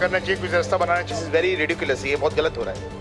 करना चाहिए, कुछ रास्ता बनाना चाहिए। वेरी रिडिकुलस, ये बहुत गलत हो रहा है।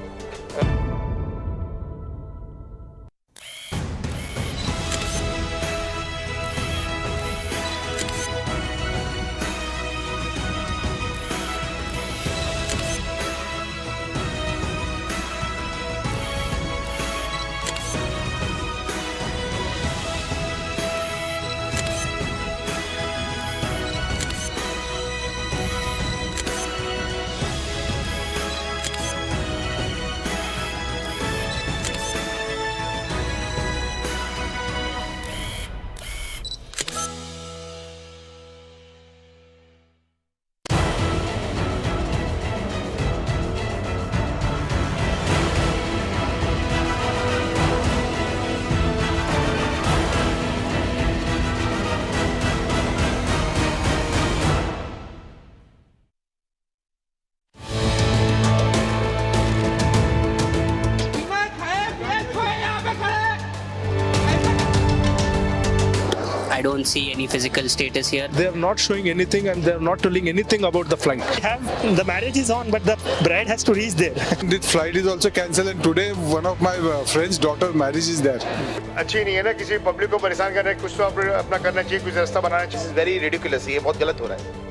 I don't see any physical status here. They are not showing anything and they are not telling anything about the flight. The marriage is on, but the bride has to reach there. This flight is also cancelled and today one of my friend's daughter marriage is there. अच्छी नहीं है ना, किसी public को परेशान करना है, कुछ तो अपना करना चाहिए, कुछ रास्ता बनाना चाहिए। वेरी रिडिकुलस, ये बहुत गलत हो रहा है।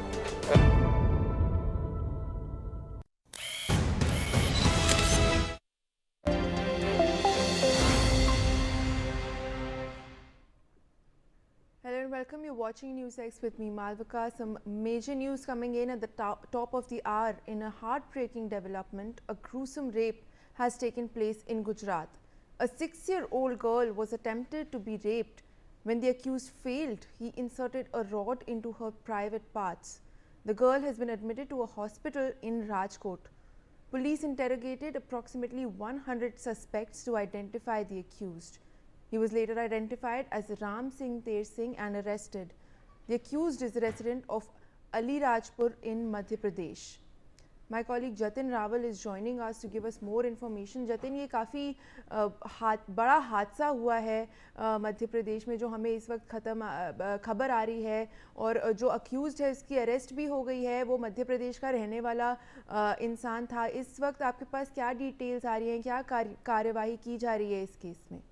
Hello and welcome. You're watching NewsX with me, Malvika. Some major news coming in at the top of the hour. In a heartbreaking development, a gruesome rape has taken place in Gujarat. A 6-year-old girl was attempted to be raped. When the accused failed, he inserted a rod into her private parts. The girl has been admitted to a hospital in Rajkot. Police interrogated approximately 100 suspects to identify the accused. He was later identified as Ram Singh Ter Singh and arrested. The accused is a resident of Alirajpur in Madhya Pradesh. My colleague Jatin Rawal is joining us to give us more information. Jatin, ये काफ़ी बड़ा हादसा हुआ है मध्य प्रदेश में, जो हमें इस वक्त खबर आ रही है, और जो अक्यूज़ड है उसकी अरेस्ट भी हो गई है। वो मध्य प्रदेश का रहने वाला इंसान था। इस वक्त आपके पास क्या डिटेल्स आ रही हैं, क्या कार्यवाही की जा रही है इस केस में?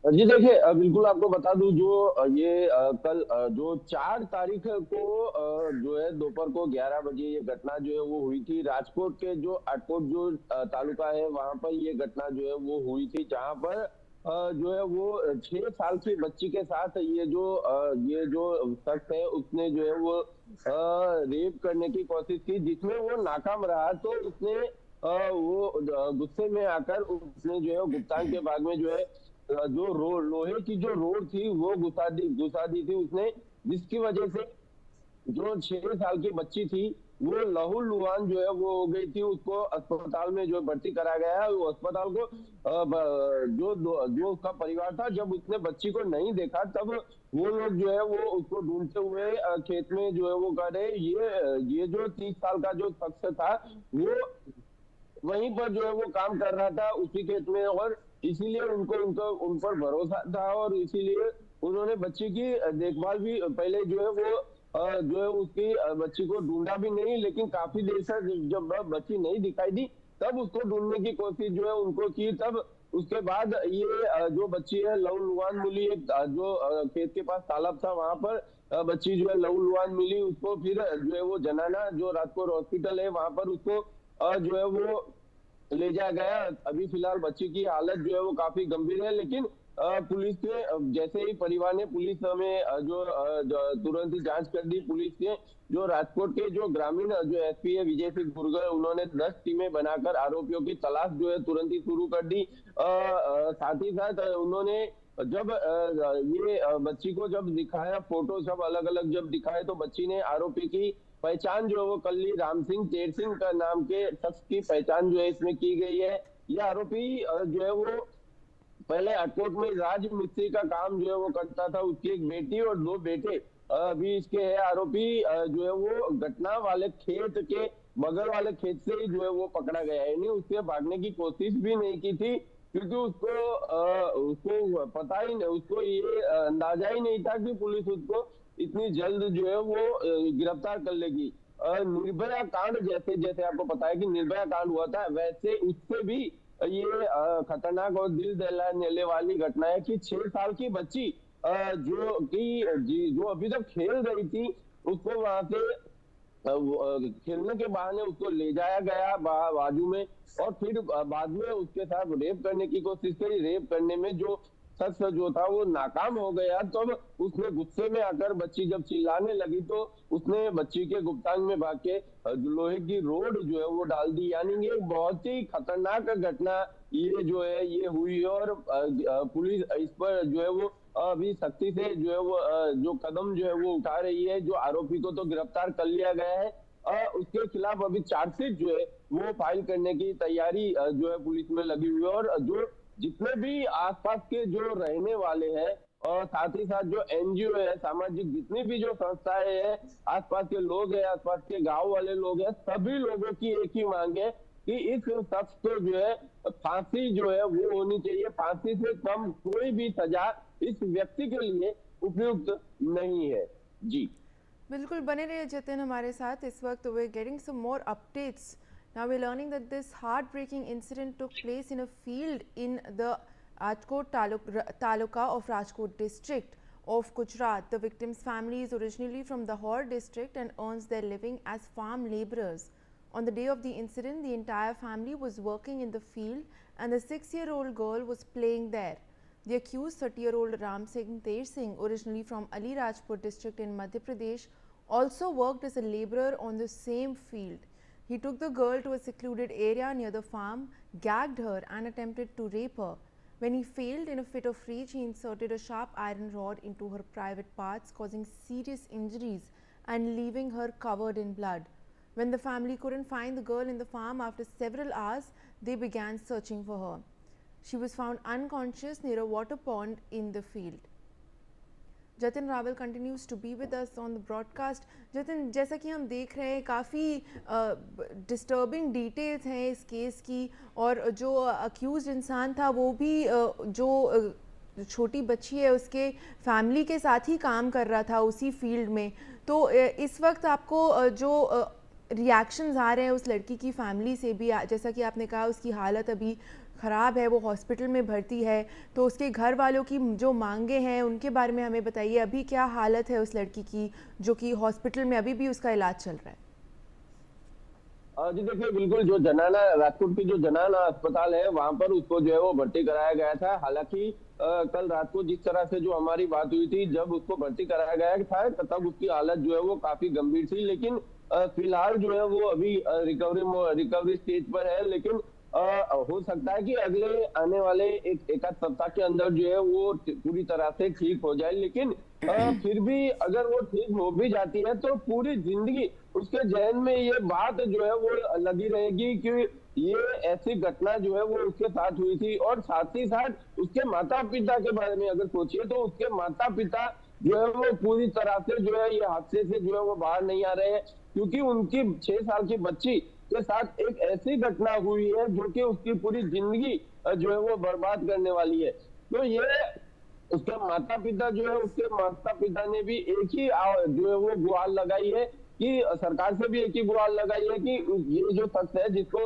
जी देखिए, बिल्कुल आपको बता दूं, जो ये कल जो 4 तारीख को जो है दोपहर को 11 बजे ये घटना जो है वो हुई थी। राजकोट के जो आटकोट जो तालुका है वहां पर ये घटना जो है वो हुई थी, जहां पर जो है वो 6 साल की बच्ची के साथ ये जो शख्स है उसने जो है वो रेप करने की कोशिश की, जिसमें वो नाकाम रहा। तो उसने वो गुस्से में आकर उसने जो है गुप्तांग के भाग में जो है जो लोहे की जो रोड थी वो घुसा दी थी उसने, जिसकी वजह से जो 6 साल की बच्ची थी वो लहूलुहान जो है वो हो गई थी। उसको अस्पताल में जो भर्ती करा गया है। वो अस्पताल को जो उसका परिवार था, जब उसने बच्ची को नहीं देखा तब वो लोग जो है वो उसको ढूंढते हुए खेत में जो है वो गए। ये जो 30 साल का जो शख्स था वो वहीं पर जो है वो काम कर रहा था उसी खेत में, और इसीलिए उन पर भरोसा था और इसीलिए उन्होंने बच्ची की देखभाल भी पहले जो है उसकी बच्ची को ढूंढा भी नहीं, लेकिन काफी देर से जब बच्ची नहीं दिखाई दी तब उसको ढूंढने की कोशिश जो है उनको की। तब उसके बाद ये जो बच्ची है लहूलुहान मिली, जो खेत के पास तालाब था वहां पर बच्ची जो है लहूलुहान मिली। उसको फिर जो है वो जनाना जो राजकोट हॉस्पिटल है वहां पर उसको जो है वो ले जाया गया। अभी फिलहाल बच्ची की हालत जो है वो काफी गंभीर है, लेकिन पुलिस ने जैसे ही परिवार ने पुलिस में जो तुरंत ही जांच कर दी। पुलिस ने जो राजकोट के जो ग्रामीण जो SP है विजय सिंह गुर्जर, उन्होंने 10 टीमें बनाकर आरोपियों की तलाश जो है तुरंत ही शुरू कर दी। साथ ही साथ उन्होंने जब ये बच्ची को जब दिखाया, फोटो सब अलग अलग जब दिखाए, तो बच्ची ने आरोपी की पहचान जो है वो कल्ली राम सिंह तेर सिंह का नाम के शख्स की पहचान जो है इसमें की गई है। यह आरोपी जो है वो पहले आटकोट में राज मिस्त्री का काम जो है वो करता था। उसकी एक बेटी और 2 बेटे अभी इसके है। आरोपी जो है वो घटना वाले खेत के बगल वाले खेत से ही जो है वो पकड़ा गया है। यानी उससे भागने की कोशिश भी नहीं की थी, क्योंकि उसको पता ही नहीं, उसको ये अंदाजा ही नहीं था कि पुलिस उसको इतनी जल्द जो है वो गिरफ्तार कर लेगी। निर्भया कांड जैसे जैसे आपको पता है कि निर्भया कांड हुआ था, वैसे उससे भी ये खतरनाक और दिल दहलाने वाली घटना है कि 6 साल की बच्ची जो अभी तक खेल रही थी, उसको वहां से खेलने के बहाने उसको ले जाया गया बाजू में, और फिर बाद में उसके साथ रेप करने की कोशिश करी। रेप करने में जो शख्स जो था वो नाकाम हो गया, तब उसने गुस्से में आकर बच्ची जब चिल्लाने लगी तो उसने बच्ची के गुप्तांग में भाग के लोहे की रोड जो है वो डाल दी। यानी ये बहुत ही खतरनाक घटना ये जो है ये हुई है, और पुलिस इस पर जो है वो अभी सख्ती से जो है वो जो कदम जो है वो उठा रही है। जो आरोपी को तो गिरफ्तार कर लिया गया है, उसके खिलाफ अभी चार्जशीट जो है वो फाइल करने की तैयारी जो है पुलिस में लगी हुई है। और जो जितने भी आसपास के जो रहने वाले हैं और साथ ही साथ जो एनजीओ है, सामाजिक जितनी भी जो संस्थाएं हैं, आसपास के लोग हैं, आसपास के गांव वाले लोग हैं, सभी लोगों की एक ही मांग है कि इस शख्स को जो है फांसी जो है वो होनी चाहिए। फांसी से कम कोई भी सजा इस व्यक्ति के लिए उपयुक्त नहीं है। जी बिल्कुल बने रहिए जतिन हमारे साथ। इस वक्त we getting some more updates. Now we're learning that this heartbreaking incident took place in a field in the Rajkot Taluka of Rajkot district of Gujarat. The victim's family is originally from the Lahore district and earns their living as farm labourers. On the day of the incident, the entire family was working in the field and the 6-year-old girl was playing there. The accused, 30-year-old Ram Singh Ter Singh, originally from Ali Rajpur district in Madhya Pradesh, also worked as a labourer on the same field. He took the girl to a secluded area near the farm, gagged her and attempted to rape her. When he failed, in a fit of rage, he inserted a sharp iron rod into her private parts, causing serious injuries and leaving her covered in blood. When the family couldn't find the girl in the farm after several hours, they began searching for her. She was found unconscious near a water pond in the field. Jatin Rawal continues to be with us on the broadcast. Jatin, जैसा कि हम देख रहे हैं काफ़ी disturbing details हैं इस case की, और जो अक्यूज इंसान था वो भी जो छोटी बच्ची है उसके फैमिली के साथ ही काम कर रहा था उसी फील्ड में। तो इस वक्त आपको जो रिएक्शंस आ रहे हैं उस लड़की की फैमिली से भी, जैसा कि आपने कहा उसकी हालत अभी ख़राब है, वो हॉस्पिटल में भर्ती है, तो उसके घर वालों की जो मांगे हैं उनके बारे में हमें बताइए। अभी क्या हालत है उस लड़की की जो कि हॉस्पिटल में अभी भी उसका इलाज चल रहा है? जी देखिए, बिल्कुल जो जनाना राजकोट की जो जनाना अस्पताल है वहां पर उसको जो है वो भर्ती कराया गया था। हालांकि कल रात को जिस तरह से जो हमारी बात हुई थी, जब उसको भर्ती कराया गया था तब उसकी हालत जो है वो काफी गंभीर थी, लेकिन फिलहाल जो है वो अभी रिकवरी स्टेज पर है। लेकिन हो सकता है कि अगले आने वाले एक आध सप्ताह के अंदर जो है वो पूरी तरह से ठीक हो जाए। लेकिन फिर भी अगर वो ठीक हो भी जाती है तो पूरी जिंदगी उसके जहन में ये बात जो है वो लगी रहेगी कि ये ऐसी घटना जो है वो उसके साथ हुई थी। और साथ ही साथ उसके माता पिता के बारे में अगर सोचिए तो उसके माता पिता जो है वो पूरी तरह से जो है ये हादसे से जो है वो बाहर नहीं आ रहे हैं, क्योंकि उनकी 6 साल की बच्ची के साथ एक ऐसी घटना हुई है जो कि उसकी पूरी जिंदगी जो है वो बर्बाद करने वाली है। तो ये उसके माता पिता जो है, उसके माता पिता ने भी एक ही जो है वो गुहार लगाई है कि सरकार से भी एक ही गुहार लगाई है कि ये जो शख्स है जिसको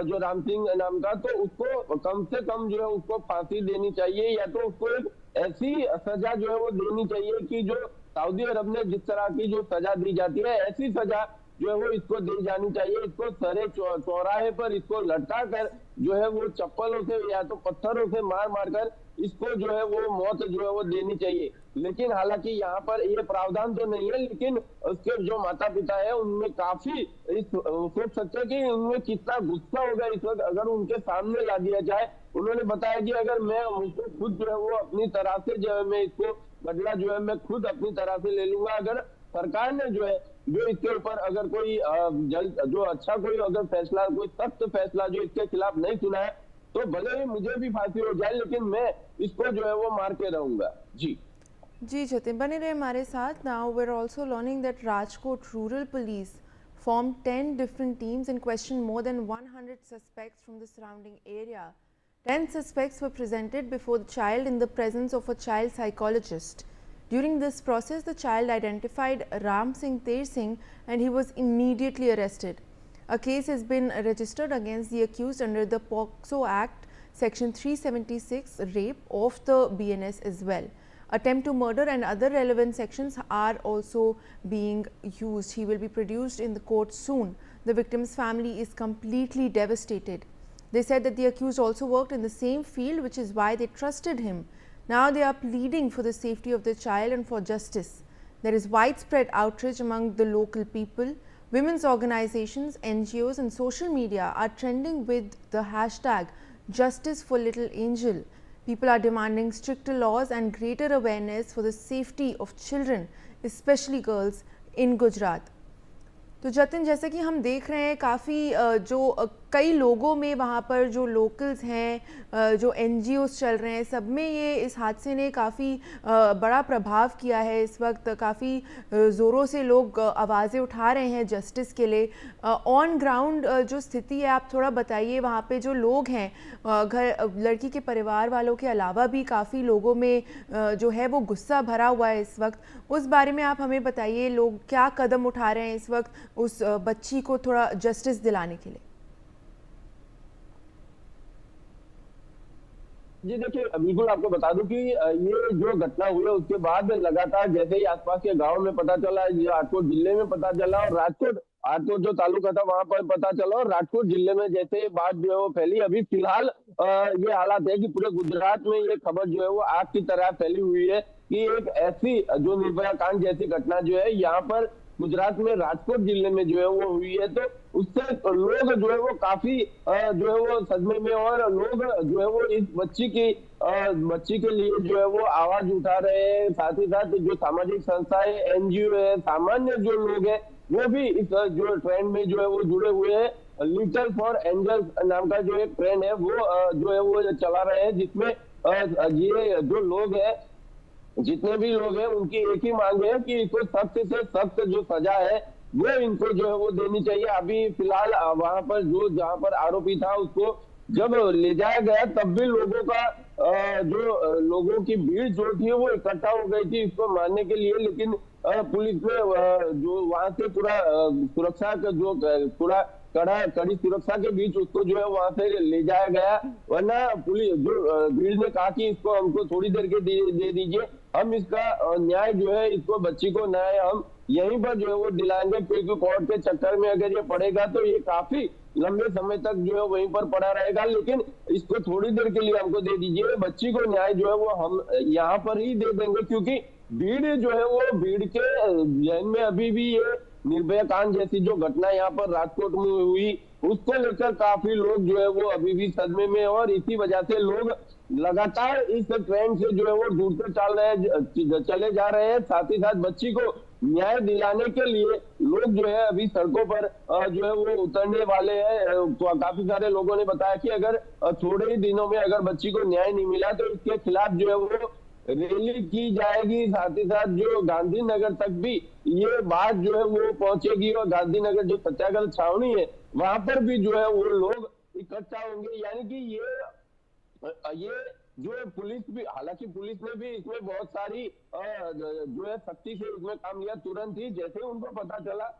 जो राम सिंह नाम का, तो उसको कम से कम जो है उसको फांसी देनी चाहिए, या तो उसको एक ऐसी सजा जो है वो देनी चाहिए कि जो सऊदी अरब में जिस तरह की जो सजा दी जाती है ऐसी सजा जो है वो इसको दी जानी चाहिए। इसको सरे चौराहे पर इसको लटका कर जो है वो चप्पलों से या तो पत्थरों से मार मार कर इसको जो है वो मौत जो है वो देनी चाहिए। लेकिन हालांकि यहाँ पर ये प्रावधान तो नहीं है, लेकिन उसके जो माता पिता है उनमें काफी सोच सकते हैं कि उनमें कितना गुस्सा होगा इस वक्त अगर उनके सामने ला दिया जाए। उन्होंने बताया कि अगर मैं मुझको खुद जो है वो अपनी तरह से जो है मैं इसको बदला जो है मैं खुद अपनी तरह से ले लूंगा। अगर सरकार ने जो है जो इसके ऊपर अगर कोई जो अच्छा कोई अगर फैसला, कोई सख्त फैसला जो इसके खिलाफ नहीं सुना है तो भले ही मुझे भी फांसी हो जाए, लेकिन मैं इसको जो है वो मार के रहूंगा। जी जतिन, बने रहे हमारे साथ। Now we are also learning that Rajkot rural police formed 10 different teams and questioned more than 100 suspects from the surrounding area. 10 suspects were presented before the child in the presence of a child psychologist. During this process, the child identified Ram Singh Ter Singh and he was immediately arrested. A case has been registered against the accused under the POCSO Act, Section 376, rape of the BNS as well. Attempt to murder and other relevant sections are also being used. He will be produced in the court soon. The victim's family is completely devastated. They said that the accused also worked in the same field, which is why they trusted him. Now they are pleading for the safety of the child and for justice. There is widespread outrage among the local people. Women's organizations, NGOs and social media are trending with the hashtag Justice for Little Angel. People are demanding stricter laws and greater awareness for the safety of children, especially girls in Gujarat. तो जतिन, जैसे कि हम देख रहे हैं काफ़ी जो कई लोगों में वहाँ पर जो लोकल्स हैं, जो NGOs चल रहे हैं, सब में ये इस हादसे ने काफ़ी बड़ा प्रभाव किया है। इस वक्त काफ़ी ज़ोरों से लोग आवाज़ें उठा रहे हैं जस्टिस के लिए। ऑन ग्राउंड जो स्थिति है आप थोड़ा बताइए, वहाँ पे जो लोग हैं, घर लड़की के परिवार वालों के अलावा भी काफ़ी लोगों में जो है वो गुस्सा भरा हुआ है इस वक्त। उस बारे में आप हमें बताइए, लोग क्या कदम उठा रहे हैं इस वक्त उस बच्ची को थोड़ा जस्टिस दिलाने के लिए। जी देखिए, बिल्कुल आपको बता दूं कि ये जो घटना हुई है उसके बाद लगातार जैसे ही आसपास के गांव में पता चला, राजकोट जिले में पता चला और राजकोट जो तालुका था वहां पर पता चला और राजकोट जिले में जैसे बात जो है वो फैली। अभी फिलहाल ये हालात है कि पूरे गुजरात में ये खबर जो है वो आग की तरह फैली हुई है कि एक ऐसी जो निर्भया कांड जैसी घटना जो है यहाँ पर गुजरात में राजकोट जिले में जो है वो हुई है। तो उससे लोग जो है वो काफी जो है वो सदमे में और लोग जो है वो इस बच्ची के लिए जो है वो आवाज उठा रहे हैं। साथ ही साथ जो सामाजिक संस्थाएं, NGO है, सामान्य जो लोग हैं वो भी इस जो ट्रेंड में जो है वो जुड़े हुए हैं। लिटिल फॉर एंजल्स नाम का जो एक ट्रेंड है वो जो है वो चला रहे हैं, जिसमें ये जो लोग हैं, जितने भी लोग हैं, उनकी एक ही मांग है कि इसको सख्त से सख्त जो सजा है वो इनको जो है वो देनी चाहिए। अभी फिलहाल वहां पर जहां पर आरोपी था उसको जब ले जाया गया तब भी लोगों का जो लोगों की भीड़ जो थी वो इकट्ठा हो गई थी इसको मारने के लिए। लेकिन पुलिस ने जो वहां से पूरा सुरक्षा का जो पूरा कड़ी सुरक्षा के बीच उसको जो है वहां से ले जाया गया। वरना पुलिस जो भीड़ ने कहा कि इसको हमको थोड़ी देर के दे दीजिए, हम इसका न्याय जो है, इसको बच्ची को न्याय हम यहीं पर जो है वो दिलाएंगे, क्योंकि कोर्ट के चक्कर में अगर ये पड़ेगा तो ये काफी लंबे समय तक जो है वहीं पर पड़ा रहेगा। लेकिन इसको थोड़ी देर के लिए हमको दे दीजिए, बच्ची को न्याय जो है वो हम यहाँ पर ही दे देंगे। क्योंकि भीड़ जो है वो भीड़ के जहन में अभी भी ये निर्भया कांड जैसी जो घटना यहाँ पर राजकोट में हुई उसको लेकर काफी लोग जो है वो अभी भी सदमे में, और इसी वजह से लोग लगातार इस ट्रेंड से जो है वो दूर चले जा रहे हैं। साथ ही साथ बच्ची को न्याय दिलाने के लिए लोग जो है अभी सड़कों पर जो है वो उतरने वाले हैं। तो काफी सारे लोगों ने बताया कि अगर थोड़े ही दिनों में अगर बच्ची को न्याय नहीं मिला तो इसके खिलाफ जो है वो रैली की जाएगी। साथ ही साथ जो गांधीनगर तक भी ये बात जो है वो पहुंचेगी और गांधीनगर जो सत्याग्रह छावनी है वहां पर भी जो है वो लोग इकट्ठा होंगे। यानी कि ये जो है पुलिस भी, हालांकि पुलिस ने भी इसमें बहुत सारी जो है सख्ती से इसमें काम लिया। तुरंत ही जैसे उनको पता चला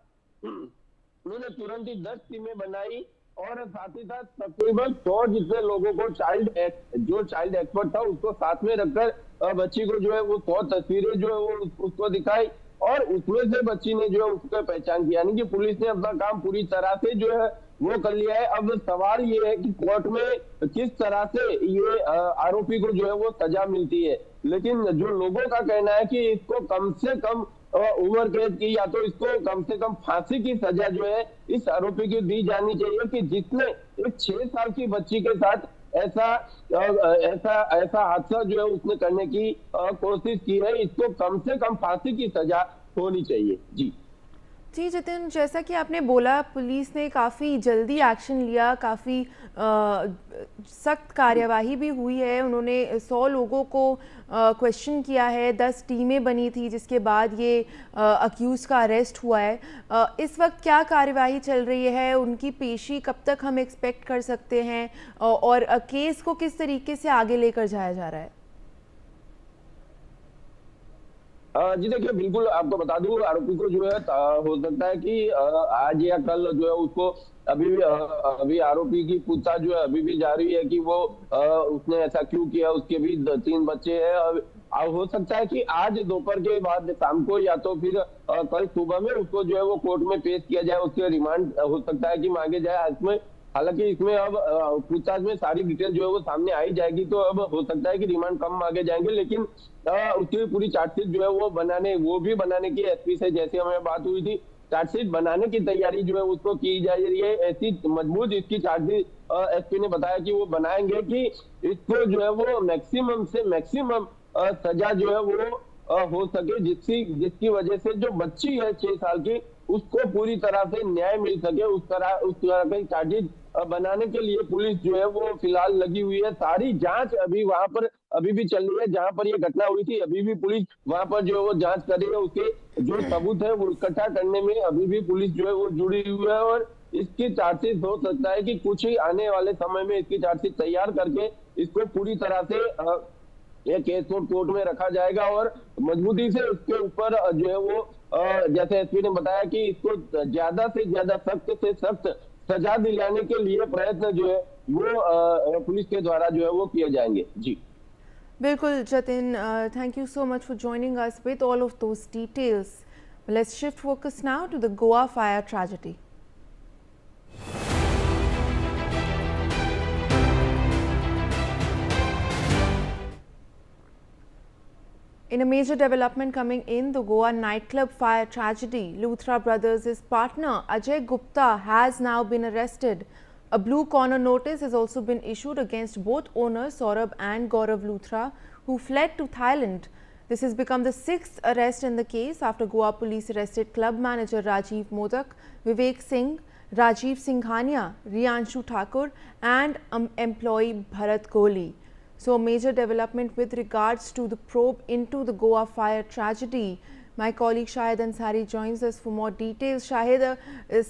उन्होंने तुरंत ही 10 टीमें बनाई और साथ ही साथ तकरीबन 100 जितने लोगों को चाइल्ड एक्सपर्ट था उसको साथ में रखकर बच्ची को जो है वो 100 तस्वीरें जो है वो उसको दिखाई और उसमें से बच्ची ने जो है उसको पहचान किया। यानी कि पुलिस ने अपना काम पूरी तरह से जो है वो कर लिया है। अब सवाल ये है कि कोर्ट में किस तरह से ये आरोपी को जो है वो सजा मिलती है। लेकिन जो लोगों का कहना है कि इसको कम से कम उम्र कैद की या तो इसको कम से कम फांसी की सजा जो है इस आरोपी को दी जानी चाहिए कि जिसने एक 6 साल की बच्ची के साथ ऐसा हादसा जो है उसने करने की कोशिश की है। इसको कम से कम फांसी की सजा होनी चाहिए। जी जितिन, जैसा कि आपने बोला पुलिस ने काफ़ी जल्दी एक्शन लिया, काफ़ी सख्त कार्यवाही भी हुई है। उन्होंने 100 लोगों को क्वेश्चन किया है, 10 टीमें बनी थी जिसके बाद ये अक्यूज़ का अरेस्ट हुआ है। इस वक्त क्या कार्यवाही चल रही है, उनकी पेशी कब तक हम एक्सपेक्ट कर सकते हैं और केस को किस तरीके से आगे लेकर जाया जा रहा है? जी देखिए, बिल्कुल आपको बता दूं, आरोपी को जो है हो सकता है कि आज या कल जो है उसको अभी आरोपी की पूछताछ जो है अभी भी जारी है कि वो उसने ऐसा क्यों किया। उसके भी 3 बच्चे हैं और हो सकता है कि आज दोपहर के बाद शाम को या तो फिर कल सुबह में उसको जो है वो कोर्ट में पेश किया जाए। उसके रिमांड हो सकता है कि मांगे जाए। इसमें हालांकि इसमें अब पूछताछ में सारी डिटेल जो है वो सामने आई जाएगी, तो अब हो सकता है कि रिमांड कम मांगे जाएंगे, लेकिन उसकी पूरी चार्जशीट जो है वो बनाने की एसपी से जैसे हमें बात हुई थी, चार्जशीट बनाने की तैयारी जो है उसको की जा रही है। ऐसी मजबूत इसकी चार्जशीट एसपी ने बताया कि वो बनाएंगे कि इसको जो है वो मैक्सिमम से मैक्सिमम सजा जो है वो हो सके, जिसकी वजह से जो बच्ची है 6 साल की उसको पूरी तरह से न्याय मिल सके। उस तरह की चार्जशीट बनाने के लिए पुलिस जो है वो फिलहाल लगी हुई है। सारी जांच अभी वहां पर अभी भी चल रही है जहां पर ये घटना हुई थी। अभी भी पुलिस वहां पर जो है वो जांच कर रही है। उसके जो सबूत है वो इकट्ठा करने में अभी भी पुलिस जो है वो जुड़ी हुई है और इसकी चार्जशीट हो सकता है कि कुछ ही आने वाले समय में इसकी चार्जशीट तैयार करके इसको पूरी तरह से ये केस को कोर्ट में रखा जाएगा और मजबूती से इसके ऊपर जो है वो जैसे एसपी ने बताया कि इसको ज्यादा से ज्यादा सख्त से सख्त सजा दिलाने के लिए प्रयत्न जो है वो पुलिस के द्वारा जो है वो किए जाएंगे। जी बिल्कुल Jatin, thank you so much for joining us with all of those details. Let's shift focus now to the Goa fire tragedy. In a major development coming in the Goa nightclub fire tragedy, Luthra Brothers' partner Ajay Gupta has now been arrested. A blue corner notice has also been issued against both owners Saurabh and Gaurav Luthra, who fled to Thailand. This has become the 6th arrest in the case after Goa police arrested club manager Rajiv Modak, Vivek Singh, Rajiv Singhania, Riyanshu Thakur and employee Bharat Kohli. So a major development with regards to the probe into the Goa fire tragedy. My colleague Shahid Ansari joins us for more details. Shahid,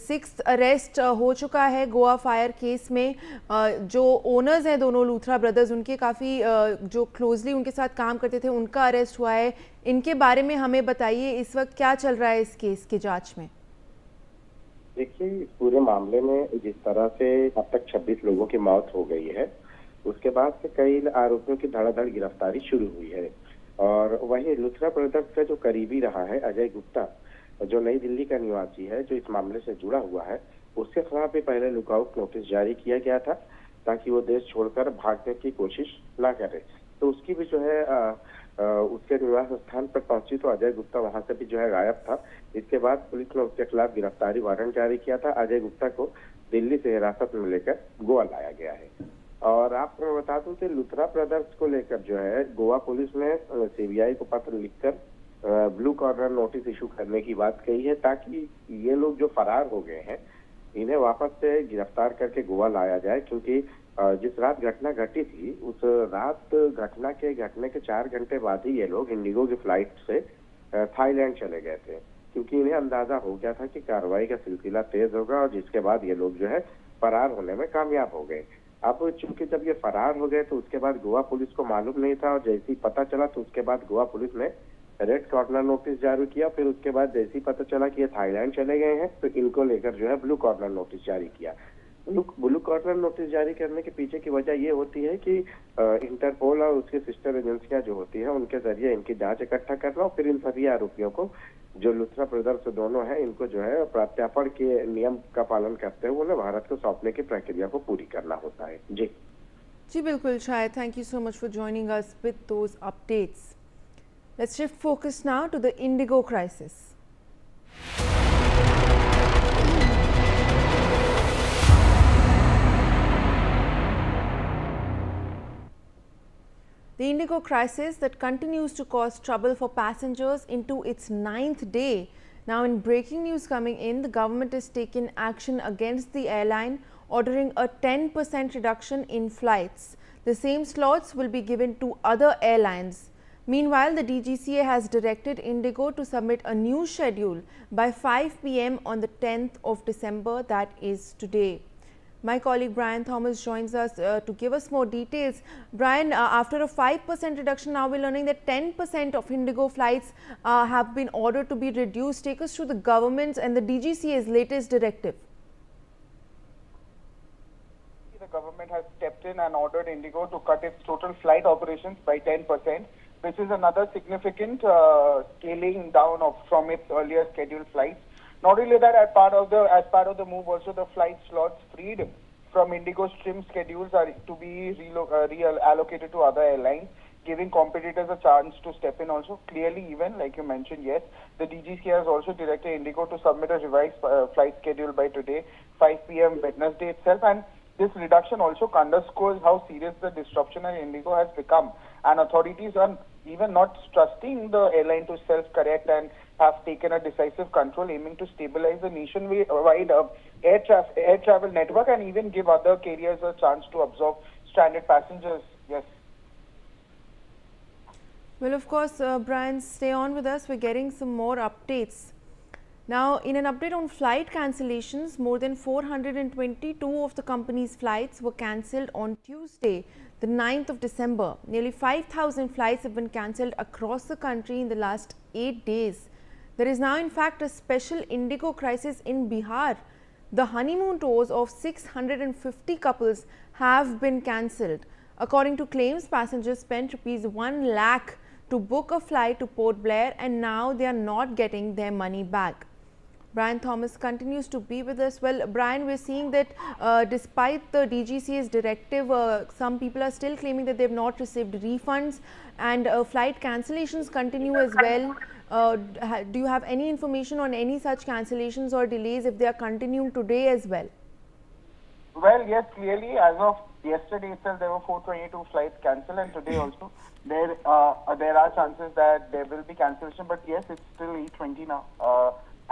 6th arrest हो चुका है Goa fire case में। जो owners हैं दोनों Luthra brothers, उनके काफ़ी जो क्लोजली उनके साथ काम करते थे, उनका अरेस्ट हुआ है। इनके बारे में हमें बताइए इस वक्त क्या चल रहा है इस केस की जांच में। देखिए, इस पूरे मामले में जिस तरह से अब तक 26 लोगों की मौत हो गई है, उसके बाद से कई आरोपियों की धड़ाधड़ गिरफ्तारी शुरू हुई है। और वहीं लुथरा ब्रदर्स का जो करीबी रहा है अजय गुप्ता, जो नई दिल्ली का निवासी है, जो इस मामले से जुड़ा हुआ है, उसके खिलाफ भी पहले लुकआउट नोटिस जारी किया गया था ताकि वो देश छोड़कर भागने की कोशिश ना करे। तो उसकी भी जो है उसके निवास स्थान पर पहुंची तो अजय गुप्ता वहां से भी जो है गायब था। इसके बाद पुलिस ने उसके खिलाफ गिरफ्तारी वारंट जारी किया था। अजय गुप्ता को दिल्ली से हिरासत में लेकर गोवा लाया गया है। और आपको मैं बता दूं कि लुथरा ब्रदर्स को लेकर जो है गोवा पुलिस ने सीबीआई को पत्र लिखकर ब्लू कॉर्नर नोटिस इशू करने की बात कही है ताकि ये लोग जो फरार हो गए हैं इन्हें वापस से गिरफ्तार करके गोवा लाया जाए। क्योंकि जिस रात घटना घटी थी उस रात घटना के घटने के 4 घंटे बाद ही ये लोग इंडिगो की फ्लाइट से थाईलैंड चले गए थे, क्योंकि इन्हें अंदाजा हो गया था कि कार्रवाई का सिलसिला तेज होगा और जिसके बाद ये लोग जो है फरार होने में कामयाब हो गए। अब चूंकि जब ये फरार हो गए तो उसके बाद गोवा पुलिस को मालूम नहीं था और जैसे ही पता चला तो उसके बाद गोवा पुलिस ने रेड कॉर्नर नोटिस जारी किया। फिर उसके बाद जैसे ही पता चला कि ये थाईलैंड चले गए हैं तो इनको लेकर जो है ब्लू कॉर्नर नोटिस जारी किया। ब्लू कॉर्नर नोटिस जारी करने के पीछे की वजह ये होती है कि इंटरपोल और उसकी सिस्टर एजेंसियां जो होती है उनके जरिए इनकी जांच इकट्ठा करना और फिर इन सभी आरोपियों को जो लुथरा ब्रदर्स दोनों हैं इनको जो है प्रत्यार्पण के नियम का पालन करते हुए उन्हें भारत को सौंपने की प्रक्रिया को पूरी करना होता है। जी बिल्कुल शायद, thank you so much for joining us with those updates. Let's shift focus now to the IndiGo crisis. The Indigo crisis that continues to cause trouble for passengers into its 9th day. Now in breaking news coming in, the government has taken action against the airline, ordering a 10% reduction in flights. The same slots will be given to other airlines. Meanwhile, the DGCA has directed Indigo to submit a new schedule by 5 PM on the 10th of December, that is today. My colleague Brian Thomas joins us to give us more details. Brian, after a 5% reduction, now we're learning that 10% of Indigo flights have been ordered to be reduced. Take us through the government's and the DGCA's latest directive. The government has stepped in and ordered Indigo to cut its total flight operations by 10%, which is another significant scaling down from its earlier scheduled flights. Not only that, as part of the move, also the flight slots freed from Indigo's trim schedules are to be reallocated to other airlines, giving competitors a chance to step in also. Clearly, even like you mentioned, yes, the DGCA has also directed Indigo to submit a revised flight schedule by today, 5 p.m. Wednesday itself, and this reduction also underscores how serious the disruption in Indigo has become, and authorities are even not trusting the airline to self-correct and have taken a decisive control, aiming to stabilize the nationwide air travel network and even give other carriers a chance to absorb stranded passengers. Yes. Well, of course, Brian, stay on with us. We're getting some more updates. Now, in an update on flight cancellations, more than 422 of the company's flights were cancelled on Tuesday, the 9th of December. Nearly 5,000 flights have been cancelled across the country in the last 8 days. There is now, in fact, a special Indigo crisis in Bihar. The honeymoon tours of 650 couples have been cancelled. According to claims, passengers spent ₹1 lakh to book a flight to Port Blair, and now they are not getting their money back. Brian Thomas continues to be with us. Well, Brian, we're seeing that despite the DGCA's directive, some people are still claiming that they've not received refunds, and flight cancellations continue as well. Do you have any information on any such cancellations or delays if they are continuing today as well? Well, yes, clearly, as of yesterday itself, there were 422 flights cancelled, and today also there are chances that there will be cancellation. But yes, it's still 8:20 now.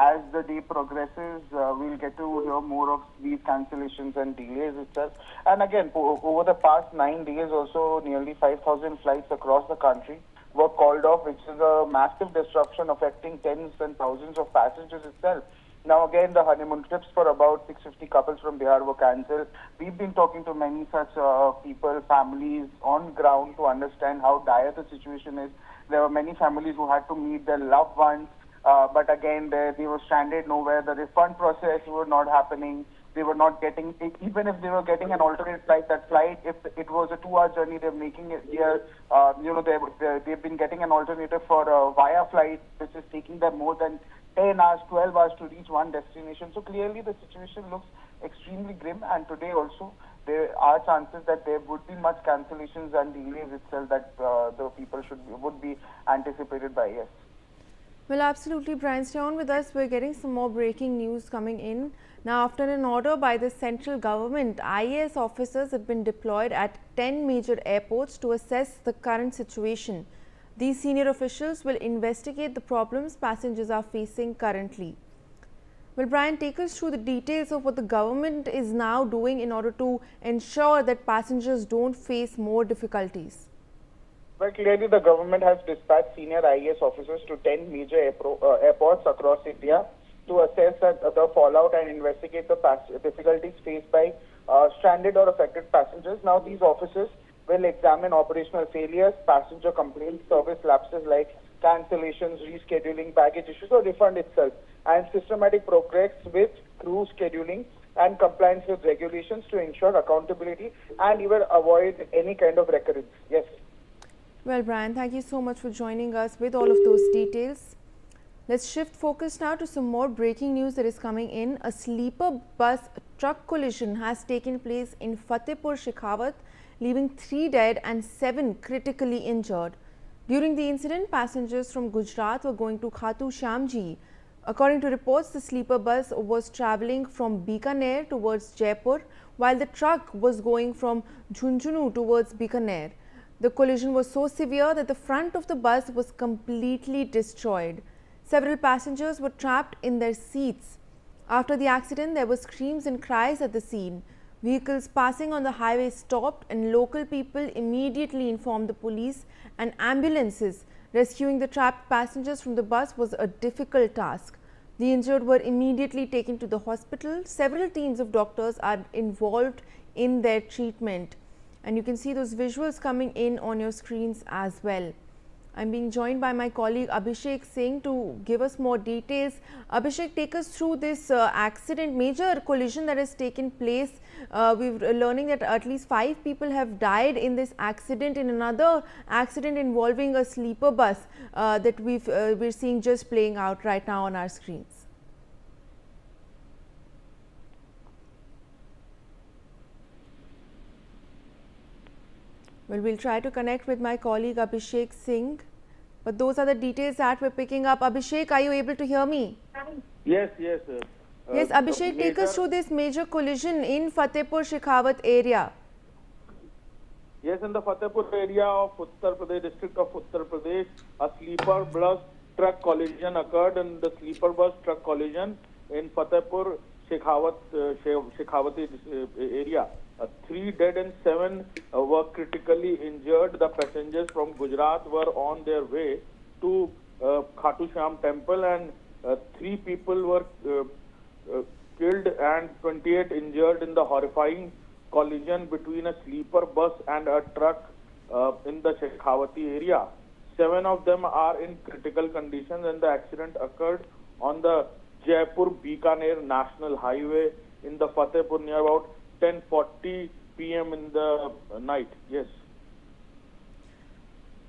As the day progresses, we'll get to hear more of these cancellations and delays itself. And again, over the past 9 days also, nearly 5,000 flights across the country were called off, which is a massive disruption affecting tens and thousands of passengers itself. Now again, the honeymoon trips for about 650 couples from Bihar were cancelled. We've been talking to many such people, families on ground to understand how dire the situation is. There were many families who had to meet their loved ones. But again, they were stranded nowhere. The refund process was not happening. They were not getting, even if they were getting an alternate flight, that flight, if it was a 2-hour journey, they're making it here. They've been getting an alternative for a via flight, which is taking them more than 10 hours, 12 hours to reach one destination. So clearly the situation looks extremely grim, and today also there are chances that there would be much cancellations and delays itself that the people would be anticipated by, yes. Well, absolutely, Brian. Stay on with us. We're getting some more breaking news coming in. Now, after an order by the central government, IAS officers have been deployed at 10 major airports to assess the current situation. These senior officials will investigate the problems passengers are facing currently. Well, Brian, take us through the details of what the government is now doing in order to ensure that passengers don't face more difficulties. Well, clearly the government has dispatched senior IAS officers to 10 major airports across India to assess the fallout and investigate the difficulties faced by stranded or affected passengers. Now, these officers will examine operational failures, passenger complaints, service lapses like cancellations, rescheduling, baggage issues, or refund itself, and systematic progress with crew scheduling and compliance with regulations to ensure accountability and even avoid any kind of recurrence. Yes. Well, Brian, thank you so much for joining us with all of those details. Let's shift focus now to some more breaking news that is coming in. A sleeper bus truck collision has taken place in Fatehpur Shekhawat, leaving 3 dead and 7 critically injured. During the incident, passengers from Gujarat were going to Khatu Shyamji. According to reports, the sleeper bus was travelling from Bikaner towards Jaipur, while the truck was going from Jhunjhunu towards Bikaner. The collision was so severe that the front of the bus was completely destroyed. Several passengers were trapped in their seats. After the accident, there were screams and cries at the scene. Vehicles passing on the highway stopped, and local people immediately informed the police and ambulances. Rescuing the trapped passengers from the bus was a difficult task. The injured were immediately taken to the hospital. Several teams of doctors are involved in their treatment. And you can see those visuals coming in on your screens as well. I'm being joined by my colleague Abhishek Singh to give us more details. Abhishek, take us through this accident, major collision that has taken place. We're learning that at least 5 people have died in this accident, in another accident involving a sleeper bus that we're seeing just playing out right now on our screens. Well, we'll try to connect with my colleague Abhishek Singh, but those are the details that we're picking up. Abhishek, are you able to hear me? Yes. Yes, Abhishek, take us through this major collision in Fatehpur Shekhawat area. Yes, in the Fatehpur area of Uttar Pradesh, district of Uttar Pradesh, a sleeper bus truck collision occurred. In the sleeper bus truck collision in Fatehpur Shekhawati area. 3 dead and 7 were critically injured. The passengers from Gujarat were on their way to Khatu Sham temple, and 3 people were killed and 28 injured in the horrifying collision between a sleeper bus and a truck in the Shekhawati area. 7 of them are in critical conditions, and the accident occurred on the Jaipur-Bikaner National Highway in the Fatehpur near about 10:40 p.m. in the night. Yes.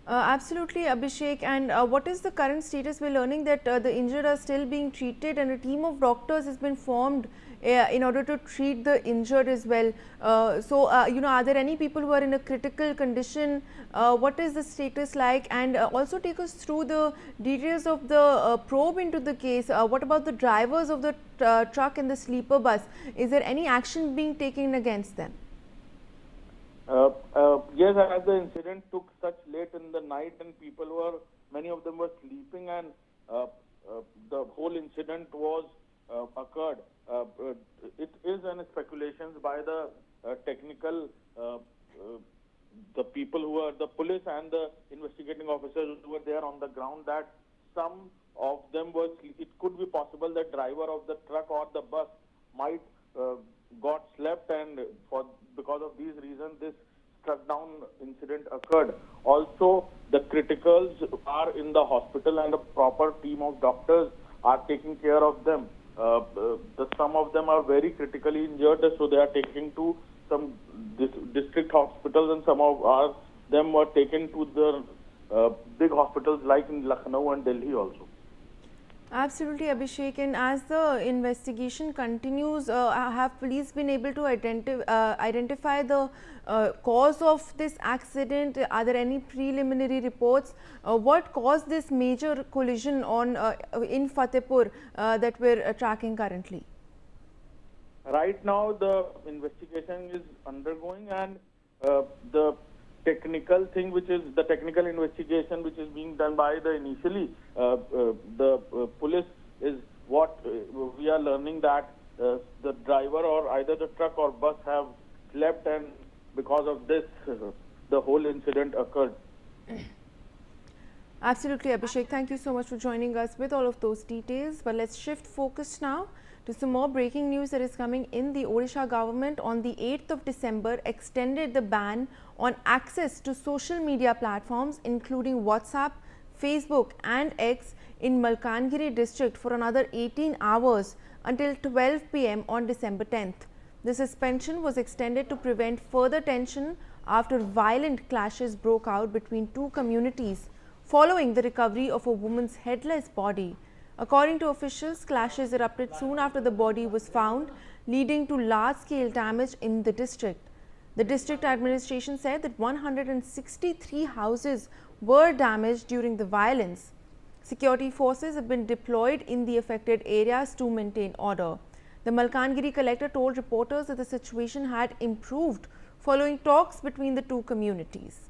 Absolutely, Abhishek. And what is the current status? We're learning that the injured are still being treated, and a team of doctors has been formed in order to treat the injured as well. Are there any people who are in a critical condition? What is the status like? And also take us through the details of the probe into the case. What about the drivers of the truck and the sleeper bus? Is there any action being taken against them? Yes, as the incident took such late in the night and many of them were sleeping, and the whole incident was occurred. It is an speculations by the technical, the people who are the police and the investigating officers who were there on the ground, that some of them were, it could be possible that driver of the truck or the bus might got slept, and because of these reasons this struck down incident occurred. Also, the criticals are in the hospital, and a proper team of doctors are taking care of them. Some of them are very critically injured, so they are taken to some district hospitals, and some of them were taken to the big hospitals like in Lucknow and Delhi also. Absolutely, Abhishek. And as the investigation continues, have police been able to identify the cause of this accident? Are there any preliminary reports? What caused this major collision in Fatehpur that we're tracking currently? Right now, the investigation is undergoing, and the technical thing, which is the technical investigation which is being done by the initially the police, is what we are learning, that the driver or either the truck or bus have slept, and because of this the whole incident occurred. Absolutely, Abhishek. Thank you so much for joining us with all of those details. But let's shift focus now to some more breaking news that is coming in. The Odisha government on the 8th of December extended the ban on access to social media platforms including WhatsApp, Facebook and X in Malkangiri district for another 18 hours until 12 p.m. on December 10th. The suspension was extended to prevent further tension after violent clashes broke out between 2 communities following the recovery of a woman's headless body. According to officials, clashes erupted soon after the body was found, leading to large-scale damage in the district. The district administration said that 163 houses were damaged during the violence. Security forces have been deployed in the affected areas to maintain order. The Malkangiri collector told reporters that the situation had improved following talks between the 2 communities.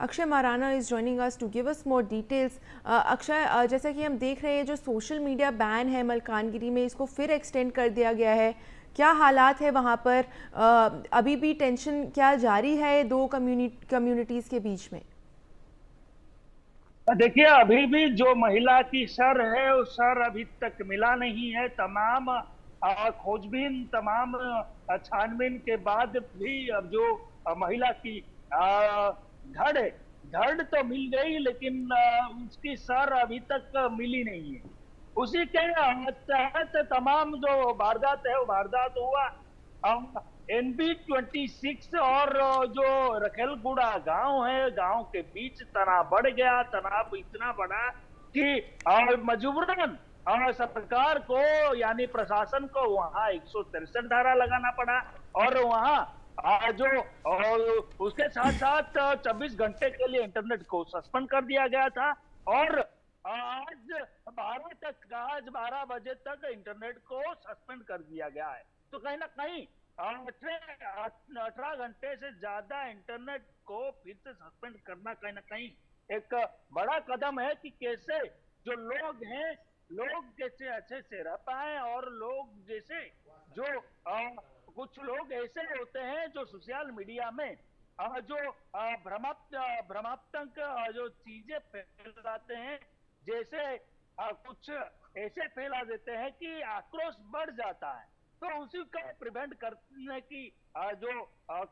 Akshay Marana is joining us to give us more details. Akshay, जैसा कि हम देख रहे हैं जो social media ban है मलकानगिरी में, इसको फिर एक्सटेंड कर दिया गया है. क्या हालात है वहाँ पर? अभी भी टेंशन क्या जारी है 2 कम्युनिटीज़ के बीच में? देखिए, अभी भी जो महिला की सर है वो सर अभी तक मिला नहीं है। तमाम खोजबीन, तमाम छानबीन के बाद भी अब जो महिला की धड़ है, धड़ तो मिल गई, लेकिन उसकी सर अभी तक मिली नहीं है। उसी के तहत तमाम जो वारदात है वो वारदात हुआ NB-26 और जो रखेलगुड़ा गांव है, गांव के बीच तनाव बढ़ गया। तनाव इतना बढ़ा कि मजबूरन सरकार को यानी प्रशासन को वहां 163 धारा लगाना पड़ा और वहां जो उसके साथ साथ 24 घंटे के लिए इंटरनेट को सस्पेंड कर दिया गया था और आज 12 बजे तक इंटरनेट को सस्पेंड कर दिया गया है। तो कहीं ना कहीं 18 घंटे से ज्यादा इंटरनेट को फिर से सस्पेंड करना कहीं ना कहीं एक बड़ा कदम है कि कैसे जो लोग हैं, लोग कैसे अच्छे से रह पाए और लोग जैसे जो कुछ लोग ऐसे होते हैं जो सोशल मीडिया में जो भ्रमात्मक जो चीजें फैलाते हैं, जैसे कुछ ऐसे फैला देते हैं कि आक्रोश बढ़ जाता है। तो उसी को प्रिवेंट करने की जो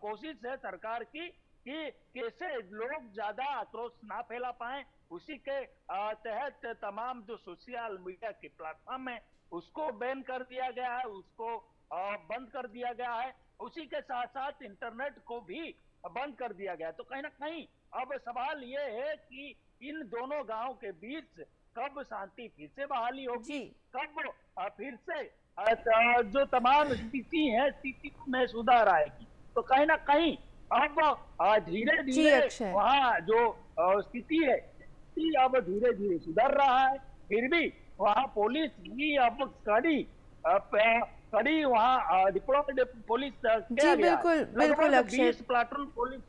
कोशिश है सरकार की कि कैसे लोग ज्यादा आक्रोश ना फैला पाए, उसी के तहत तमाम जो सोशल मीडिया के प्लेटफॉर्म है उसको बैन कर दिया गया है, उसको बंद कर दिया गया है। उसी के साथ साथ इंटरनेट को भी बंद कर दिया गया। तो कहीं ना कहीं अब सवाल ये है कि इन दोनों गांव के बीच कब शांति फिर से बहाली होगी, कब फिर से जो तमाम स्थिति है, स्थिति में सुधार आएगी। तो कहीं ना कहीं अब धीरे धीरे वहाँ जो स्थिति है अब धीरे धीरे सुधर रहा है। फिर भी वहाँ पुलिस भी अब कड़ी वहाँ डिप्लोमेट पुलिस जी बिल्कुल बिल्कुल अक्षय, प्लाटून पुलिस।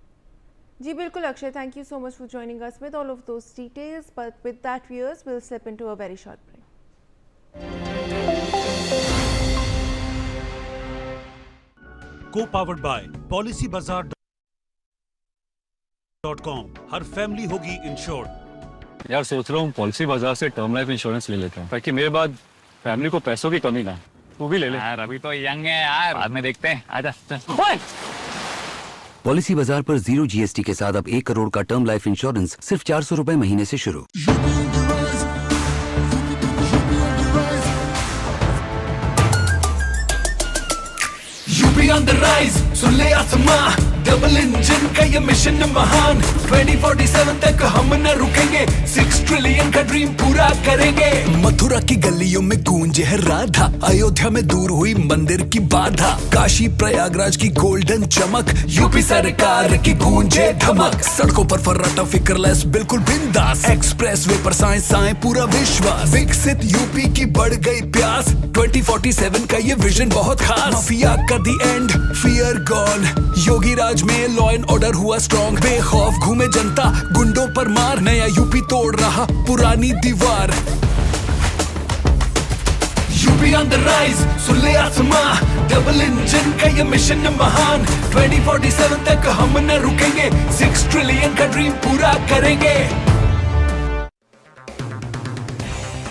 जी बिल्कुल Akshay, thank you so much for joining us with all of those details. But with that, viewers, we'll slip into a very short break. Co-powered by PolicyBazaar.com। Her family होगी insured. यार सोच रहा हूँ policy बाजार से term life insurance ले लेता हूँ ताकि मेरे बाद फैमिली को पैसों की कमी ना। तू भी ले ले यार, अभी तो यंग है यार, बाद में देखते हैं। आजा। पॉलिसी बाजार पर 0 GST के साथ अब 1 करोड़ का टर्म लाइफ इंश्योरेंस सिर्फ 400 रुपए महीने से शुरू। यूपी ऑन द राइज, सुन ले आसमां, डबल इंजन का ये मिशन महान। 2047 तक हम न रुकेंगे, 6 ट्रिलियन का ड्रीम पूरा करेंगे। मथुरा की गलियों में गूंजे है राधा, अयोध्या में दूर हुई मंदिर की बाधा, काशी प्रयागराज की गोल्डन चमक, यूपी सरकार की गूंजे धमक। सड़कों पर फर्राटा फिक्रलेस बिल्कुल बिंदास, एक्सप्रेस वे पर साए साए पूरा विश्वास। विकसित यूपी की बढ़ गई प्यास, 2047 का ये विजन बहुत खास। माफिया का दी एंड, फियर गॉन, योगी राज में लॉ एंड ऑर्डर हुआ स्ट्रॉन्ग। बेखौफ घूमे जनता, गुंडों पर मार, नया यूपी तोड़ रहा पुरानी दीवार। यूपी ऑन द राइज, सुन ले आसमां, डबल इंजन का ये मिशन महान। 2047 तक हम न रुकेंगे, 6 ट्रिलियन का ड्रीम पूरा करेंगे।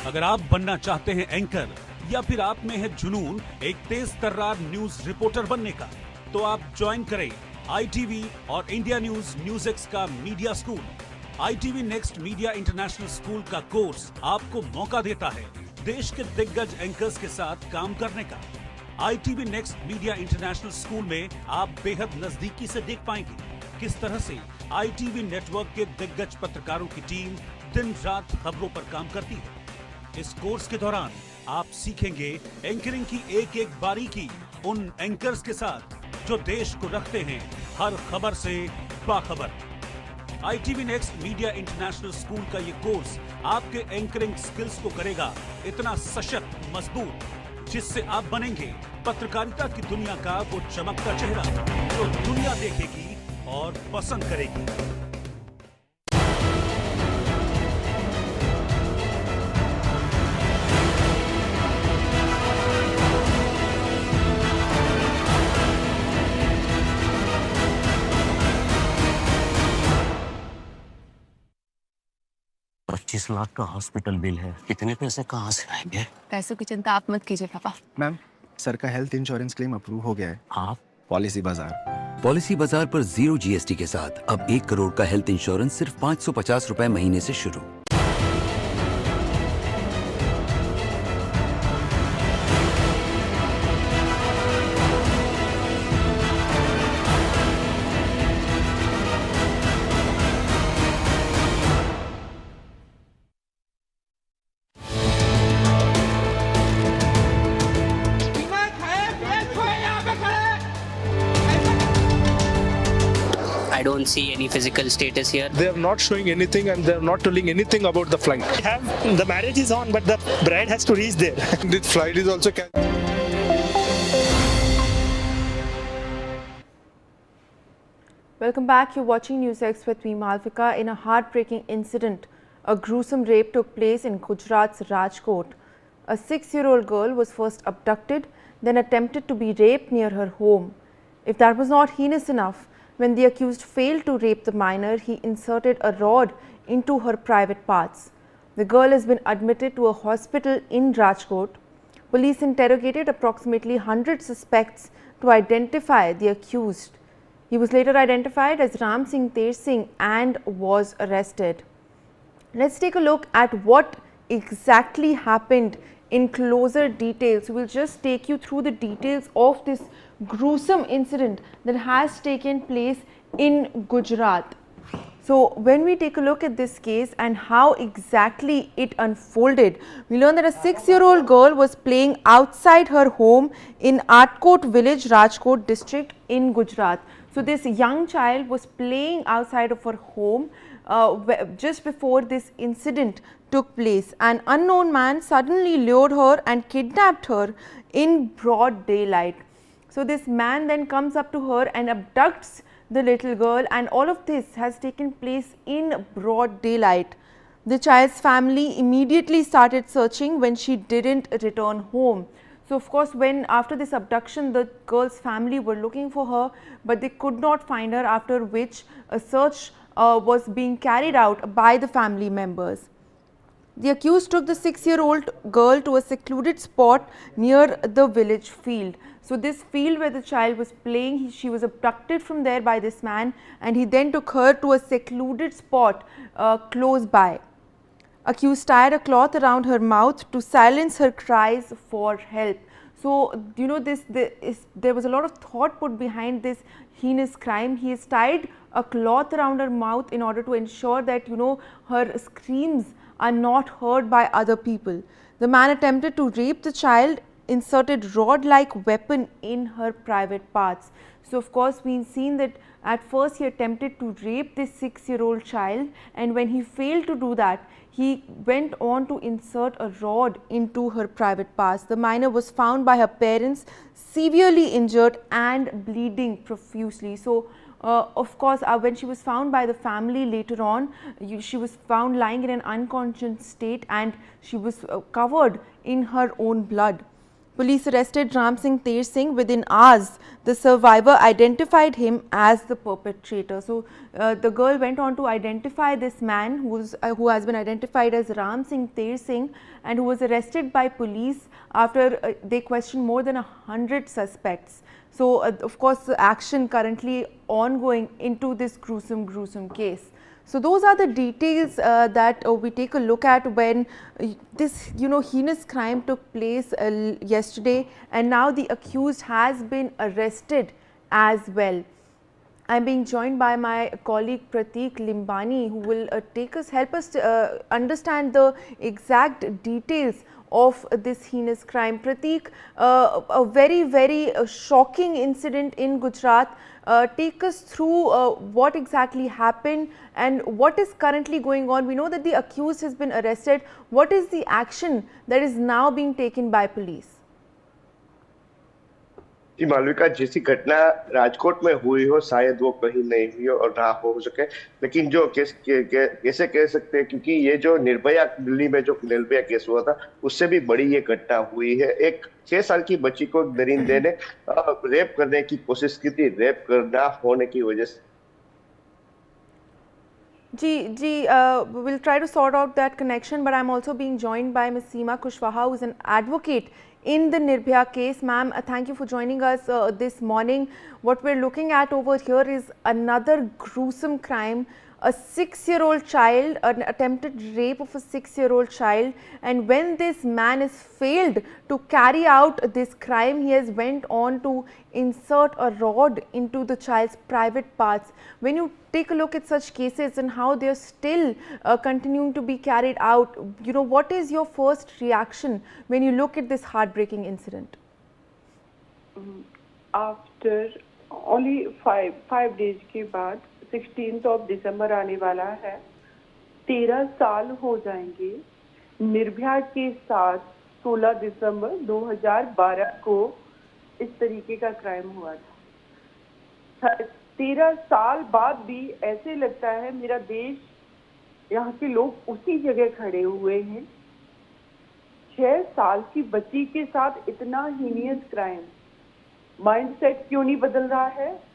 अगर आप बनना चाहते हैं एंकर या फिर आप में है जुनून एक तेज तर्रार न्यूज रिपोर्टर बनने का, तो आप ज्वाइन करें ITV और इंडिया NewsX का media school. ITV next media international school का कोर्स आपको मौका देता है देश के दिग्गज एंकर्स के साथ काम करने का। ITV next media international school में आप बेहद नजदीकी से देख पाएंगे किस तरह से ITV नेटवर्क के दिग्गज पत्रकारों की टीम दिन रात खबरों पर काम करती है। इस कोर्स के दौरान आप सीखेंगे एंकरिंग की एक एक बारीकी उन एंकर्स के साथ जो देश को रखते हैं हर खबर से बाखबर। ITV next media international school का ये कोर्स आपके एंकरिंग स्किल्स को करेगा इतना सशक्त, मजबूत, जिससे आप बनेंगे पत्रकारिता की दुनिया का वो चमकता चेहरा जो दुनिया देखेगी और पसंद करेगी। 25 लाख का हॉस्पिटल बिल है, इतने पैसे कहाँ से आएंगे? पैसों की चिंता आप मत कीजिए पापा। मैम, सर का हेल्थ इंश्योरेंस क्लेम अप्रूव हो गया है। हाँ, पॉलिसी बाजार। पॉलिसी बाजार पर 0 GST के साथ अब 1 करोड़ का हेल्थ इंश्योरेंस सिर्फ 550 रुपए महीने से शुरू। I don't see any physical status here. They are not showing anything and they are not telling anything about the flight. The marriage is on, but the bride has to reach there. The flight is also Welcome back. You're watching NewsX with me, Malvika. In a heartbreaking incident, a gruesome rape took place in Gujarat's Rajkot. A 6-year-old girl was first abducted, then attempted to be raped near her home. If that was not heinous enough, when the accused failed to rape the minor, he inserted a rod into her private parts. The girl has been admitted to a hospital in Rajkot. Police interrogated approximately 100 suspects to identify the accused. He was later identified as Ram Singh Ter Singh and was arrested. Let's take a look at what exactly happened in closer details. We'll just take you through the details of this gruesome incident that has taken place in Gujarat. So when we take a look at this case and how exactly it unfolded, we learn that a 6-year-old girl was playing outside her home in Arpora village, Rajkot district in Gujarat. So this young child was playing outside of her home just before this incident took place. An unknown man suddenly lured her and kidnapped her in broad daylight. So this man then comes up to her and abducts the little girl, and all of this has taken place in broad daylight. The child's family immediately started searching when she didn't return home. So of course, when after this abduction, the girl's family were looking for her, but they could not find her, after which a search was being carried out by the family members. The accused took the 6-year-old girl to a secluded spot near the village field. So this field where the child was playing, she was abducted from there by this man, and he then took her to a secluded spot close by. Accused tied a cloth around her mouth to silence her cries for help. So, you know, there was a lot of thought put behind this heinous crime. He has tied a cloth around her mouth in order to ensure that, you know, her screams are not heard by other people. The man attempted to rape the child, inserted rod-like weapon in her private parts. So of course, we've seen that at first he attempted to rape this 6-year-old child, and when he failed to do that, he went on to insert a rod into her private parts. The minor was found by her parents severely injured and bleeding profusely. So of course, when she was found by the family later on, she was found lying in an unconscious state, and she was covered in her own blood. Police arrested Ram Singh Ter Singh within hours. The survivor identified him as the perpetrator. So the girl went on to identify this man who has been identified as Ram Singh Ter Singh, and who was arrested by police after they questioned more than 100 suspects. So of course, the action currently ongoing into this gruesome case. So those are the details that we take a look at when this, you know, heinous crime took place yesterday, and now the accused has been arrested as well. I am being joined by my colleague Pratik Limbani, who will help us to understand the exact details of this heinous crime. Pratik, a very shocking incident in Gujarat. Take us through what exactly happened and what is currently going on. We know that the accused has been arrested. What is the action that is now being taken by police? जी मालविका, जैसी घटना राजकोट में हुई हो शायद वो कहीं नहीं हुई हो और ना हो सके, लेकिन जो कैसे कह सकते हैं, क्योंकि ये जो निर्भया, दिल्ली में जो निर्भया केस हुआ था, उससे भी बड़ी ये घटना हुई है। एक 6 साल की बच्ची को दरिंदे ने रेप करने की कोशिश की थी, रेप करना होने की वजह से। we'll try to sort out that connection, but I'm also being joined by Ms. Seema Kushwaha, who is an advocate in the Nirbhaya case. Ma'am, thank you for joining us this morning. What we're looking at over here is another gruesome crime. A 6-year-old child, an attempted rape of a 6-year-old child, and when this man has failed to carry out this crime, he has went on to insert a rod into the child's private parts. When you take a look at such cases and how they are still continuing to be carried out, you know, what is your first reaction when you look at this heartbreaking incident? After only five days के बाद 16th of December आने वाला है, 13 साल हो जाएंगे निर्भया के साथ। 16 दिसंबर 2012 को इस तरीके का क्राइम हुआ था। 13 साल बाद भी ऐसे लगता है मेरा देश, यहाँ के लोग उसी जगह खड़े हुए हैं। 6 साल की बच्ची के साथ इतना हीनियस क्राइम, माइंडसेट क्यों नहीं बदल रहा है?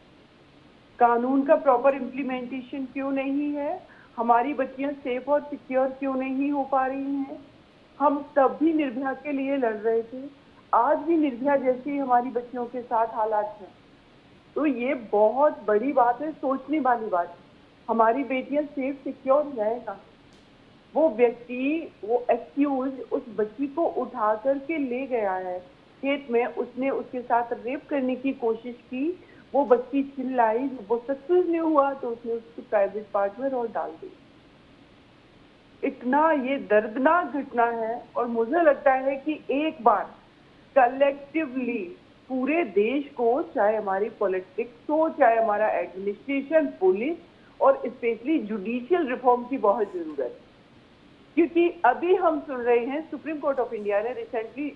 कानून का प्रॉपर इम्प्लीमेंटेशन क्यों नहीं है? हमारी बच्चियां सेफ और सिक्योर क्यों नहीं हो पा रही हैं? हम तब भी निर्भया के लिए लड़ रहे थे, आज भी निर्भया जैसी हमारी बच्चियों के साथ हालात हैं। तो ये बहुत बड़ी बात है, सोचने वाली बात है। हमारी बेटियां सेफ सिक्योर रहेगा। वो व्यक्ति, वो एक्यूज उस बच्ची को उठा करके ले गया है खेत में, उसने उसके साथ रेप करने की कोशिश की, वो बच्ची चिल्लाई, वो सक्सेस नहीं हुआ तो उसने उसके प्राइवेट पार्ट में रॉड डाल दी। इतना ये दर्दनाक घटना है और मुझे लगता है कि एक बार कलेक्टिवली पूरे देश को, चाहे हमारी पॉलिटिक्स हो, चाहे हमारा एडमिनिस्ट्रेशन, पुलिस और स्पेशली जुडिशियल रिफॉर्म की बहुत जरूरत है। क्योंकि अभी हम सुन रहे हैं सुप्रीम कोर्ट ऑफ इंडिया ने रिसेंटली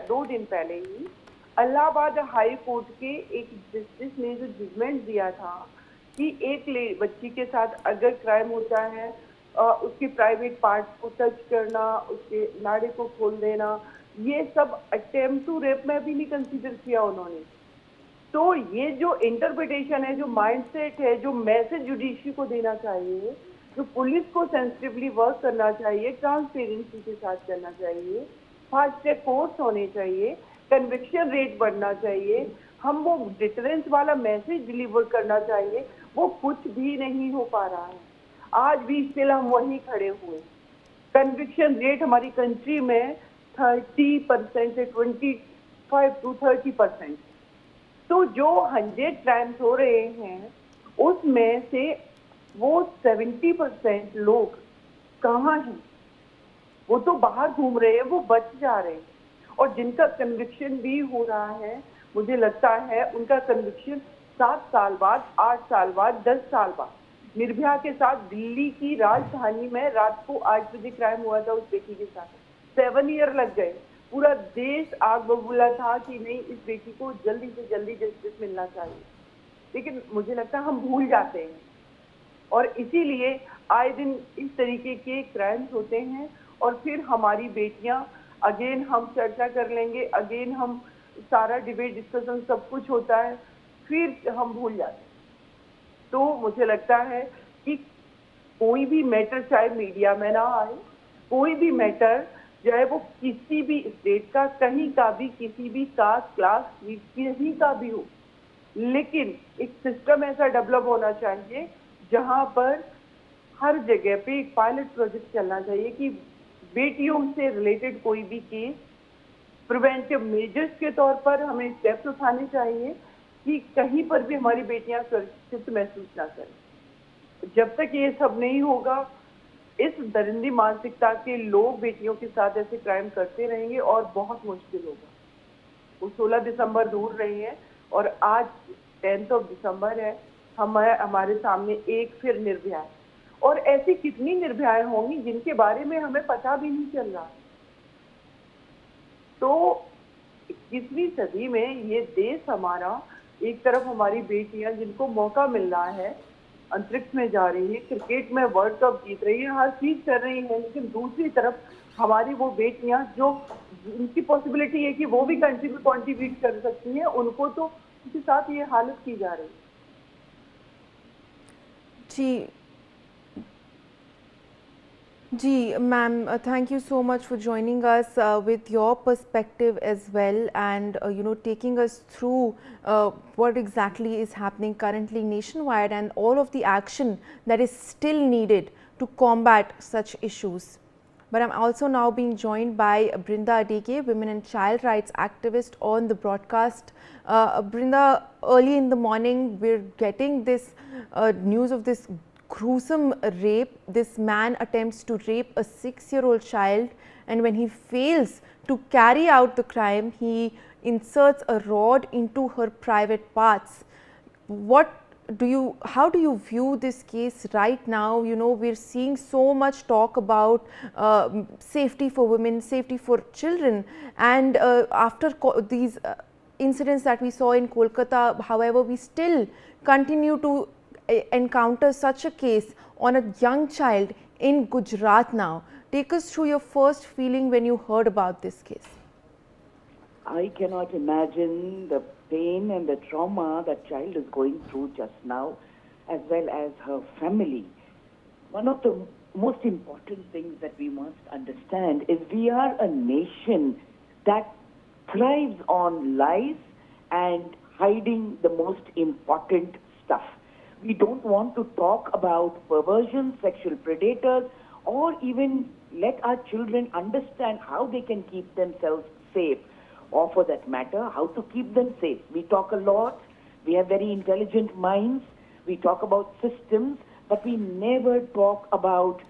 2 दिन पहले ही इलाहाबाद हाई कोर्ट के एक जस्टिस ने जो जजमेंट दिया था कि एक बच्ची के साथ अगर क्राइम होता है, उसके प्राइवेट पार्ट्स को टच करना, उसके नाड़े को खोल देना, ये सब अटेम्प्ट टू रेप में भी नहीं कंसीडर किया उन्होंने। तो ये जो इंटरप्रिटेशन है, जो माइंडसेट है, जो मैसेज जुडिशरी को देना चाहिए, जो पुलिस को सेंसिटिवली वर्क करना चाहिए, ट्रांसपेरेंसी के साथ करना चाहिए, फास्ट ट्रैक कोर्ट्स होने चाहिए, कन्विक्शन रेट बढ़ना चाहिए, हम वो डिटरेंस वाला मैसेज डिलीवर करना चाहिए, वो कुछ भी नहीं हो पा रहा है। आज भी स्टिल हम वहीं खड़े हुए। कन्विक्शन रेट हमारी कंट्री में 30% से 25 to 30%। तो जो 100 क्राइम्स हो रहे हैं उसमें से वो 70% लोग कहाँ हैं? वो तो बाहर घूम रहे हैं, वो बच जा रहे हैं। और जिनका कन्विक्शन भी हो रहा है, मुझे लगता है उनका कन्विक्शन 7 साल बाद, 8 साल बाद, 10 साल बाद। निर्भया के साथ दिल्ली की राजधानी में रात को 8 बजे क्राइम हुआ था उस बेटी के साथ। 7 ईयर लग गए। पूरा देश आग बबूला था कि नहीं, इस बेटी को जल्दी से जल्दी जस्टिस मिलना चाहिए। लेकिन मुझे लगता है हम भूल जाते हैं और इसीलिए आए दिन इस तरीके के क्राइम्स होते हैं और फिर हमारी बेटियां, अगेन हम चर्चा कर लेंगे, अगेन हम सारा डिबेट डिस्कशन सब कुछ होता है, फिर हम भूल जाते हैं। तो मुझे लगता है कि कोई भी मैटर, चाहे मीडिया में ना आए, कोई भी मैटर, चाहे वो किसी भी स्टेट का, कहीं का भी, किसी भी कास्ट, क्लास, कहीं का भी हो, लेकिन एक सिस्टम ऐसा डेवलप होना चाहिए जहां पर हर जगह पे एक पायलट प्रोजेक्ट चलना चाहिए कि बेटियों से रिलेटेड कोई भी केस प्रिवेंटिव मेजर्स के तौर पर हमें स्टेप्स उठाने चाहिए कि कहीं पर भी हमारी बेटियां सुरक्षित महसूस ना करें। जब तक ये सब नहीं होगा, इस दरिंदी मानसिकता के लोग बेटियों के साथ ऐसे क्राइम करते रहेंगे और बहुत मुश्किल होगा। वो 16 दिसंबर दूर रही है और आज 10 दिसंबर है। हमारे सामने एक फिर निर्भया है और ऐसी कितनी निर्भयाएं होंगी जिनके बारे में हमें पता भी नहीं चल रहा। तो 21वीं सदी में ये देश हमारा, एक तरफ हमारी बेटियां जिनको मौका मिल रहा है, अंतरिक्ष में जा रही है, क्रिकेट में वर्ल्ड कप जीत रही है, हर चीज कर रही है, लेकिन दूसरी तरफ हमारी वो बेटियां जो उनकी पॉसिबिलिटी है कि वो भी कंट्री में कॉन्ट्रीब्यूट कर सकती हैं, उनको तो उनके साथ ये हालत की जा रही है। जी Ji, ma'am, thank you so much for joining us with your perspective as well, and taking us through what exactly is happening currently nationwide and all of the action that is still needed to combat such issues. But I'm also now being joined by Brinda Adike, women and child rights activist, on the broadcast. Brinda, early in the morning, we're getting this news of this gruesome rape. This man attempts to rape a 6-year-old child, and when he fails to carry out the crime, he inserts a rod into her private parts. How do you view this case right now? We're seeing so much talk about safety for women, safety for children, and after these incidents that we saw in Kolkata, however, we still continue to encounter such a case on a young child in Gujarat now. Take us through your first feeling when you heard about this case. I cannot imagine the pain and the trauma that child is going through just now, as well as her family. One of the most important things that we must understand is we are a nation that thrives on lies and hiding the most important stuff. We don't want to talk about perversion, sexual predators, or even let our children understand how they can keep themselves safe, or for that matter, how to keep them safe. We talk a lot, we have very intelligent minds, we talk about systems, but we never talk about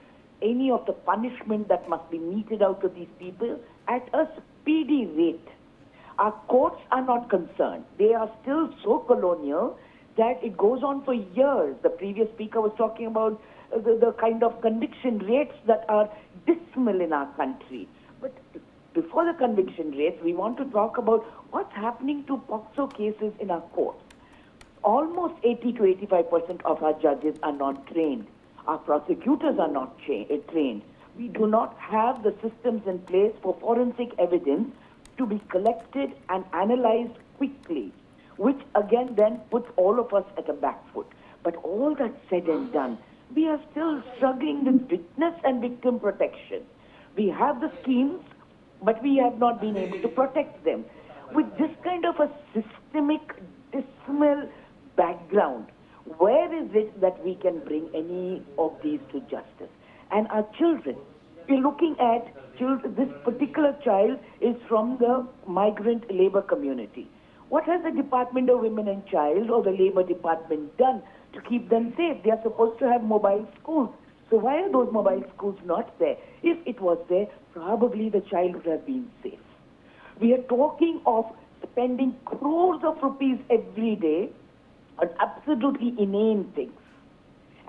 any of the punishment that must be meted out to these people at a speedy rate. Our courts are not concerned. They are still so colonial that it goes on for years. The previous speaker was talking about the kind of conviction rates that are dismal in our country. But before the conviction rates, we want to talk about what's happening to POCSO cases in our courts. Almost 80 to 85% of our judges are not trained. Our prosecutors are not trained. We do not have the systems in place for forensic evidence to be collected and analyzed quickly, which again then puts all of us at a back foot. But all that said and done, we are still struggling with witness and victim protection. We have the schemes, but we have not been able to protect them. With this kind of a systemic, dismal background, where is it that we can bring any of these to justice? And our children, we're looking at children, this particular child is from the migrant labor community. What has the Department of Women and Child or the Labor Department done to keep them safe? They are supposed to have mobile schools. So why are those mobile schools not there? If it was there, probably the child would have been safe. We are talking of spending crores of rupees every day on absolutely inane things.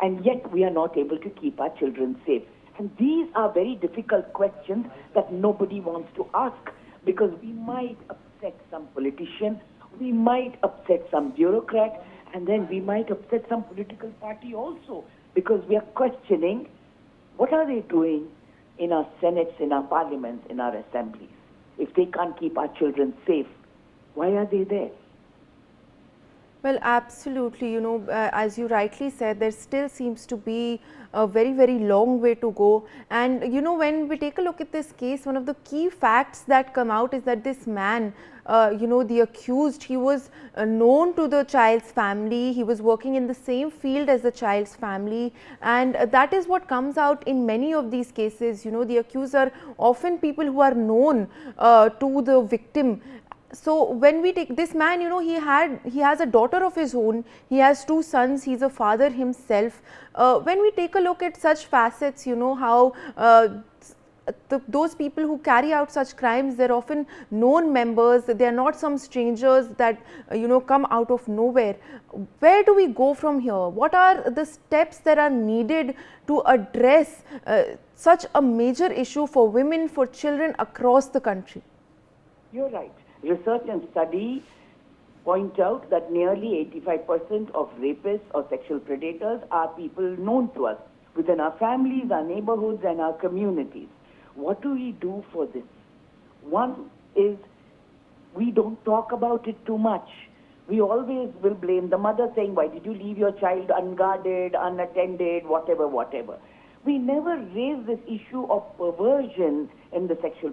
And yet we are not able to keep our children safe. And these are very difficult questions that nobody wants to ask, because we might upset some politician, we might upset some bureaucrat, and then we might upset some political party also, because we are questioning what are they doing in our senates, in our parliaments, in our assemblies. If they can't keep our children safe, why are they there? Well, absolutely. As you rightly said, there still seems to be a very, very long way to go. And, when we take a look at this case, one of the key facts that come out is that this man, the accused, he was known to the child's family. He was working in the same field as the child's family. And that is what comes out in many of these cases. The accused are often people who are known to the victim. So when we take this man, he has a daughter of his own, he has 2 sons, he's a father himself. When we take a look at such facets, how those people who carry out such crimes, they're often known members, they are not some strangers that come out of nowhere. Where do we go from here? What are the steps that are needed to address such a major issue for women, for children across the country? You're right. Research and study point out that nearly 85% of rapists or sexual predators are people known to us within our families, our neighborhoods, and our communities. What do we do for this? One is we don't talk about it too much. We always will blame the mother, saying, why did you leave your child unguarded, unattended, whatever. We never raise this issue of perversion in the sexual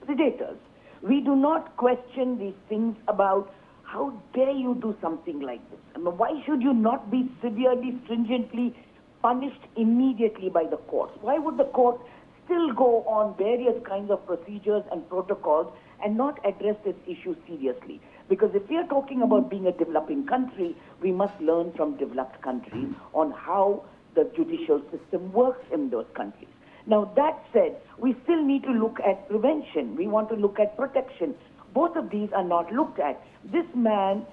predators. We do not question these things about how dare you do something like this. I mean, why should you not be severely, stringently punished immediately by the courts? Why would the court still go on various kinds of procedures and protocols and not address this issue seriously? Because if we are talking about being a developing country, we must learn from developed countries on how the judicial system works in those countries. Now, that said, we still need to look at prevention. We want to look at protection. Both of these are not looked at. This man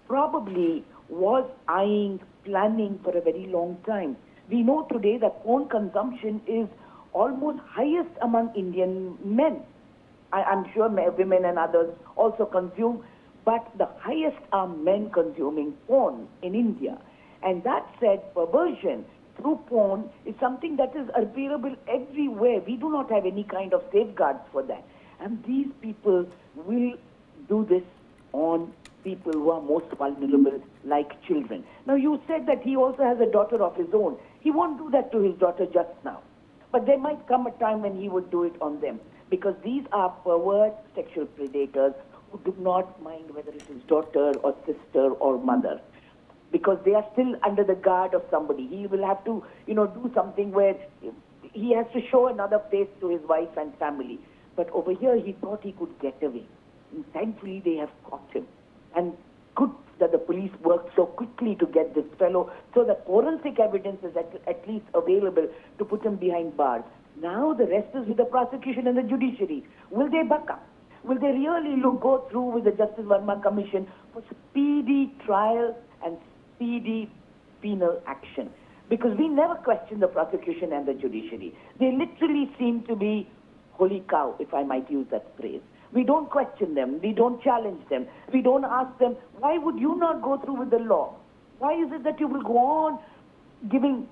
probably was eyeing, planning for a very long time. We know today that porn consumption is almost highest among Indian men. I'm sure women and others also consume, but the highest are men consuming porn in India. And that said, perversion through porn is something that is available everywhere. We do not have any kind of safeguards for that. And these people will do this on people who are most vulnerable, like children. Now, you said that he also has a daughter of his own. He won't do that to his daughter just now. But there might come a time when he would do it on them. Because these are pervert sexual predators who do not mind whether it is daughter or sister or mother. Because they are still under the guard of somebody. He will have to, do something where he has to show another face to his wife and family. But over here, he thought he could get away. And thankfully, they have caught him. And good that the police worked so quickly to get this fellow so that forensic evidence is at least available to put him behind bars. Now the rest is with the prosecution and the judiciary. Will they buck up? Will they really go through with the Justice Verma Commission for speedy trial and speedy penal action? Because we never question the prosecution and the judiciary. They literally seem to be holy cow, if I might use that phrase. We don't question them. We don't challenge them. We don't ask them, why would you not go through with the law? Why is it that you will go on giving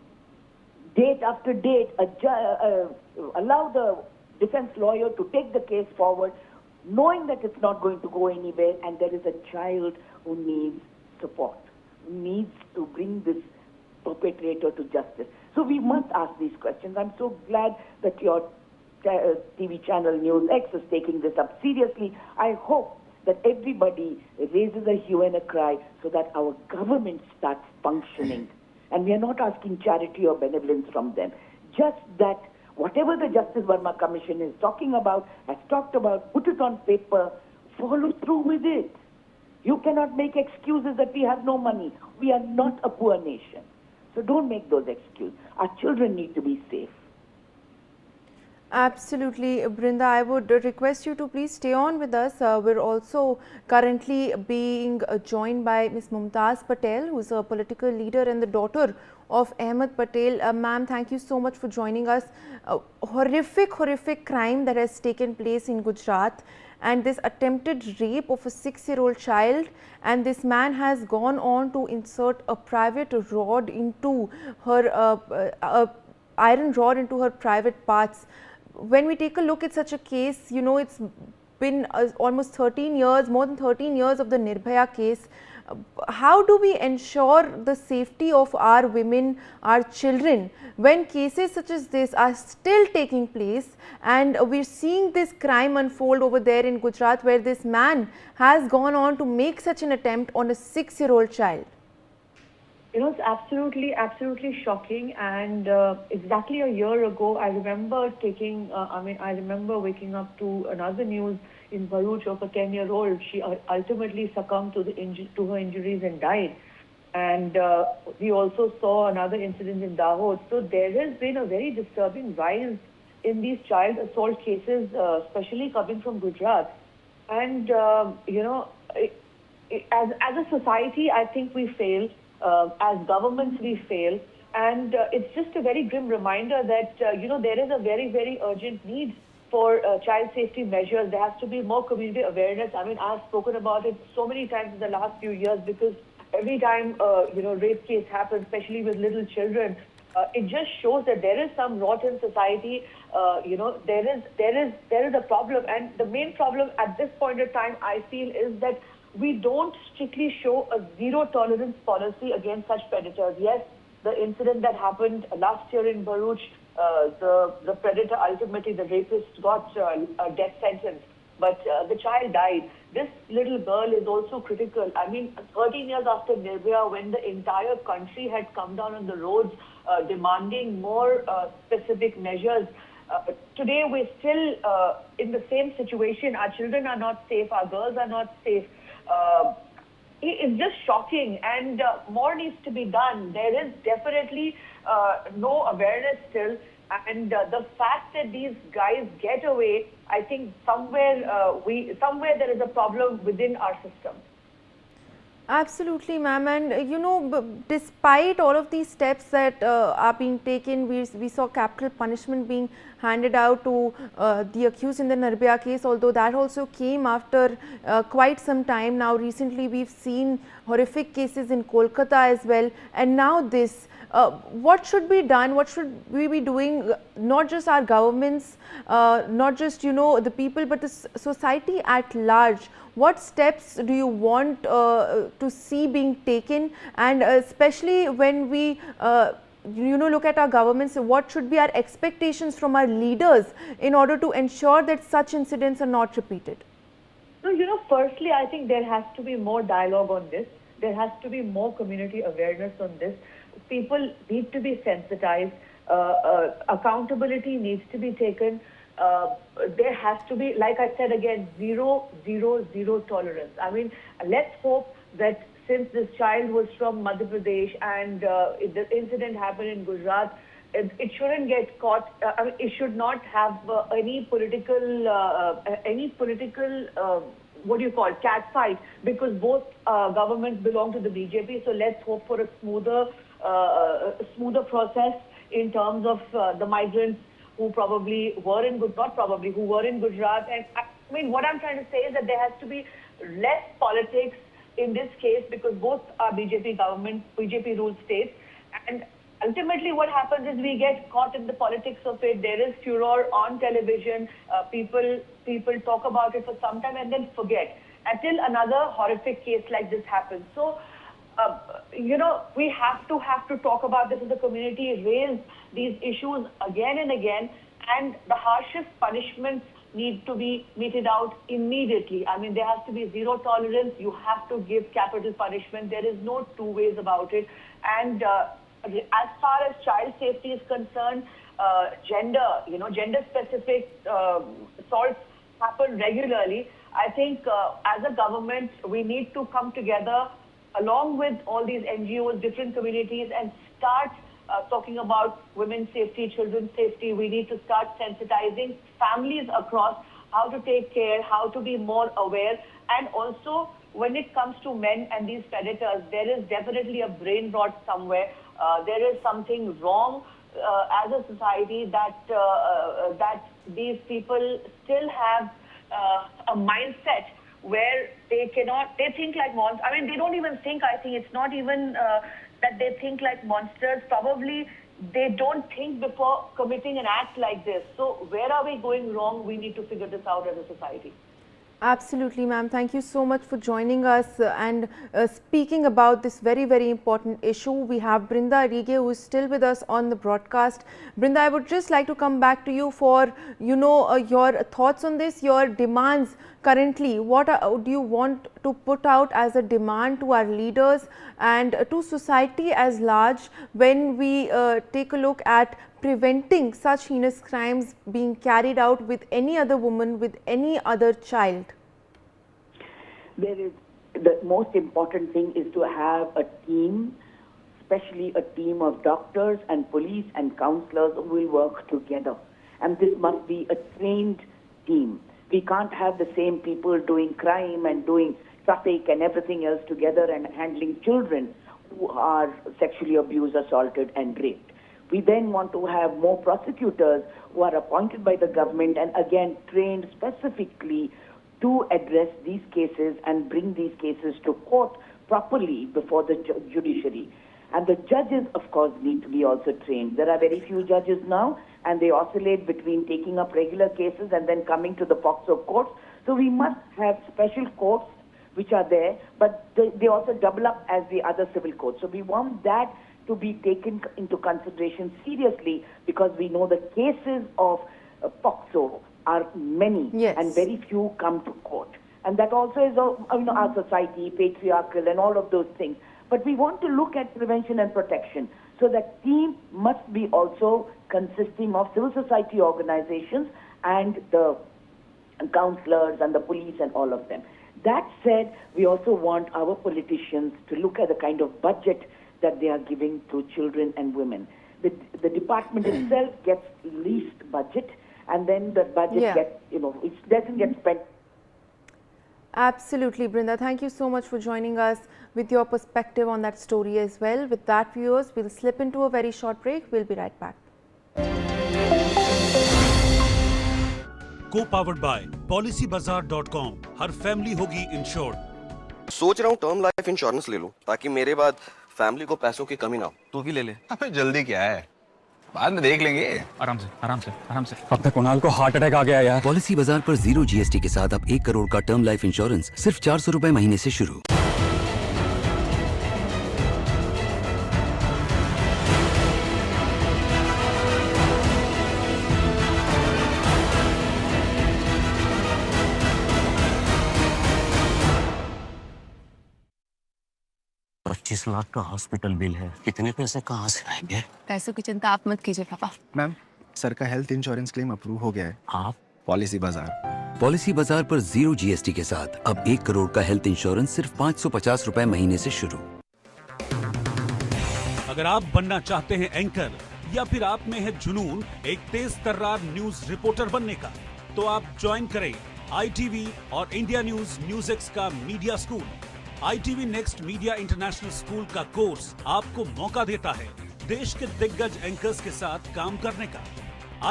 date after date, allow the defense lawyer to take the case forward, knowing that it's not going to go anywhere, and there is a child who needs support, who needs to bring this perpetrator to justice. So we must ask these questions. I'm so glad that your TV channel NewsX is taking this up seriously. I hope that everybody raises a hue and a cry so that our government starts functioning. And we are not asking charity or benevolence from them. Just that whatever the Justice Verma Commission is talking about, has talked about, put it on paper, follow through with it. You cannot make excuses that we have no money. We are not a poor nation. So don't make those excuses. Our children need to be safe. Absolutely, Brinda. I would request you to please stay on with us. We're also currently being joined by Ms. Mumtaz Patel, who is a political leader and the daughter of Ahmed Patel. Ma'am, thank you so much for joining us. Horrific crime that has taken place in Gujarat, and this attempted rape of a 6-year-old child, and this man has gone on to insert a private rod into her iron rod into her private parts. When we take a look at such a case, it's been almost 13 years, more than 13 years of the Nirbhaya case. How do we ensure the safety of our women, our children, when cases such as this are still taking place, and we're seeing this crime unfold over there in Gujarat, where this man has gone on to make such an attempt on a 6-year-old child? It's absolutely shocking. And exactly a year ago, I remember I remember waking up to another news in Bharuch of a 10-year-old. She ultimately succumbed to her injuries and died. And we also saw another incident in Dahod. So there has been a very disturbing rise in these child assault cases, especially coming from Gujarat. And, as a society, I think we fail. As governments, we fail. And it's just a very grim reminder that, there is a very, very urgent need for child safety measures. There has to be more community awareness. I've spoken about it so many times in the last few years, because every time, rape case happens, especially with little children, it just shows that there is some rot in society. There is a problem. And the main problem at this point in time, I feel, is that we don't strictly show a zero tolerance policy against such predators. Yes, the incident that happened last year in Bharuch, the predator, ultimately the rapist, got a death sentence, but the child died. This little girl is also critical. I mean, 13 years after Nirbhaya, when the entire country had come down on the roads demanding more specific measures, today we're still in the same situation. Our children are not safe, our girls are not safe. It's just shocking, and more needs to be done. There is definitely no awareness still, and the fact that these guys get away, I think somewhere there is a problem within our system. Absolutely, ma'am. And you know, despite all of these steps that are being taken, we saw capital punishment being handed out to the accused in the Nirbhaya case, although that also came after quite some time. Now recently we've seen horrific cases in Kolkata as well, and now this. What should be done? What should we be doing? Not just our governments, not just, you know, the people, but the society at large. What steps do you want to see being taken? And especially when we look at our governments, what should be our expectations from our leaders in order to ensure that such incidents are not repeated? So, you know, firstly, I think there has to be more dialogue on this. There has to be more community awareness on this. People need to be sensitized. Accountability needs to be taken. There has to be, like I said again, zero tolerance. I mean, let's hope that since this child was from Madhya Pradesh and the incident happened in Gujarat, it shouldn't get caught. I mean, it should not have any political what do you call, cat fight, because both governments belong to the BJP. So let's hope for a smoother process in terms of the migrants who probably were in who were in Gujarat. And I mean, what I'm trying to say is that there has to be less politics in this case, because both are BJP government, BJP ruled states, and ultimately what happens is we get caught in the politics of it. There is furor on television. People talk about it for some time and then forget until another horrific case like this happens. So, you know, we have to talk about this as a community, raise these issues again and again, and the harshest punishments need to be meted out immediately. I mean, there has to be zero tolerance. You have to give capital punishment. There is no two ways about it. And as far as child safety is concerned, gender-specific assaults happen regularly. I think as a government, we need to come together along with all these NGOs, different communities, and start talking about women's safety, children's safety. We need to start sensitizing families across how to take care, how to be more aware. And also, when it comes to men and these predators, there is definitely a brain rot somewhere. There is something wrong as a society that these people still have a mindset where they think like monsters. I mean, they don't even think. I think it's not even that they think like monsters. Probably they don't think before committing an act like this. So where are we going wrong? We need to figure this out as a society. Absolutely, ma'am. Thank you so much for joining us and speaking about this very, very important issue. We have Brinda Rige, who is still with us on the broadcast. Brinda, I would just like to come back to you for, your thoughts on this, your demands currently. What do you want to put out as a demand to our leaders and to society as large when we take a look at preventing such heinous crimes being carried out with any other woman, with any other child? The most important thing is to have a team, especially a team of doctors and police and counselors who will work together. And this must be a trained team. We can't have the same people doing crime and doing traffic and everything else together and handling children who are sexually abused, assaulted and raped. We then want to have more prosecutors who are appointed by the government and again trained specifically to address these cases and bring these cases to court properly before the judiciary. And the judges, of course, need to be also trained. There are very few judges now, and they oscillate between taking up regular cases and then coming to the POCSO courts. So we must have special courts which are there, but they also double up as the other civil courts. So we want that to be taken into consideration seriously, because we know the cases of POCSO are many, and very few come to court. And that also is our society, patriarchal and all of those things. But we want to look at prevention and protection. So that team must be also consisting of civil society organizations and the counselors and the police and all of them. That said, we also want our politicians to look at the kind of budget that they are giving to children and women. The department itself gets least budget, and then the budget gets, it doesn't get spent. Absolutely, Brinda. Thank you so much for joining us with your perspective on that story as well. With that, viewers, we'll slip into a very short break. We'll be right back. Co-powered by policybazaar.com. Her family होगी insured. सोच रहा हूँ term life insurance ले लूं ताकि मेरे बाद family को पैसों की कमी ना हो। तू भी ले ले। अबे जल्दी क्या है, बाद में देख लेंगे। आराम से आराम से आराम से। अब तक कुणाल को हार्ट अटैक आ गया यार। पॉलिसी बाजार पर 0 GST के साथ अब 1 करोड़ का टर्म लाइफ इंश्योरेंस सिर्फ 400 रुपए महीने से शुरू। $25 लाख का हॉस्पिटल बिल है, कितने पैसे कहाँ से आएंगे? पैसों की चिंता आप मत कीजिए पापा। मैम, सर का हेल्थ इंश्योरेंस क्लेम अप्रूव हो गया है। आप? पॉलिसी बाजार। पॉलिसी बाजार पर 0 GST के साथ अब 1 करोड़ का हेल्थ इंश्योरेंस सिर्फ 550 रुपए महीने से शुरू। अगर आप बनना चाहते हैं एंकर या फिर आप में है जुनून एक तेज तर्रार न्यूज रिपोर्टर बनने का, तो आप ज्वाइन करें ITV और इंडिया NewsX का media school. ITV next media international school का कोर्स आपको मौका देता है देश के दिग्गज एंकर्स के साथ काम करने का।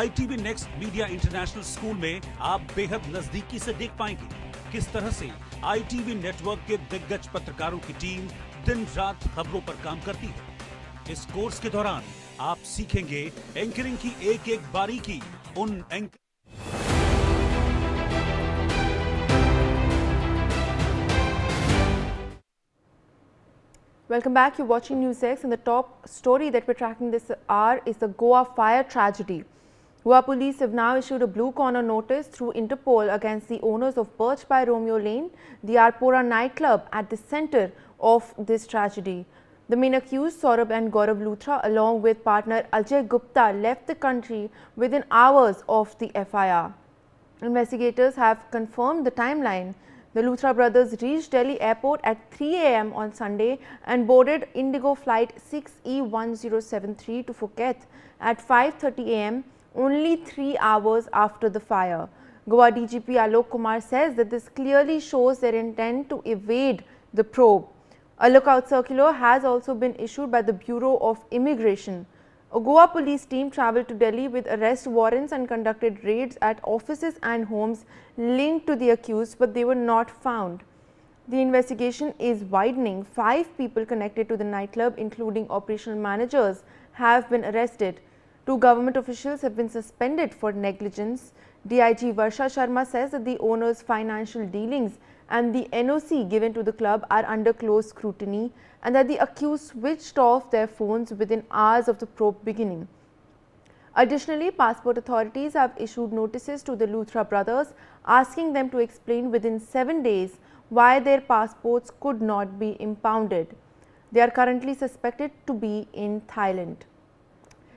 ITV next media international school में आप बेहद नजदीकी से देख पाएंगे किस तरह से ITV नेटवर्क के दिग्गज पत्रकारों की टीम दिन रात खबरों पर काम करती है। इस कोर्स के दौरान आप सीखेंगे एंकरिंग की एक एक बारीकी। उन anchor Welcome back. You're watching NewsX, and the top story that we're tracking this hour is the Goa fire tragedy. Goa police have now issued a blue corner notice through Interpol against the owners of Birch by Romeo Lane, the Arpora nightclub at the center of this tragedy. The main accused, Saurabh and Gaurav Luthra, along with partner Ajay Gupta, left the country within hours of the FIR. Investigators have confirmed the timeline. The Luthra brothers reached Delhi airport at 3 AM on Sunday and boarded Indigo flight 6E1073 to Phuket at 5:30 AM, only 3 hours after the fire. Goa DGP Alok Kumar says that this clearly shows their intent to evade the probe. A lookout circular has also been issued by the Bureau of Immigration. A Goa police team travelled to Delhi with arrest warrants and conducted raids at offices and homes linked to the accused, but they were not found. The investigation is widening. 5 people connected to the nightclub, including operational managers, have been arrested. 2 government officials have been suspended for negligence. DIG Varsha Sharma says that the owner's financial dealings and the NOC given to the club are under close scrutiny, and that the accused switched off their phones within hours of the probe beginning. Additionally, passport authorities have issued notices to the Luthra brothers asking them to explain within 7 days why their passports could not be impounded. They are currently suspected to be in Thailand.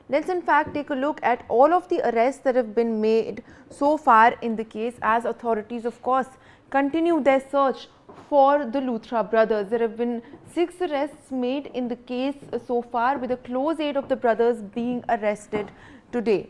Let's in fact take a look at all of the arrests that have been made so far in the case, as authorities of course continue their search for the Luthra brothers. There have been 6 arrests made in the case so far, with a close aid of the brothers being arrested today.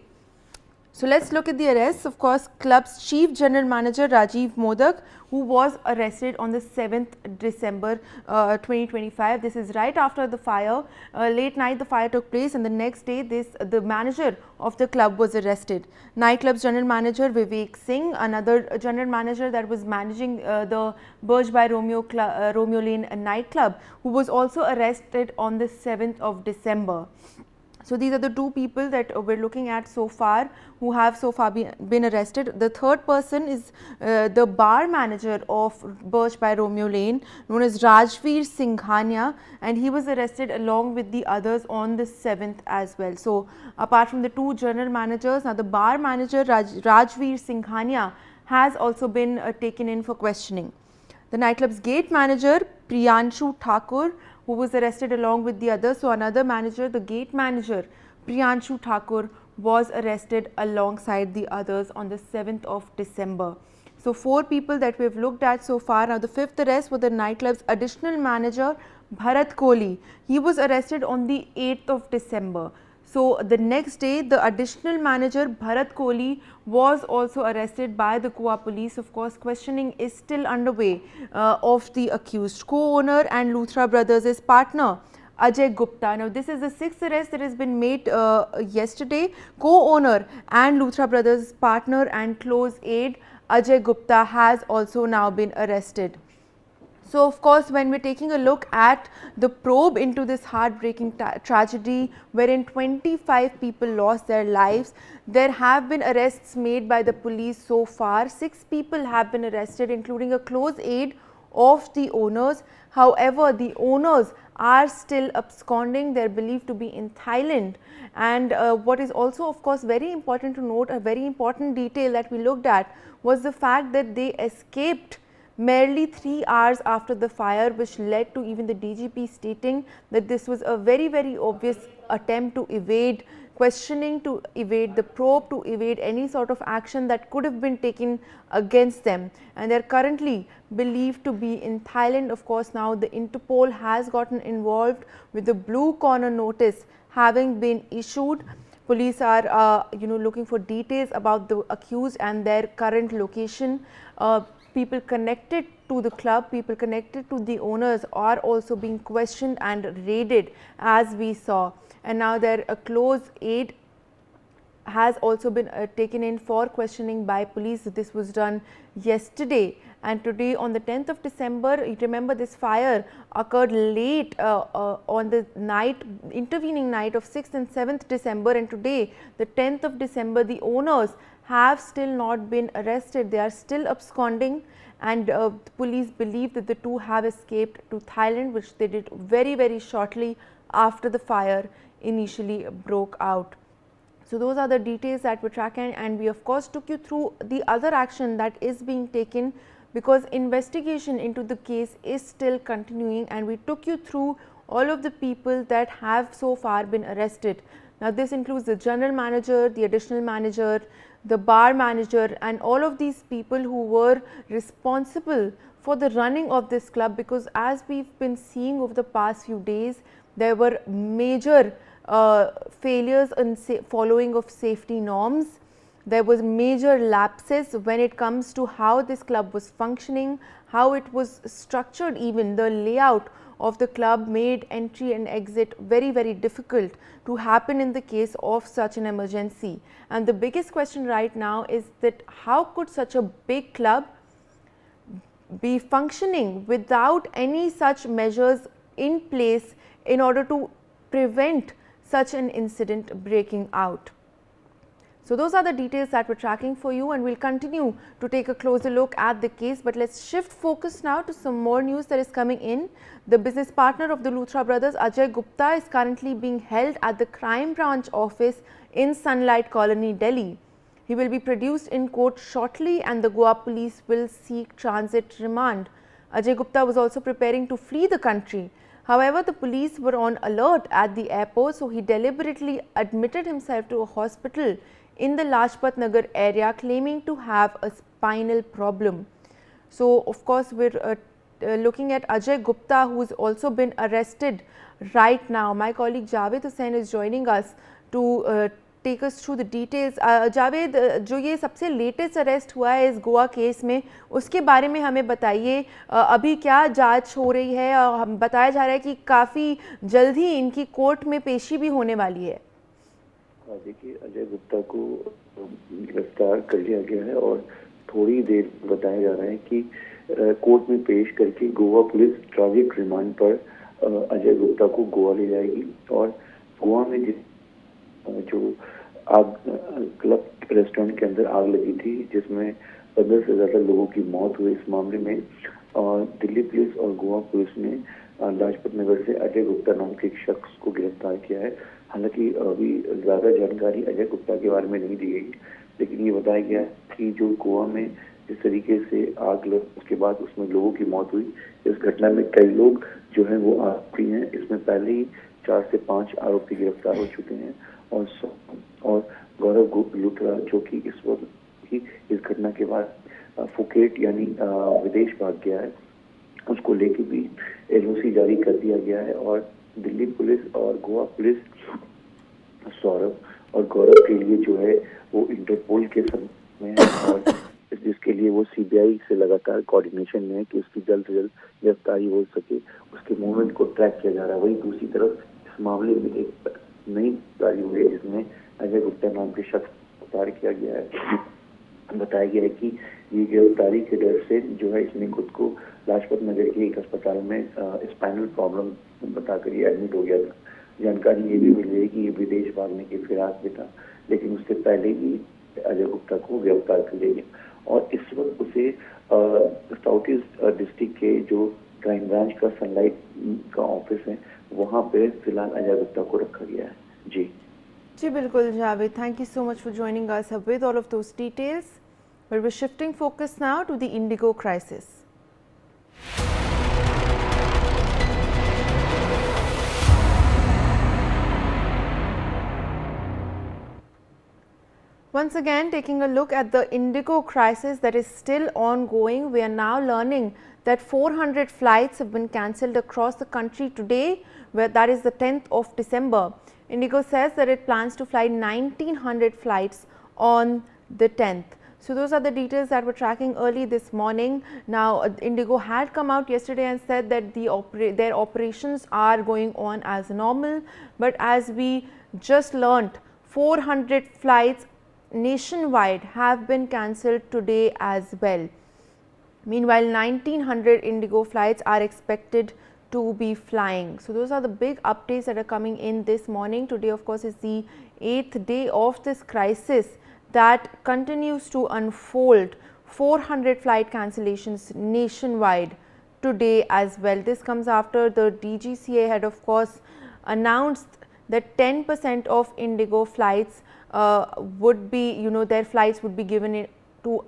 So let's look at the arrests. Of course, club's chief general manager Rajiv Modak, who was arrested on the 7th December 2025. This is right after the fire. Late night the fire took place, and the next day the manager of the club was arrested. Nightclub's general manager Vivek Singh, another general manager that was managing the Birch by Romeo Lane nightclub, who was also arrested on the 7th of December. So these are the two people that we're looking at so far who have so far been arrested. The third person is the bar manager of Birch by Romeo Lane, known as Rajveer Singhania, and he was arrested along with the others on the 7th as well. So apart from the two general managers, now the bar manager Rajveer Singhania has also been taken in for questioning. The nightclub's gate manager Priyanshu Thakur, who was arrested along with the others. So another manager, the gate manager Priyanshu Thakur, was arrested alongside the others on the 7th of December. So 4 people that we have looked at so far. Now the 5th arrest was the nightclub's additional manager Bharat Kohli. He was arrested on the 8th of December. So the next day, the additional manager Bharat Kohli was also arrested by the Goa police. Of course, questioning is still underway of the accused. Co-owner and Luthra Brothers' partner Ajay Gupta. Now this is the 6th arrest that has been made yesterday. Co-owner and Luthra Brothers' partner and close aide Ajay Gupta has also now been arrested. So of course, when we're taking a look at the probe into this heartbreaking tragedy wherein 25 people lost their lives, there have been arrests made by the police so far. 6 people have been arrested, including a close aide of the owners. However, the owners are still absconding. They are believed to be in Thailand. And what is also of course very important to note, a very important detail that we looked at, was the fact that they escaped merely 3 hours after the fire, which led to even the DGP stating that this was a very, very obvious attempt to evade questioning, to evade the probe, to evade any sort of action that could have been taken against them. And they are currently believed to be in Thailand. Of course, now the Interpol has gotten involved with the blue corner notice having been issued. Police are looking for details about the accused and their current location. People connected to the club, people connected to the owners are also being questioned and raided, as we saw. And now their close aide has also been taken in for questioning by police. This was done yesterday, and today on the 10th of December, you remember this fire occurred late on the night, intervening night of 6th and 7th December, and today the 10th of December, the owners have still not been arrested. They are still absconding, and the police believe that the two have escaped to Thailand, which they did very, very shortly after the fire initially broke out. So those are the details that we're tracking, and we of course took you through the other action that is being taken, because investigation into the case is still continuing, and we took you through all of the people that have so far been arrested. Now this includes the general manager, the additional manager, the bar manager, and all of these people who were responsible for the running of this club, because as we've been seeing over the past few days, there were major failures in following of safety norms. There was major lapses when it comes to how this club was functioning, how it was structured. Even the layout of the club made entry and exit very, very difficult to happen in the case of such an emergency. And the biggest question right now is that how could such a big club be functioning without any such measures in place in order to prevent such an incident breaking out. So those are the details that we're tracking for you, and we'll continue to take a closer look at the case. But let's shift focus now to some more news that is coming in. The business partner of the Luthra brothers, Ajay Gupta, is currently being held at the crime branch office in Sunlight Colony, Delhi. He will be produced in court shortly, and the Goa police will seek transit remand. Ajay Gupta was also preparing to flee the country. However, the police were on alert at the airport, so he deliberately admitted himself to a hospital in the Lajpat Nagar area, claiming to have a spinal problem. So, of course, we're looking at Ajay Gupta, who has also been arrested right now. My colleague Javed Hussain is joining us to take us through the details. Javed, जो ये सबसे latest arrest हुआ है इस Goa case में, उसके बारे में हमें बताइए. अभी क्या जांच हो रही है? हम बताया जा रहा है कि काफ़ी जल्द ही इनकी कोर्ट में पेशी भी होने वाली है. देखिए, अजय गुप्ता को गिरफ्तार कर लिया गया है और थोड़ी देर बताया जा रहा है कि कोर्ट में पेश करके गोवा पुलिस ट्रांजिट रिमांड पर अजय गुप्ता को गोवा ले जाएगी और गोवा में जो आग क्लब रेस्टोरेंट के अंदर आग लगी थी, जिसमें 15 से ज्यादा लोगों की मौत हुई। इस मामले में दिल्ली पुलिस और गोवा पुलिस ने लाजपत नगर से अजय गुप्ता नाम के एक शख्स को गिरफ्तार किया है। हालांकि अभी ज्यादा जानकारी अजय गुप्ता के बारे में नहीं दी गई, लेकिन ये बताया गया कि जो गोवा में जिस तरीके से आग लग, उसके बाद उसमें लोगों की मौत हुई, इस घटना में कई लोग जो है वो आरोपी हैं। इसमें पहले ही 4 से 5 आरोपी गिरफ्तार हो चुके हैं और गौरव लुथरा, जो कि इस वक्त ही इस घटना के बाद फुकेट यानी विदेश भाग गया है, उसको लेके भी LOC जारी कर दिया गया है। और दिल्ली पुलिस और गोवा पुलिस सौरभ और गौरव के लिए जो है वो इंटरपोल के में है, और जिसके लिए वो CBI से लगातार कोऑर्डिनेशन में है कि उसकी जल्द से जल्द गिरफ्तारी हो सके, उसके मूवमेंट को ट्रैक किया जा रहा है। वही दूसरी तरफ इस मामले में एक नई गिरफ्तारी हुई है, जिसमें अजय गुप्ता नाम के शख्स को गिरफ्तार किया गया है। बताया गया है कि ये गिरफ्तारी के डर से जो है इसने खुद को लाजपत नगर के एक अस्पताल में स्पाइनल प्रॉब्लम बताकर ये एडमिट हो गया था। जानकारी ये भी मिली है कि ये विदेश भागने के फिराक में था, लेकिन उससे पहले ही अजय गुप्ता को गिरफ्तार कर लिया गया और इस वक्त उसे साउथ ईस्ट डिस्ट्रिक्ट के जो क्राइम ब्रांच का सनलाइट का ऑफिस है, वहाँ पे फिलहाल अजय गुप्ता को रखा गया है। जी बिल्कुल Javed, thank you so much for joining us with all of those details. But we're shifting focus now to the Indigo crisis. Once again, taking a look at the Indigo crisis that is still ongoing, we are now learning that 400 flights have been cancelled across the country today, where that is the 10th of December. Indigo says that it plans to fly 1900 flights on the 10th. So those are the details that we're tracking early this morning. Now, Indigo had come out yesterday and said that their operations are going on as normal, but as we just learnt, 400 flights nationwide have been cancelled today as well. Meanwhile, 1900 Indigo flights are expected to be flying. So those are the big updates that are coming in this morning. Today, of course, is the 8th day of this crisis that continues to unfold. 400 flight cancellations nationwide today as well. This comes after the DGCA had, of course, announced that 10% of Indigo flights would be, their flights would be given to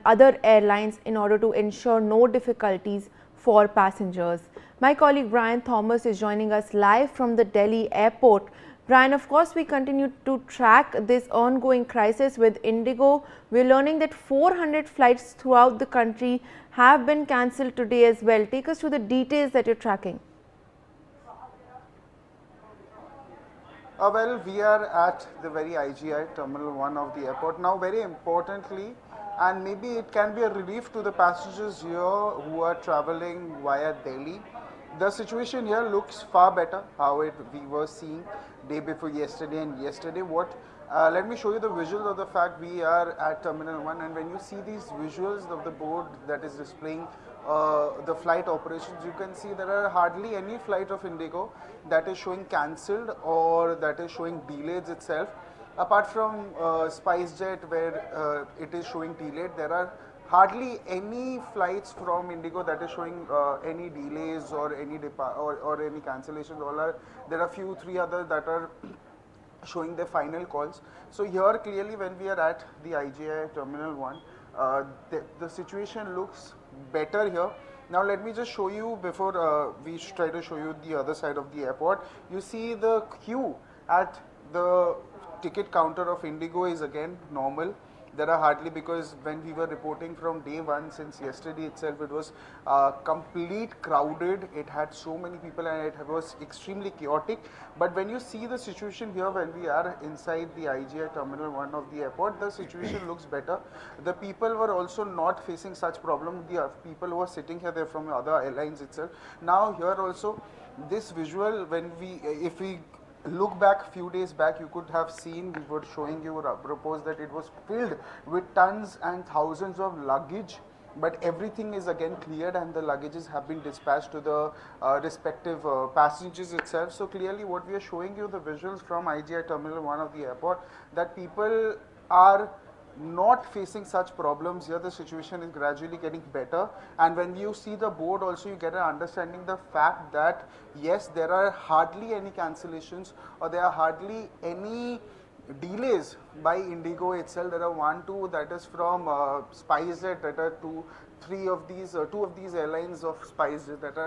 other airlines in order to ensure no difficulties for passengers. My colleague Brian Thomas is joining us live from the Delhi airport. Brian, of course, we continue to track this ongoing crisis with Indigo. We're learning that 400 flights throughout the country have been cancelled today as well. Take us through the details that you're tracking. Well, we are at the very IGI Terminal 1 of the airport. Now, very importantly, and maybe it can be a relief to the passengers here who are traveling via Delhi, the situation here looks far better how we were seeing day before yesterday and yesterday. Let me show you the visuals of the fact we are at Terminal 1, and when you see these visuals of the board that is displaying the flight operations, you can see there are hardly any flight of Indigo that is showing cancelled or that is showing delays itself. Apart from SpiceJet, where it is showing delayed, there are hardly any flights from Indigo that is showing any delays or any or any cancellations. There are few, 3 others that are showing their final calls. So here clearly when we are at the IGI Terminal 1, the situation looks better here. Now let me just show you before we try to show you the other side of the airport. You see the queue at the ticket counter of Indigo is again normal. There are hardly, because when we were reporting from day one since yesterday itself, it was complete crowded. It had so many people and it was extremely chaotic. But when you see the situation here, when we are inside the IGI Terminal 1 of the airport, the situation looks better. The people were also not facing such problem. The people who are sitting here, they're from other airlines itself. Now here also, this visual, when if we look back few days back, you could have seen, we were showing you a report that it was filled with tons and thousands of luggage but everything is again cleared and the luggages have been dispatched to the respective passengers itself. So clearly what we are showing you the visuals from IGI Terminal 1 of the airport, that people are not facing such problems here. The situation is gradually getting better, and when you see the board also you get an understanding the fact that yes, there are hardly any cancellations or there are hardly any delays by Indigo itself. There are 1, 2 that is from SpiceJet, that are two of these airlines of SpiceJet that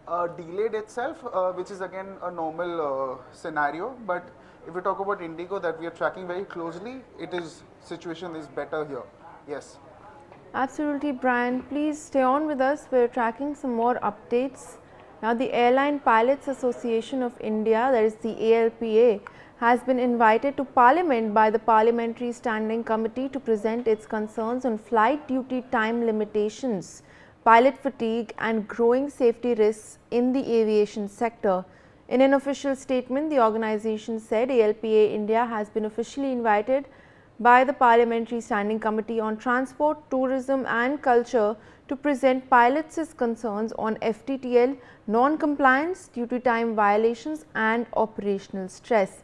are delayed itself, which is again a normal scenario. But if we talk about Indigo that we are tracking very closely, situation is better here. Yes. Absolutely, Brian. Please stay on with us. We're tracking some more updates. Now, the Airline Pilots Association of India, that is the ALPA, has been invited to Parliament by the Parliamentary Standing Committee to present its concerns on flight duty time limitations, pilot fatigue and growing safety risks in the aviation sector. In an official statement, the organization said ALPA India has been officially invited by the Parliamentary Standing Committee on Transport, Tourism and Culture to present pilots' concerns on FTTL non-compliance, duty time violations and operational stress.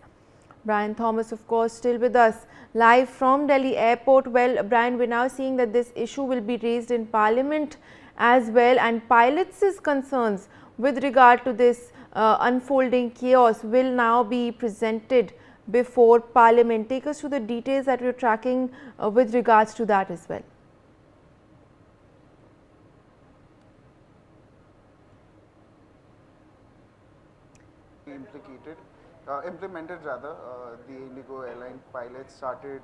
Brian Thomas, of course, still with us live from Delhi Airport. Well, Brian, we're now seeing that this issue will be raised in Parliament as well, and pilots' concerns with regard to this unfolding chaos will now be presented before Parliament. Take us through the details that we're tracking with regards to that as well. Implemented rather, the Indigo airline pilots started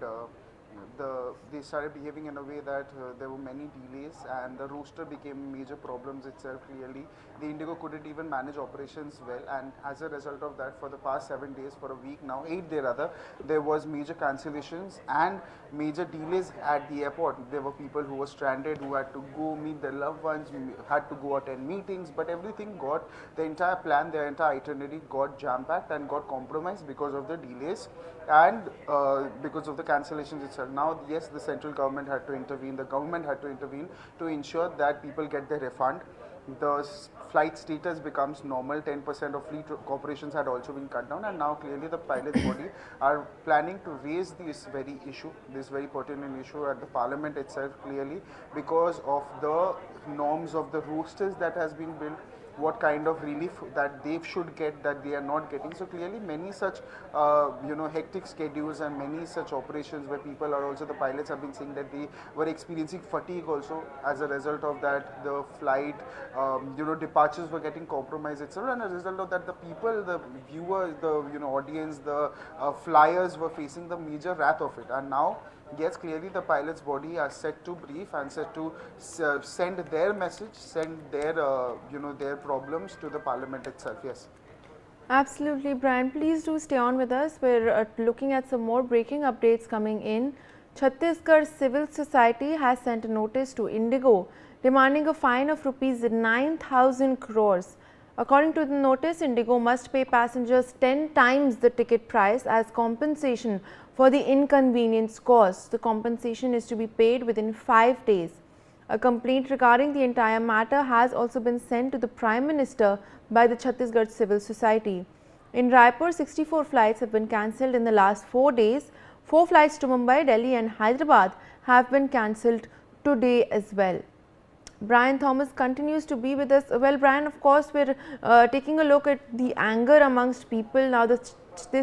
they started behaving in a way that there were many delays and the roster became major problems itself. Clearly the Indigo couldn't even manage operations well, and as a result of that, for the past 7 days, for a week now, 8 days rather, there was major cancellations and major delays at the airport. There were people who were stranded, who had to go meet their loved ones, had to go attend meetings, but everything got, the entire plan, their entire itinerary got jam-packed and got compromised because of the delays and because of the cancellations itself. Now, yes, the central government had to intervene, the government had to intervene to ensure that people get their refund. The flight status becomes normal. 10% of fleet corporations had also been cut down, and now clearly the pilots body are planning to raise this very issue, this very pertinent issue at the Parliament itself, clearly because of the norms of the rosters that has been built, what kind of relief that they should get that they are not getting. So clearly many such hectic schedules and many such operations where people are also, the pilots have been saying that they were experiencing fatigue also as a result of that. The flight departures were getting compromised itself, and as a result of that the people, the viewers, the audience, the flyers were facing the major wrath of it. And now yes, clearly the pilots body are set to brief and set to send their message, send their their problems to the Parliament itself. Yes. Absolutely, Brian. Please do stay on with us. We're looking at some more breaking updates coming in. Chhattisgarh Civil Society has sent a notice to Indigo demanding a fine of rupees 9,000 crores. According to the notice, Indigo must pay passengers 10 times the ticket price as compensation for the inconvenience caused. The compensation is to be paid within 5 days. A complaint regarding the entire matter has also been sent to the Prime Minister by the Chhattisgarh Civil Society. In Raipur, 64 flights have been cancelled in the last 4 days. 4 flights to Mumbai, Delhi and Hyderabad have been cancelled today as well. Brian Thomas continues to be with us. Well, Brian, of course, we're taking a look at the anger amongst people. Now, this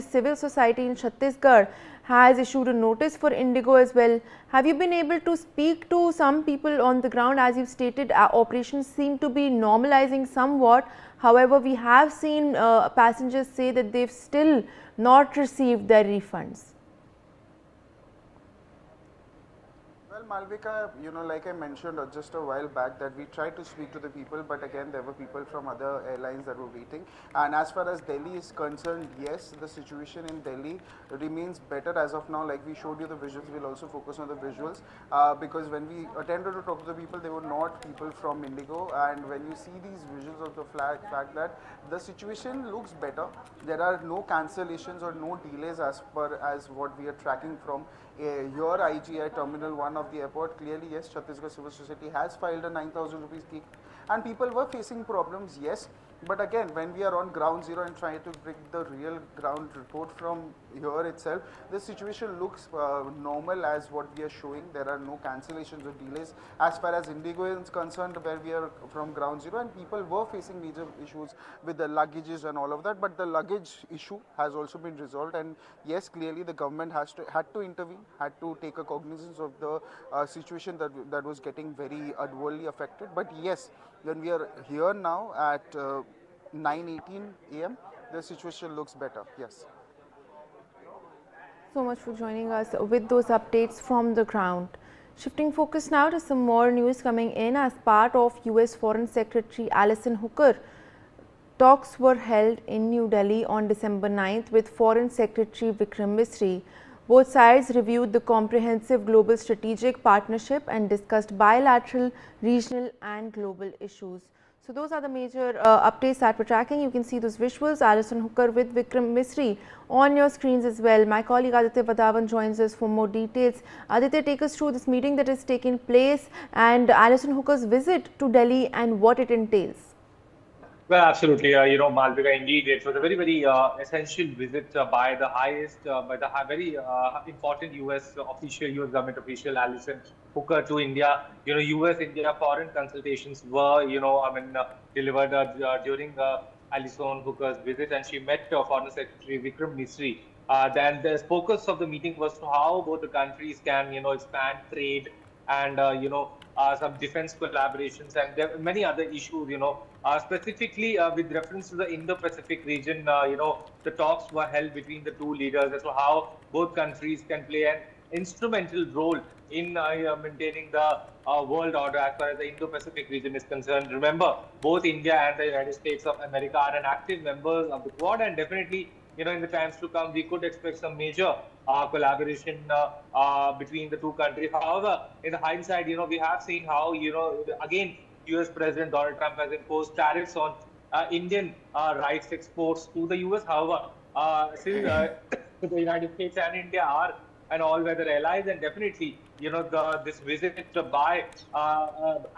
civil society in Chhattisgarh has issued a notice for Indigo as well. Have you been able to speak to some people on the ground? As you've stated, operations seem to be normalizing somewhat. However, we have seen passengers say that they've still not received their refunds. Malvika, like I mentioned just a while back, that we tried to speak to the people, but again there were people from other airlines that were waiting. And as far as Delhi is concerned, yes, the situation in Delhi remains better as of now. Like we showed you the visuals, we'll also focus on the visuals because when we attempted to talk to the people, they were not people from Indigo. And when you see these visuals of the fact that the situation looks better, there are no cancellations or no delays as per as what we are tracking from here IGI Terminal 1 of at the airport. Clearly, yes, Chhattisgarh Civil Society has filed a 9,000 rupees kick, and people were facing problems, yes. But again, when we are on ground zero and trying to bring the real ground report from here itself, the situation looks normal as what we are showing. There are no cancellations or delays as far as Indigo is concerned, where we are from ground zero, and people were facing major issues with the luggages and all of that. But the luggage issue has also been resolved, and yes, clearly the government had to intervene, had to take a cognizance of the situation that was getting very adversely affected. But yes, when we are here now at 9:18 a.m., the situation looks better. Yes. So much for joining us with those updates from the ground. Shifting focus now to some more news coming in. As part of US Foreign Secretary Alison Hooker, talks were held in New Delhi on December 9th with Foreign Secretary Vikram Misri. Both sides reviewed the comprehensive global strategic partnership and discussed bilateral, regional and global issues. So those are the major updates that we're tracking. You can see those visuals, Alison Hooker with Vikram Misri on your screens as well. My colleague Aditya Vadavan joins us for more details. Aditya, take us through this meeting that is taking place and Alison Hooker's visit to Delhi and what it entails. Well, absolutely. Malvika, indeed, it was a very, very essential visit by the very important US government official, Alison Hooker, to India. US-India foreign consultations were, delivered during Alison Hooker's visit, and she met Foreign Secretary Vikram Misri. Then the focus of the meeting was to how both the countries can, expand trade and, some defense collaborations, and there are many other issues, specifically with reference to the Indo-Pacific region. The talks were held between the two leaders as to how both countries can play an instrumental role in maintaining the world order as far as the Indo-Pacific region is concerned. Remember, both India and the United States of America are an active members of the Quad, and definitely, in the times to come, we could expect some major collaboration between the two countries. However, in hindsight, we have seen how, again, US President Donald Trump has imposed tariffs on Indian rice exports to the US. However, still the United States and India are an all-weather allies, and definitely, this visit by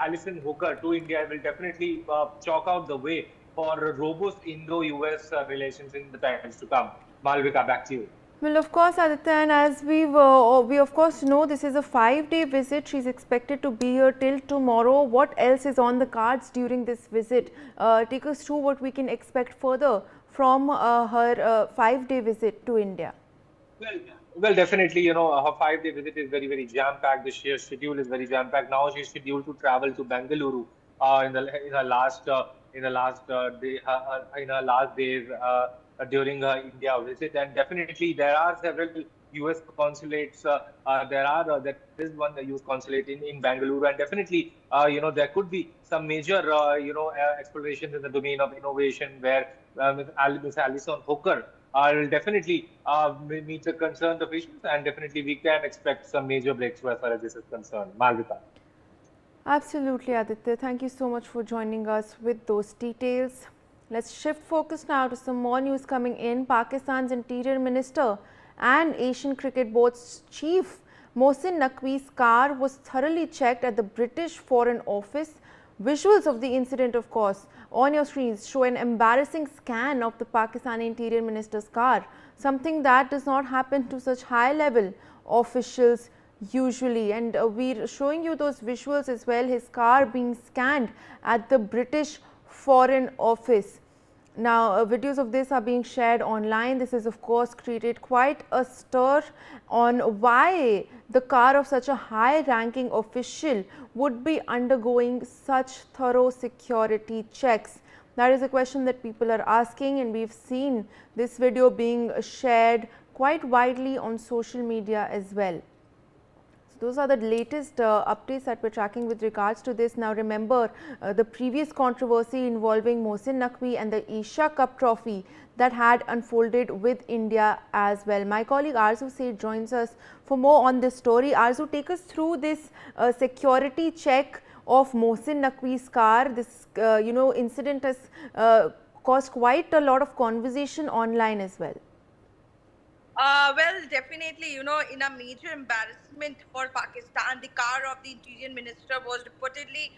Alison Hooker to India will definitely chalk out the way for robust Indo-US relations in the times to come. Malvika, back to you. Well, of course, Aditya, and as we of course know, this is a 5-day visit. She's expected to be here till tomorrow. What else is on the cards during this visit? Take us through what we can expect further from her 5-day visit to India. Well, definitely, her 5-day visit is very, very jam-packed. The schedule is very jam-packed. Now she's scheduled to travel to Bengaluru in her last days during her India visit, and definitely there are several US consulates. There is one US consulate in Bengaluru, and definitely there could be some major explorations in the domain of innovation where Ms. Alison Hooker will definitely meet the concerned officials, and definitely we can expect some major breakthrough as far as this is concerned. Malvika. Absolutely, Aditya. Thank you so much for joining us with those details. Let's shift focus now to some more news coming in. Pakistan's Interior Minister and Asian Cricket Board's chief Mohsin Naqvi's car was thoroughly checked at the British Foreign Office. Visuals of the incident, of course, on your screens show an embarrassing scan of the Pakistani Interior Minister's car, something that does not happen to such high-level officials usually. And we're showing you those visuals as well, his car being scanned at the British Foreign Office. Now, videos of this are being shared online. This has, of course, created quite a stir on why the car of such a high-ranking official would be undergoing such thorough security checks. That is a question that people are asking, and we've seen this video being shared quite widely on social media as well. Those are the latest updates that we're tracking with regards to this. Now, remember the previous controversy involving Mohsin Naqvi and the Asia Cup trophy that had unfolded with India as well. My colleague Arzu Seth joins us for more on this story. Arzu, take us through this security check of Mohsin Naqvi's car. This incident has caused quite a lot of conversation online as well. Well, definitely, in a major embarrassment for Pakistan, the car of the Interior Minister was reportedly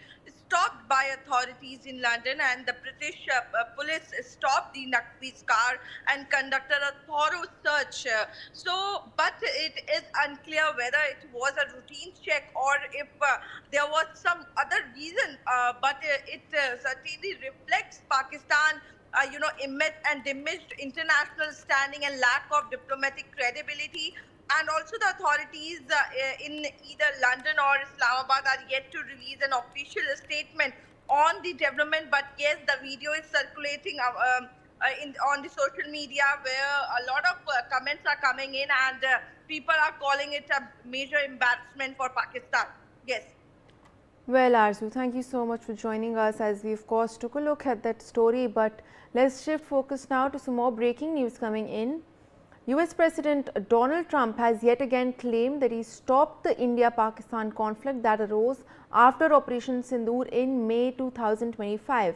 stopped by authorities in London, and the British police stopped the Naqvi's car and conducted a thorough search. But it is unclear whether it was a routine check or if there was some other reason. But it certainly reflects Pakistan image and diminished international standing and lack of diplomatic credibility. And also the authorities in either London or Islamabad are yet to release an official statement on the development. But yes, the video is circulating on the social media where a lot of comments are coming in, and people are calling it a major embarrassment for Pakistan. Yes. Well, Arzu, thank you so much for joining us as we of course took a look at that story, but let's shift focus now to some more breaking news coming in. US President Donald Trump has yet again claimed that he stopped the India-Pakistan conflict that arose after Operation Sindoor in May 2025.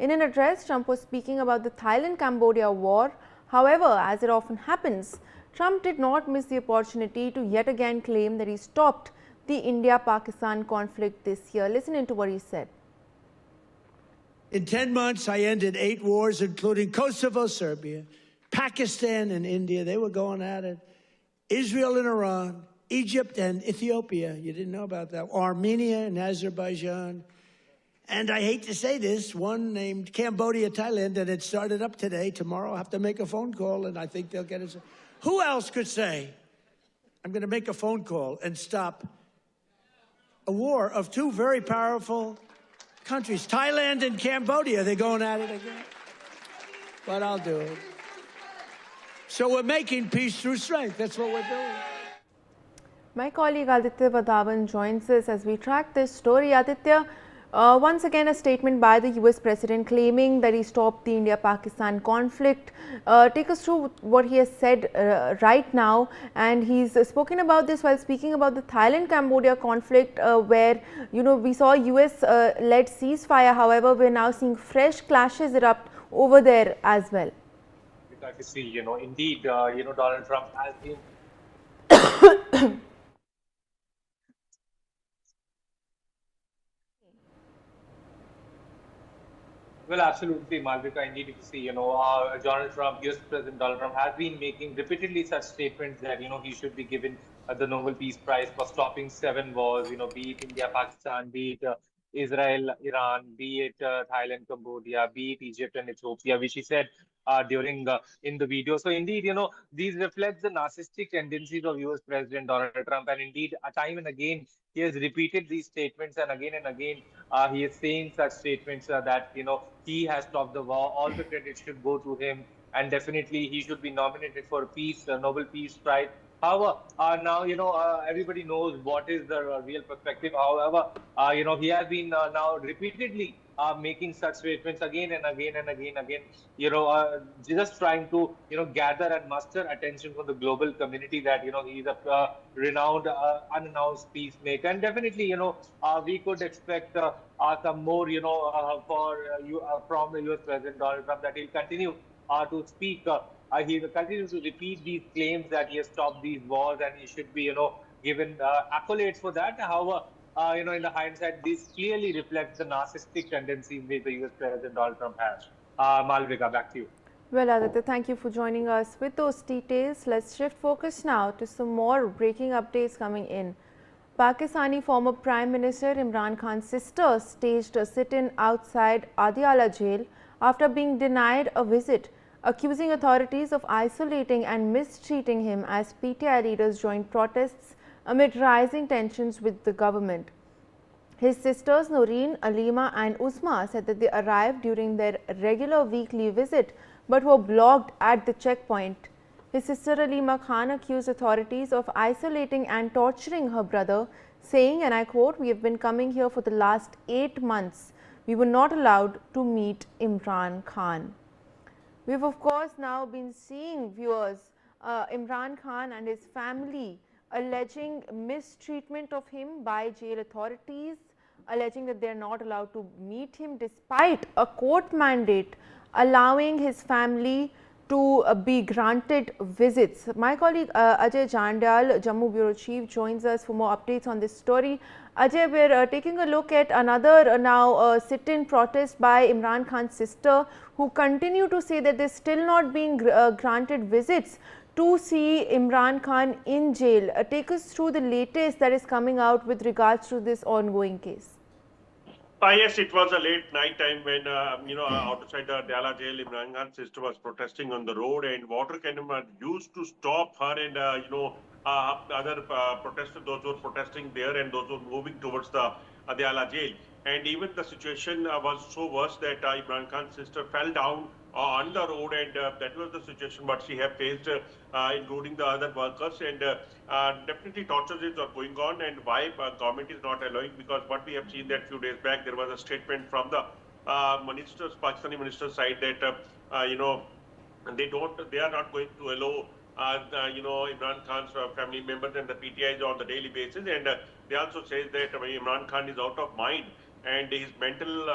In an address, Trump was speaking about the Thailand-Cambodia war. However, as it often happens, Trump did not miss the opportunity to yet again claim that he stopped the India-Pakistan conflict this year. Listen into what he said. In 10 months, I ended 8 wars, including Kosovo, Serbia, Pakistan and India. They were going at it. Israel and Iran, Egypt and Ethiopia. You didn't know about that. Armenia and Azerbaijan. And I hate to say this, one named Cambodia, Thailand, and it started up today. Tomorrow I'll have to make a phone call, and I think they'll get it. Who else could say, I'm going to make a phone call and stop a war of 2 very powerful countries, Thailand and Cambodia? They're going at it again. But I'll do it. So we're making peace through strength. That's what we're doing. My colleague Aditya Vadavan joins us as we track this story. Aditya, once again a statement by the US President claiming that he stopped the India-Pakistan conflict. Take us through what he has said right now, and he's spoken about this while speaking about the Thailand-Cambodia conflict where we saw US-led ceasefire. However, we're now seeing fresh clashes erupt over there as well. To see, indeed, Donald Trump has been well, absolutely, Malvika. Indeed, if you see, Donald Trump, US President Donald Trump has been making repeatedly such statements that, he should be given the Nobel Peace Prize for stopping 7 wars, be it India, Pakistan, be it Israel, Iran, be it Thailand, Cambodia, be it Egypt and Ethiopia, which he said during in the video. So indeed, these reflect the narcissistic tendencies of US President Donald Trump, and indeed, time and again, he has repeated these statements, and again he is saying such statements that he has stopped the war. All the credit should go to him, and definitely he should be nominated for peace, Nobel Peace Prize. However, now everybody knows what is the real perspective. However, he has been now repeatedly making such statements again and again. Just trying to gather and muster attention from the global community that he is a renowned unannounced peacemaker, and definitely we could expect some more from the US President Donald Trump, that he'll continue to speak. He will continue to repeat these claims that he has stopped these wars, and he should be given accolades for that. However, in the hindsight, this clearly reflects the narcissistic tendencies which the US President Donald Trump has. Malvika, back to you. Well, Aditya, thank you for joining us with those details. Let's shift focus now to some more breaking updates coming in. Pakistani former Prime Minister Imran Khan's sister staged a sit-in outside Adiala jail after being denied a visit, accusing authorities of isolating and mistreating him as PTI leaders joined protests amid rising tensions with the government. His sisters Noreen, Alima and Usma said that they arrived during their regular weekly visit but were blocked at the checkpoint. His sister Alima Khan accused authorities of isolating and torturing her brother, saying, and I quote, "We have been coming here for the last 8 months. We were not allowed to meet Imran Khan." We've of course now been seeing, viewers, Imran Khan and his family alleging mistreatment of him by jail authorities, alleging that they are not allowed to meet him despite a court mandate allowing his family to be granted visits. My colleague Ajay Jandyal, Jammu Bureau Chief, joins us for more updates on this story. Ajay, we're taking a look at another now sit-in protest by Imran Khan's sister, who continue to say that they're still not being granted visits to see Imran Khan in jail. Take us through the latest that is coming out with regards to this ongoing case. Yes, it was a late night time when, outside the Dala jail, Imran Khan's sister was protesting on the road, and water cannon were used to stop her and, other protesters, those who were protesting there and those who were moving towards the Dala jail. And even the situation was so worse that Imran Khan's sister fell down on the road, and that was the situation what she have faced, including the other workers. And definitely tortures are going on, and why government is not allowing, because what we have seen that few days back there was a statement from the Pakistani minister's side that they are not going to allow Imran Khan's family members and the PTIs on the daily basis, and they also say that Imran Khan is out of mind and his mental,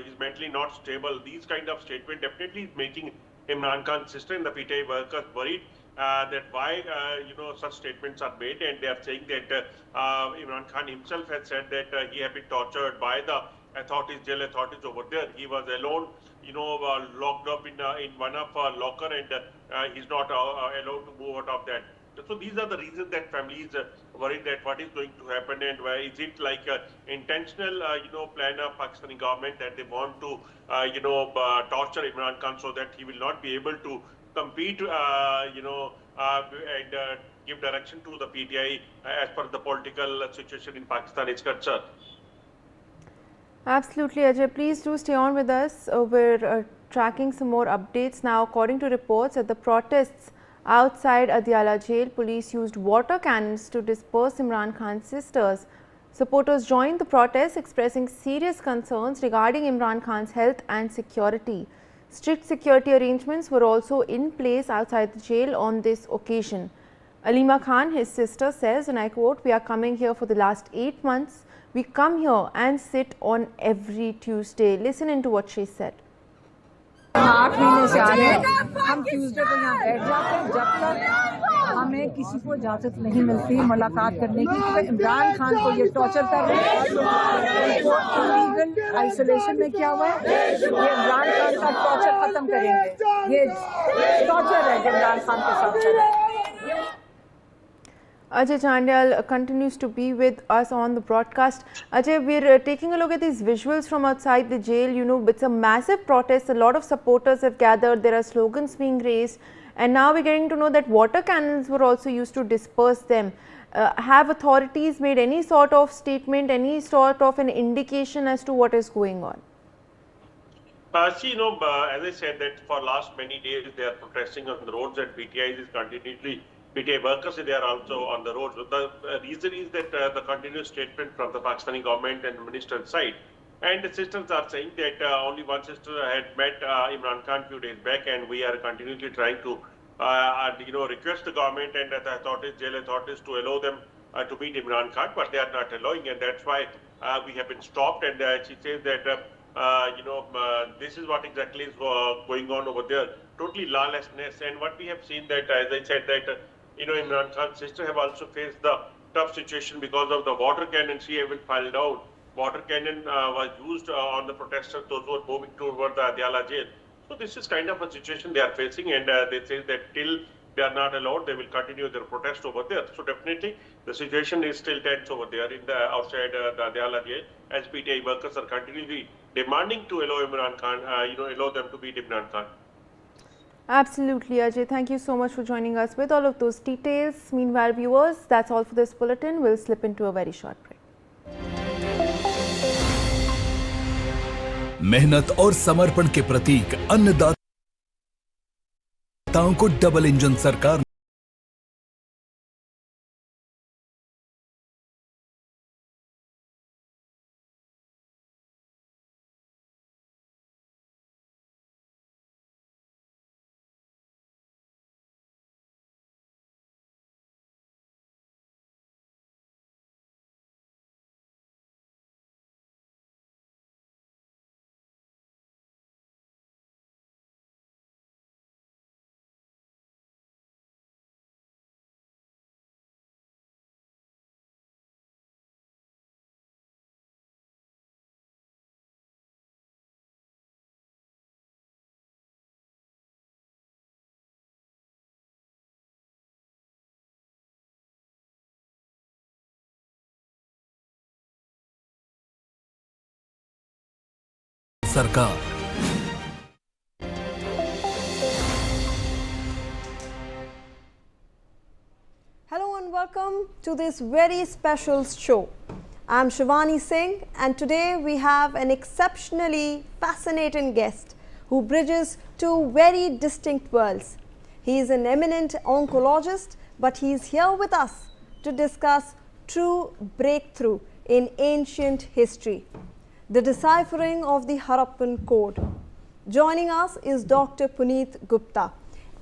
he's mentally not stable. These kind of statement definitely is making Imran Khan's sister and the PTI workers worried that why such statements are made, and they are saying that Imran Khan himself has said that he had been tortured by the authorities, jail authorities over there. He was alone, locked up in one of locker, and he's not allowed to move out of that. So these are the reasons that families worried that what is going to happen, and why is it like intentional, plan of Pakistani government that they want to, torture Imran Khan so that he will not be able to compete, and give direction to the PTI as per the political situation in Pakistan is concerned. Absolutely, Ajay. Please do stay on with us. We're tracking some more updates now. According to reports, at the protests outside Adiala jail, police used water cannons to disperse Imran Khan's sisters. Supporters joined the protest, expressing serious concerns regarding Imran Khan's health and security. Strict security arrangements were also in place outside the jail on this occasion. Alima Khan, his sister, says, and I quote, "We are coming here for the last 8 months. We come here and sit on every Tuesday." Listen into what she said. 8 महीने से आ रहे हैं, हम Tuesday को यहाँ बैठ जाते हैं जब तक हमें किसी को इजाजत नहीं मिलती मुलाकात करने की, क्योंकि इमरान खान को ये टॉर्चर कर रहे हैं। इलीगल आइसोलेशन में क्या हुआ है, ये इमरान खान का टॉर्चर खत्म करेंगे। ये टॉर्चर है जो इमरान खान के साथ चल रहा है। Ajay Jandyal continues to be with us on the broadcast. Ajay, we're taking a look at these visuals from outside the jail. It's a massive protest. A lot of supporters have gathered. There are slogans being raised. And now we're getting to know that water cannons were also used to disperse them. Have authorities made any sort of statement, any sort of an indication as to what is going on? As I said that for last many days they are protesting on the roads, and PTI is continuously, PTI workers, they are also on the roads. The reason is that the continuous statement from the Pakistani government and minister's side. And the sisters are saying that only one sister had met Imran Khan few days back, and we are continuously trying to, request the government and the authorities, jail authorities, to allow them to meet Imran Khan, but they are not allowing, and that's why we have been stopped. And she says that, this is what exactly is going on over there. Totally lawlessness. And what we have seen that, as I said, that Imran Khan's sister have also faced the tough situation because of the water cannon. She even filed out. Water cannon was used on the protesters, those who were moving toward the Adiala jail. So this is kind of a situation they are facing, and they say that till they are not allowed, they will continue their protest over there. So definitely the situation is still tense over there in the outside the Adiala jail, as PTI workers are continually demanding to allow Imran Khan, allow them to beat Imran Khan. Absolutely, Ajay. Thank you so much for joining us with all of those details. Meanwhile, viewers, that's all for this bulletin. We'll slip into a very short break. मेहनत और समर्पण के प्रतीक अन्नदाताओं को double engine सरकार सरकार। Hello and welcome to this very special show. I'm Shivani Singh and today we have an exceptionally fascinating guest who bridges two very distinct worlds. He is an eminent oncologist, but he is here with us to discuss true breakthrough in ancient history, the deciphering of the Harappan Code. Joining us is Dr. Puneet Gupta,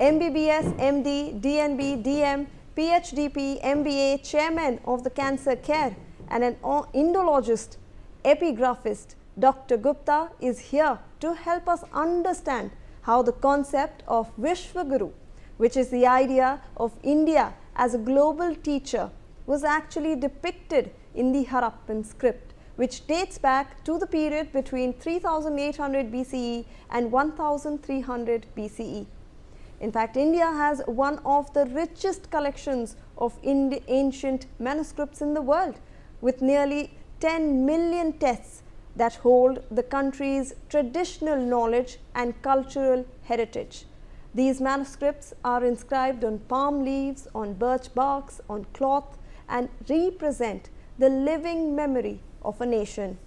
MBBS, MD, DNB, DM, PhDP, MBA, Chairman of the Cancer Care and an Indologist, epigraphist. Dr. Gupta is here to help us understand how the concept of Vishwaguru, which is the idea of India as a global teacher, was actually depicted in the Harappan script, which dates back to the period between 3800 BCE and 1300 BCE. In fact, India has one of the richest collections of ancient manuscripts in the world, with nearly 10 million texts that hold the country's traditional knowledge and cultural heritage. These manuscripts are inscribed on palm leaves, on birch barks, on cloth, and represent the living memory of a nation.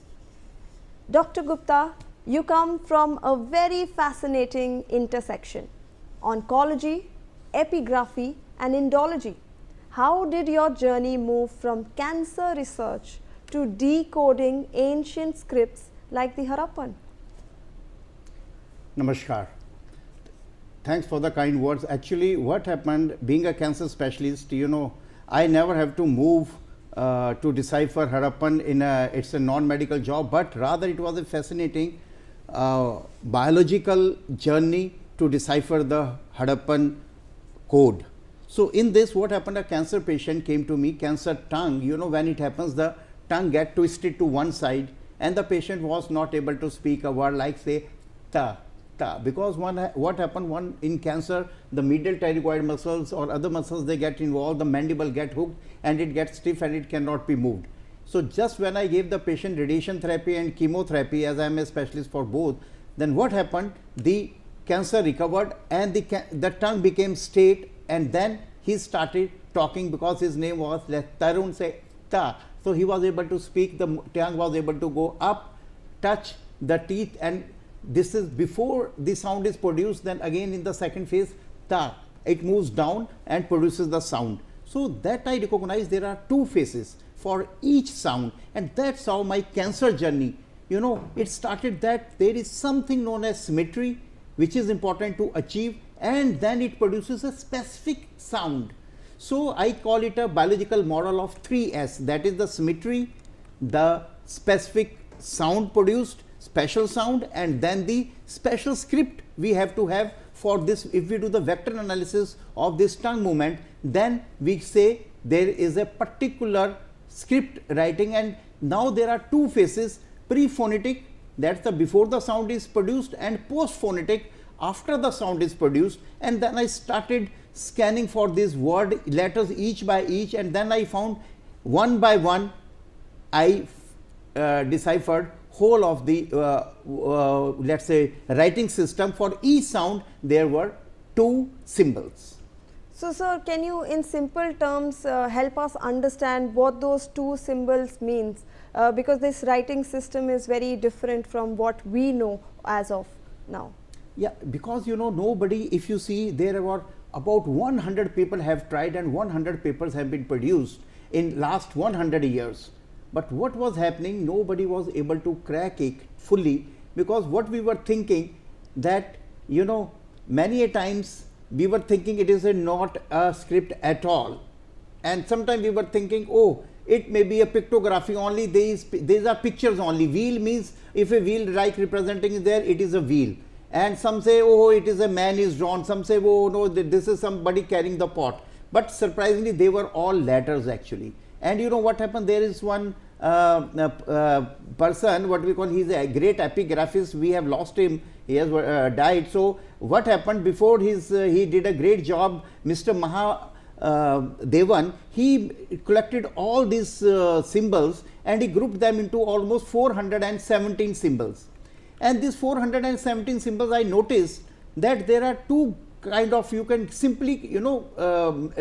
Dr. Gupta, you come from a very fascinating intersection: oncology, epigraphy, and Indology. How did your journey move from cancer research to decoding ancient scripts like the Harappan? Namaskar. Thanks for the kind words. Actually, what happened, being a cancer specialist, I never have to move to decipher Harappan it's a non-medical job, but rather it was a fascinating biological journey to decipher the Harappan code. So in this, what happened, a cancer patient came to me, cancer tongue, when it happens, the tongue get twisted to one side and the patient was not able to speak a word like say ta, ta, because what happened, in cancer, the medial pterygoid muscles or other muscles, they get involved, the mandible get hooked and it gets stiff and it cannot be moved. So just when I gave the patient radiation therapy and chemotherapy, as I am a specialist for both, then what happened, the cancer recovered and the tongue became straight, and then he started talking because his name was Tarun say ta. So he was able to speak, the tongue was able to go up, touch the teeth, and this is before the sound is produced. Then again in the second phase, ta, it moves down and produces the sound. So that I recognize there are two phases for each sound, and that's how my cancer journey, it started, that there is something known as symmetry which is important to achieve, and then it produces a specific sound. So I call it a biological model of 3S, that is the symmetry, the specific sound produced, special sound, and then the special script we have to have for this. If we do the vector analysis of this tongue movement, then we say there is a particular script writing, and now there are two phases: pre-phonetic, that's the before the sound is produced, and post-phonetic, after the sound is produced. And then I started scanning for these word letters each by each, and then I found one by one I deciphered whole of the let's say writing system. For each sound there were two symbols. So sir, can you in simple terms help us understand what those two symbols means, because this writing system is very different from what we know as of now? Yeah, because nobody, if you see, there were about 100 people have tried and 100 papers have been produced in last 100 years. But what was happening, nobody was able to crack it fully, because what we were thinking that, many a times we were thinking it is not a script at all. And sometimes we were thinking, oh, it may be a pictography only, these are pictures only. Wheel means if a wheel like representing is there, it is a wheel. And some say, oh, it is a man is drawn. Some say, oh, no, this is somebody carrying the pot. But surprisingly, they were all letters actually. And what happened, there is one person, what we call, he's a great epigraphist. We have lost him, he has died. So what happened, before he did a great job, Mr. Devan, he collected all these symbols and he grouped them into almost 417 symbols. And these 417 symbols, I noticed that there are two kind of, you can simply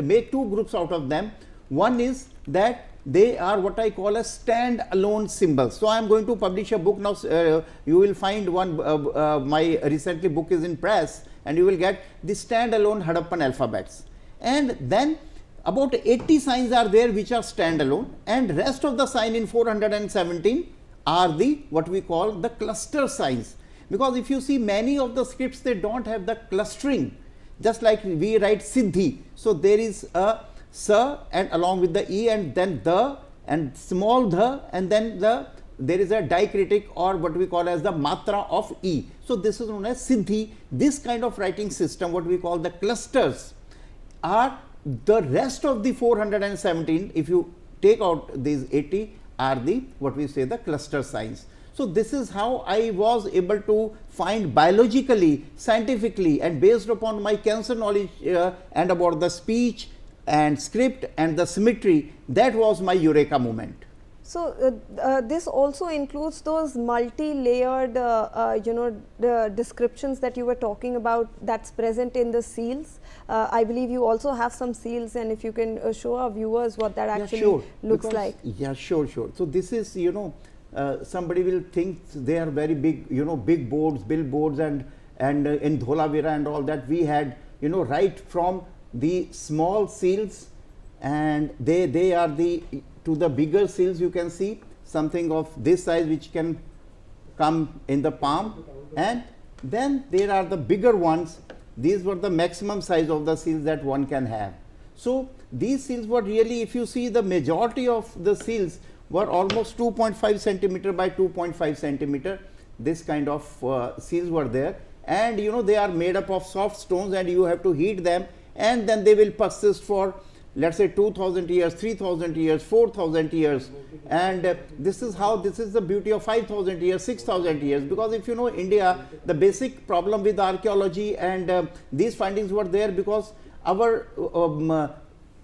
make two groups out of them. One is that they are what I call a stand-alone symbols. So I am going to publish a book now. You will find one. My recently book is in press, and you will get the stand-alone Harappan alphabets. And then about 80 signs are there which are stand-alone, and rest of the sign in 417 are the what we call the cluster signs. Because if you see many of the scripts, they don't have the clustering. Just like we write Siddhi, so there is a sa and along with the e, and then the and small the, and then there is a diacritic or what we call as the matra of e. So this is known as Siddhi. This kind of writing system, what we call the clusters, are the rest of the 417. If you take out these 80, are the what we say the cluster signs. So this is how I was able to find biologically, scientifically, and based upon my cancer knowledge and about the speech and script and the symmetry, that was my eureka moment. So this also includes those multi-layered, the descriptions that you were talking about that's present in the seals. I believe you also have some seals, and if you can show our viewers what that actually looks like. Yeah, sure. So this is, somebody will think they are very big, big boards, billboards, and in Dholavira and all that we had, right from the small seals, and they are to the bigger seals. You can see something of this size which can come in the palm, and then there are the bigger ones. These were the maximum size of the seals that one can have. So these seals were really, if you see, the majority of the seals were almost 2.5 centimeter by 2.5 centimeter. This kind of seals were there, and they are made up of soft stones, and you have to heat them, and then they will persist for, let's say, 2000 years, 3000 years, 4000 years, and this is the beauty of 5000 years, 6000 years. Because if you know India, the basic problem with archaeology and these findings were there because our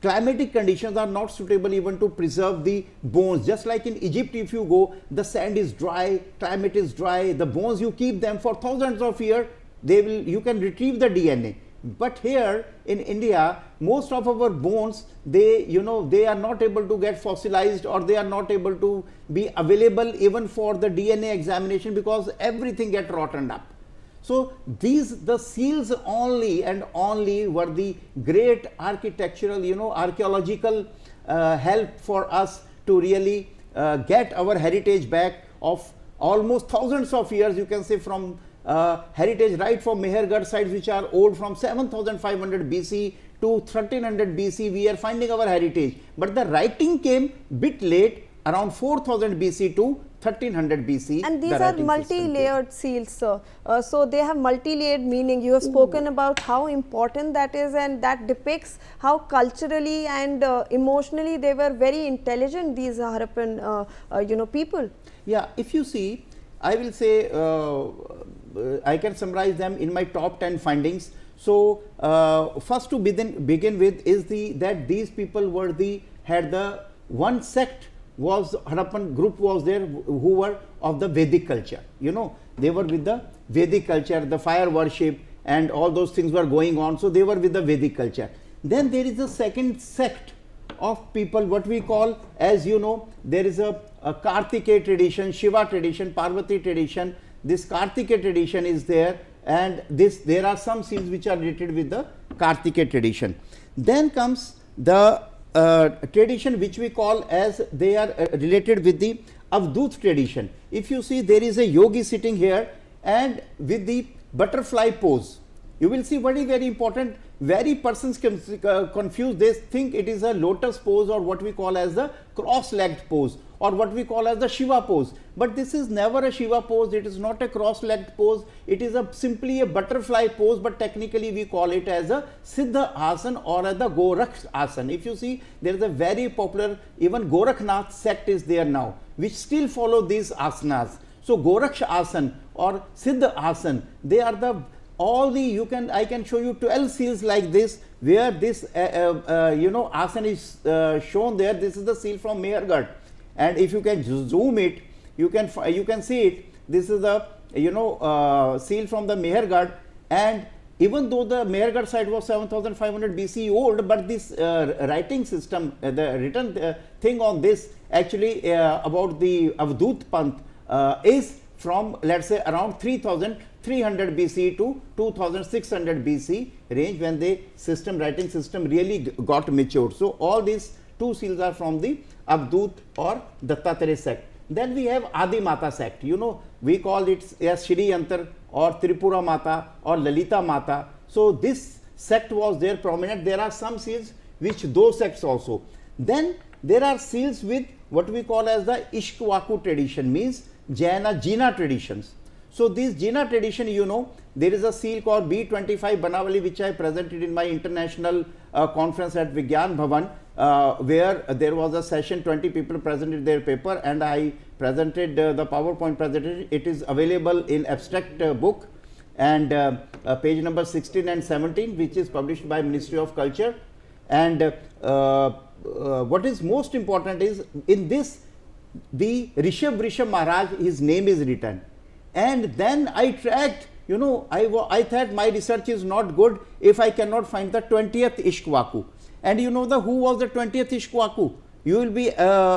climatic conditions are not suitable even to preserve the bones. Just like in Egypt, if you go, the sand is dry, climate is dry, the bones, you keep them for thousands of years, you can retrieve the DNA. But here in India, most of our bones, they are not able to get fossilized, or they are not able to be available even for the DNA examination, because everything get rotten up. So the seals only and only were the great architectural, archaeological help for us to really get our heritage back of almost thousands of years. You can say from heritage right from Mehergarh sites, which are old from 7500 BC to 1300 BC, we are finding our heritage. But the writing came bit late, around 4000 BC to 1300 BC. And these are multi-layered seals, sir. So they have multi-layered meaning. You have spoken about how important that is, and that depicts how culturally and emotionally they were very intelligent, these Harappan people. Yeah, if you see, I will say I can summarize them in my top 10 findings. So first to begin with is that these people had the one sect was, Harappan group was there who were of the Vedic culture. They were with the Vedic culture, the fire worship and all those things were going on. So they were with the Vedic culture. Then there is a second sect of people, what we call, as there is a Kartikeya tradition, Shiva tradition, Parvati tradition. This Kartikeya tradition is there, and there are some seals which are related with the Kartikeya tradition. Then comes the tradition which we call as, they are related with the Avadhut tradition. If you see, there is a yogi sitting here and with the butterfly pose. You will see very, very important. Very persons confuse, they think it is a lotus pose or what we call as the cross-legged pose or what we call as the Shiva pose. But this is never a Shiva pose, it is not a cross-legged pose, it is simply a butterfly pose, but technically we call it as a Siddha Asana or as the Gorakh Asana. If you see, there is a very popular, even Gorakhnath sect is there now, which still follow these asanas. So Gorakh Asana or Siddha Asana, they are I can show you 12 seals like this, where this asana is shown there. This is the seal from Mehergarh, and if you can zoom it, you can see it. This is the seal from the Mehergarh, and even though the Mehergarh site was 7500 BC old, but this writing system, the written thing on this actually about the Avadut Panth is from, let's say, around 3300 BC to 2600 BC range, when the writing system really got matured. So all these two seals are from the Avadut or Dattatreya sect. Then we have Adi Mata sect. We call it as Shri Yantar or Tripura Mata or Lalita Mata. So this sect was there prominent. There are some seals which those sects also. Then there are seals with what we call as the Ishkwaku tradition, means Jina traditions. So this Jina tradition, there is a seal called B25 Banavali, which I presented in my international conference at Vigyan Bhavan, where there was a session, 20 people presented their paper, and I presented the PowerPoint presentation. It is available in abstract book, and page number 16 and 17, which is published by Ministry of Culture. And what is most important is, in this, the Rishabh Maharaj, his name is written. And then I tracked, I thought my research is not good if I cannot find the 20th Ishkwaku. And who was the 20th Ishkwaku? You will be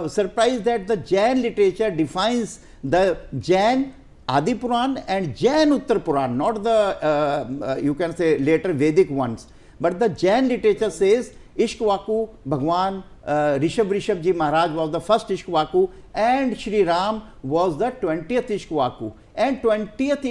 surprised that the Jain literature defines the Jain Adi Puran and Jain Uttar Puran, not the, you can say, later Vedic ones. But the Jain literature says Ishkwaku, Bhagwan, Rishabh Ji Maharaj was the first Ishkwaku, and Shri Ram was the 20th Ishkwaku. And 20th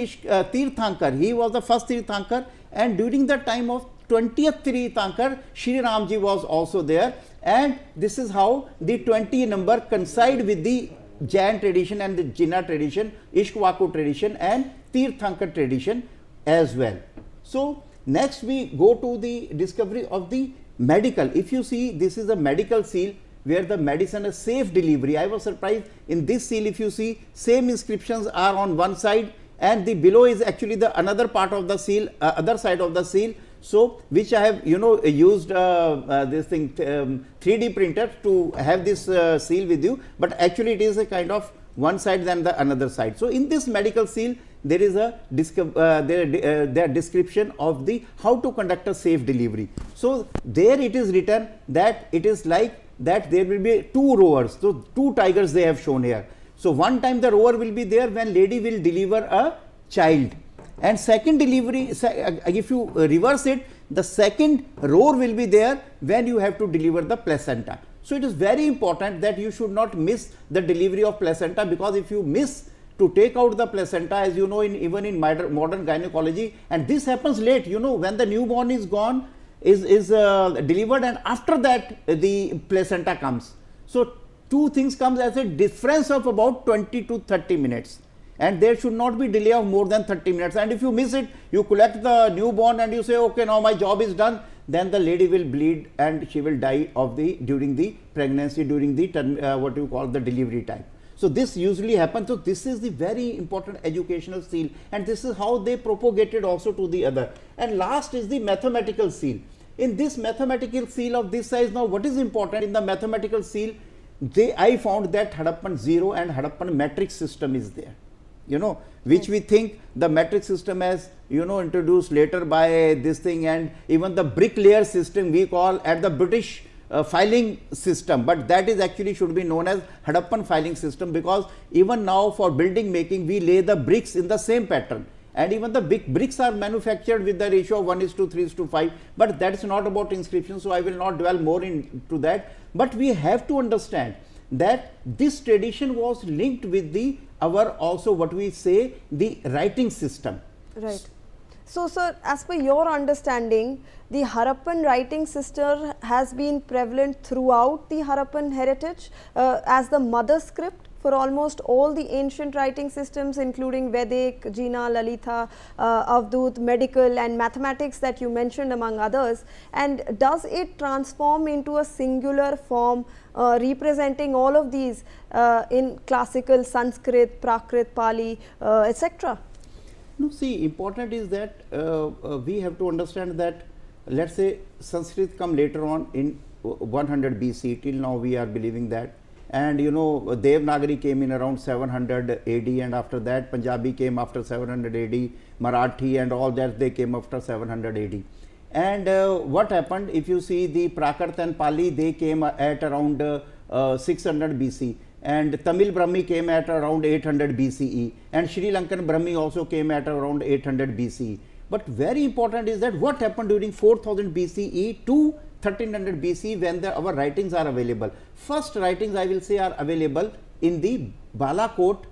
Tirthankar, he was the first Tirthankar, and during the time of 20th Tirthankar, Shri Ram Ji was also there. And this is how the 20 number coincide with the Jain tradition and the Jina tradition, Ishkwaku tradition and Tirthankar tradition as well. So next we go to the discovery of the medical. If you see, this is a medical seal where the medicine is safe delivery. I was surprised in this seal. If you see, same inscriptions are on one side, and the below is actually the another part of the seal, other side of the seal. So which I have used this thing 3D printer to have this seal with you, but actually it is a kind of one side than the another side. So in this medical seal, there is a description of the how to conduct a safe delivery. So there it is written that it is like that there will be two rowers. So two tigers they have shown here. So one time the rower will be there when lady will deliver a child, and second delivery, if you reverse it, the second rower will be there when you have to deliver the placenta. So it is very important that you should not miss the delivery of placenta, because if you miss to take out the placenta, as you know, even in modern gynecology, and this happens late, when the newborn is gone, is delivered, and after that the placenta comes. So two things comes as a difference of about 20 to 30 minutes, and there should not be delay of more than 30 minutes. And if you miss it, you collect the newborn and you say, okay, now my job is done, then the lady will bleed and she will die of during the pregnancy, during the what you call the delivery time. So this usually happens. So this is the very important educational seal, and this is how they propagated also to the other. And last is the mathematical seal. In this mathematical seal of this size, now what is important in the mathematical seal, I found that Harappan 0 and Harappan metric system is there, which we think the metric system has, introduced later by this thing, and even the bricklayer system we call at the British filing system, but that is actually should be known as Harappan filing system, because even now for building making we lay the bricks in the same pattern, and even the big bricks are manufactured with the ratio of 1:3:5, but that is not about inscription, so I will not dwell more into that. But we have to understand that this tradition was linked with our also what we say the writing system. Right. So, sir, as per your understanding, the Harappan writing system has been prevalent throughout the Harappan heritage as the mother script for almost all the ancient writing systems, including Vedic, Jina, Lalita, Avadut, medical and mathematics that you mentioned among others. And does it transform into a singular form representing all of these in classical Sanskrit, Prakrit, Pali, etc.? No, see, important is that we have to understand that, let's say Sanskrit come later on in 100 BC, till now we are believing that, and you know Devanagari came in around 700 AD, and after that Punjabi came after 700 AD, Marathi and all that, they came after 700 AD. And what happened, if you see the Prakrit and Pali, they came at around 600 BC, and Tamil Brahmi came at around 800 BCE, and Sri Lankan Brahmi also came at around 800 BCE. But very important is that what happened during 4000 BCE to 1300 BC when our writings are available. First writings I will say are available in the Balakot,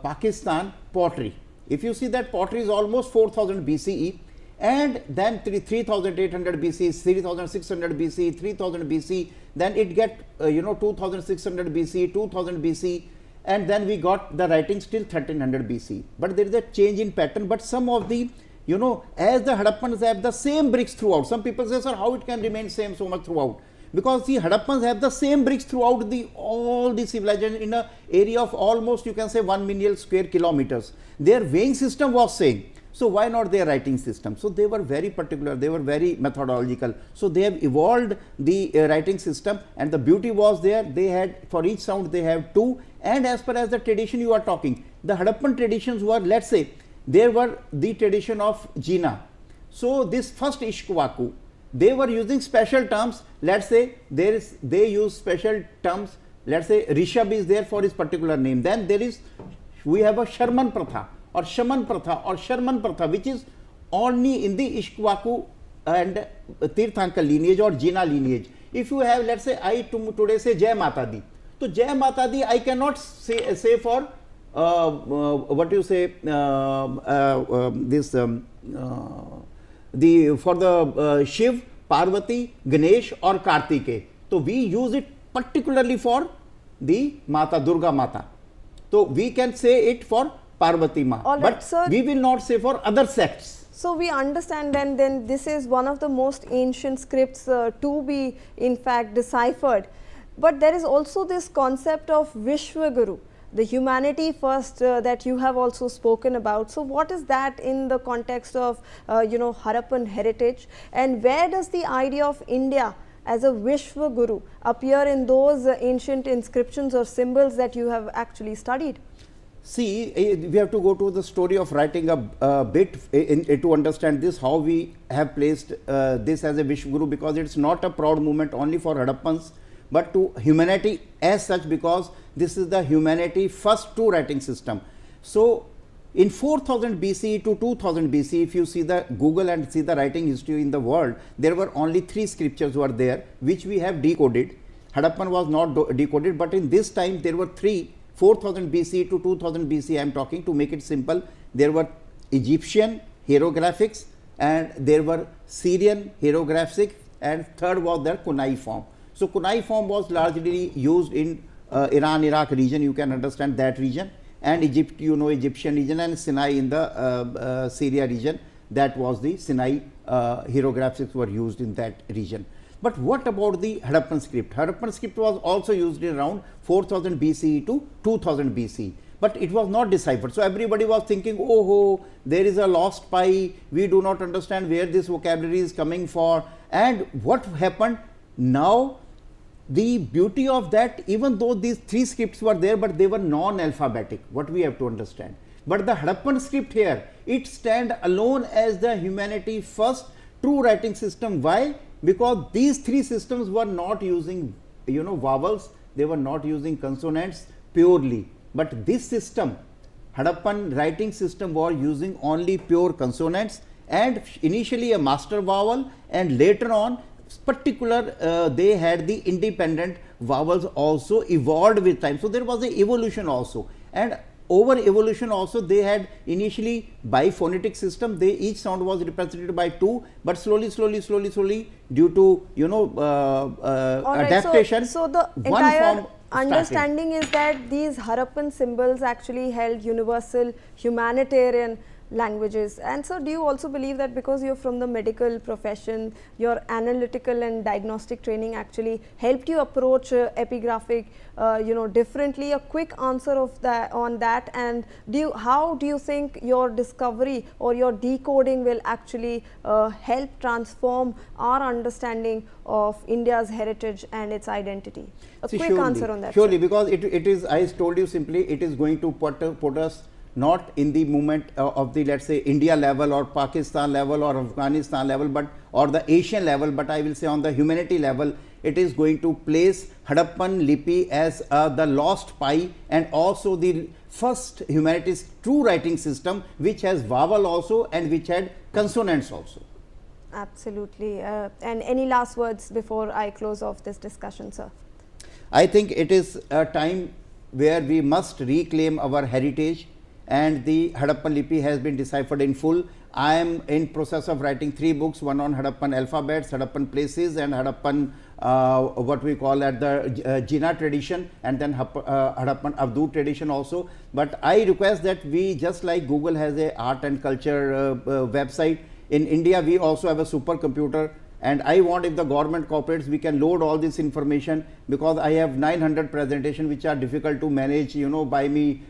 Pakistan pottery. If you see that pottery is almost 4000 BCE, and then 3800 BC, 3600 BC, 3000 BC, then it get 2600 BC, 2000 BC, and then we got the writings till 1300 BC. But there is a change in pattern, but some of the as the Hadappans have the same bricks throughout. Some people say, sir, how it can remain same so much throughout? Because the Hadappans have the same bricks throughout all the civilization in an area of almost, you can say, 1 million square kilometers. Their weighing system was same. So why not their writing system? So they were very particular, they were very methodological. So they have evolved the writing system, and the beauty was there. They had, for each sound they have two, and as per as the tradition you are talking, the Hadappan traditions were, let's say, there were the tradition of Jina. So this first Ishkwaku, they were using special terms. Let's say they use special terms. Let's say Rishab is there for his particular name. Then we have a Sharman Pratha or Shaman Pratha or Sharman Pratha, which is only in the Ishkwaku and Tirthankar lineage or Jina lineage. If you have, let's say, I today say Jai Mata Di. So Jai Mata Di I cannot say for what you say for the Shiv, Parvati, Ganesh or Kartike. So we use it particularly for the Mata, Durga Mata. So we can say it for Parvati Ma, right, but sir, we will not say for other sects. So we understand then this is one of the most ancient scripts to be in fact deciphered. But there is also this concept of Vishwaguru, the humanity first that you have also spoken about. So what is that in the context of Harappan heritage, and where does the idea of India as a Vishwaguru appear in those ancient inscriptions or symbols that you have actually studied? See, we have to go to the story of writing a bit to understand this, how we have placed this as a Vishwaguru, because it's not a proud movement only for Hadappans, but to humanity as such, because this is the humanity first true writing system. So in 4000 BC to 2000 BC, if you see the Google and see the writing history in the world, there were only 3 scriptures were there, which we have decoded. Hadappan was not decoded, but in this time there were 3, 4000 BC to 2000 BC I am talking, to make it simple. There were Egyptian hieroglyphics, and there were Syrian hieroglyphics, and third was their cuneiform. So cuneiform was largely used in Iran, Iraq region, you can understand that region, and Egypt, Egyptian region, and Sinai in the Syria region, that was the Sinai hieroglyphics were used in that region. But what about the Hadappan script? Hadappan script was also used in around 4000 BCE to 2000 BC, but it was not deciphered. So everybody was thinking, oh, there is a lost pi, we do not understand where this vocabulary is coming for. And what happened now, the beauty of that, even though these 3 scripts were there, but they were non-alphabetic, what we have to understand. But the Hadappan script here, it stands alone as the humanity first true writing system. Why? Because these 3 systems were not using vowels, they were not using consonants purely, but this system, Hadappan writing system, was using only pure consonants, and initially a master vowel, and later on particular they had the independent vowels also evolved with time. So there was an evolution also, and over evolution also they had initially biphonetic system. Each sound was represented by 2, but slowly due to adaptation, so the entire understanding is that these Harappan symbols actually held universal humanitarian languages. And so do you also believe that because you're from the medical profession, your analytical and diagnostic training actually helped you approach epigraphic differently? A quick answer of that on that, and how do you think your discovery or your decoding will actually help transform our understanding of India's heritage and its identity? A quick answer on that. Surely, because it is, I told you simply, it is going to put us not in the movement of the, let's say, India level or Pakistan level or Afghanistan level, but or the Asian level, but I will say on the humanity level, it is going to place Harappan Lipi as the lost pi, and also the first humanity's true writing system, which has vowel also and which had consonants also. Absolutely. And any last words before I close off this discussion, sir? I think it is a time where we must reclaim our heritage, and the Harappan Lipi has been deciphered in full. I am in process of writing 3 books, one on Harappan alphabets, Harappan places, and Harappan what we call at the Jina tradition, and then Harappan Avdu tradition also. But I request that we, just like Google has a art and culture website, in India we also have a supercomputer, and I want, if the government cooperates, we can load all this information, because I have 900 presentations which are difficult to manage, by me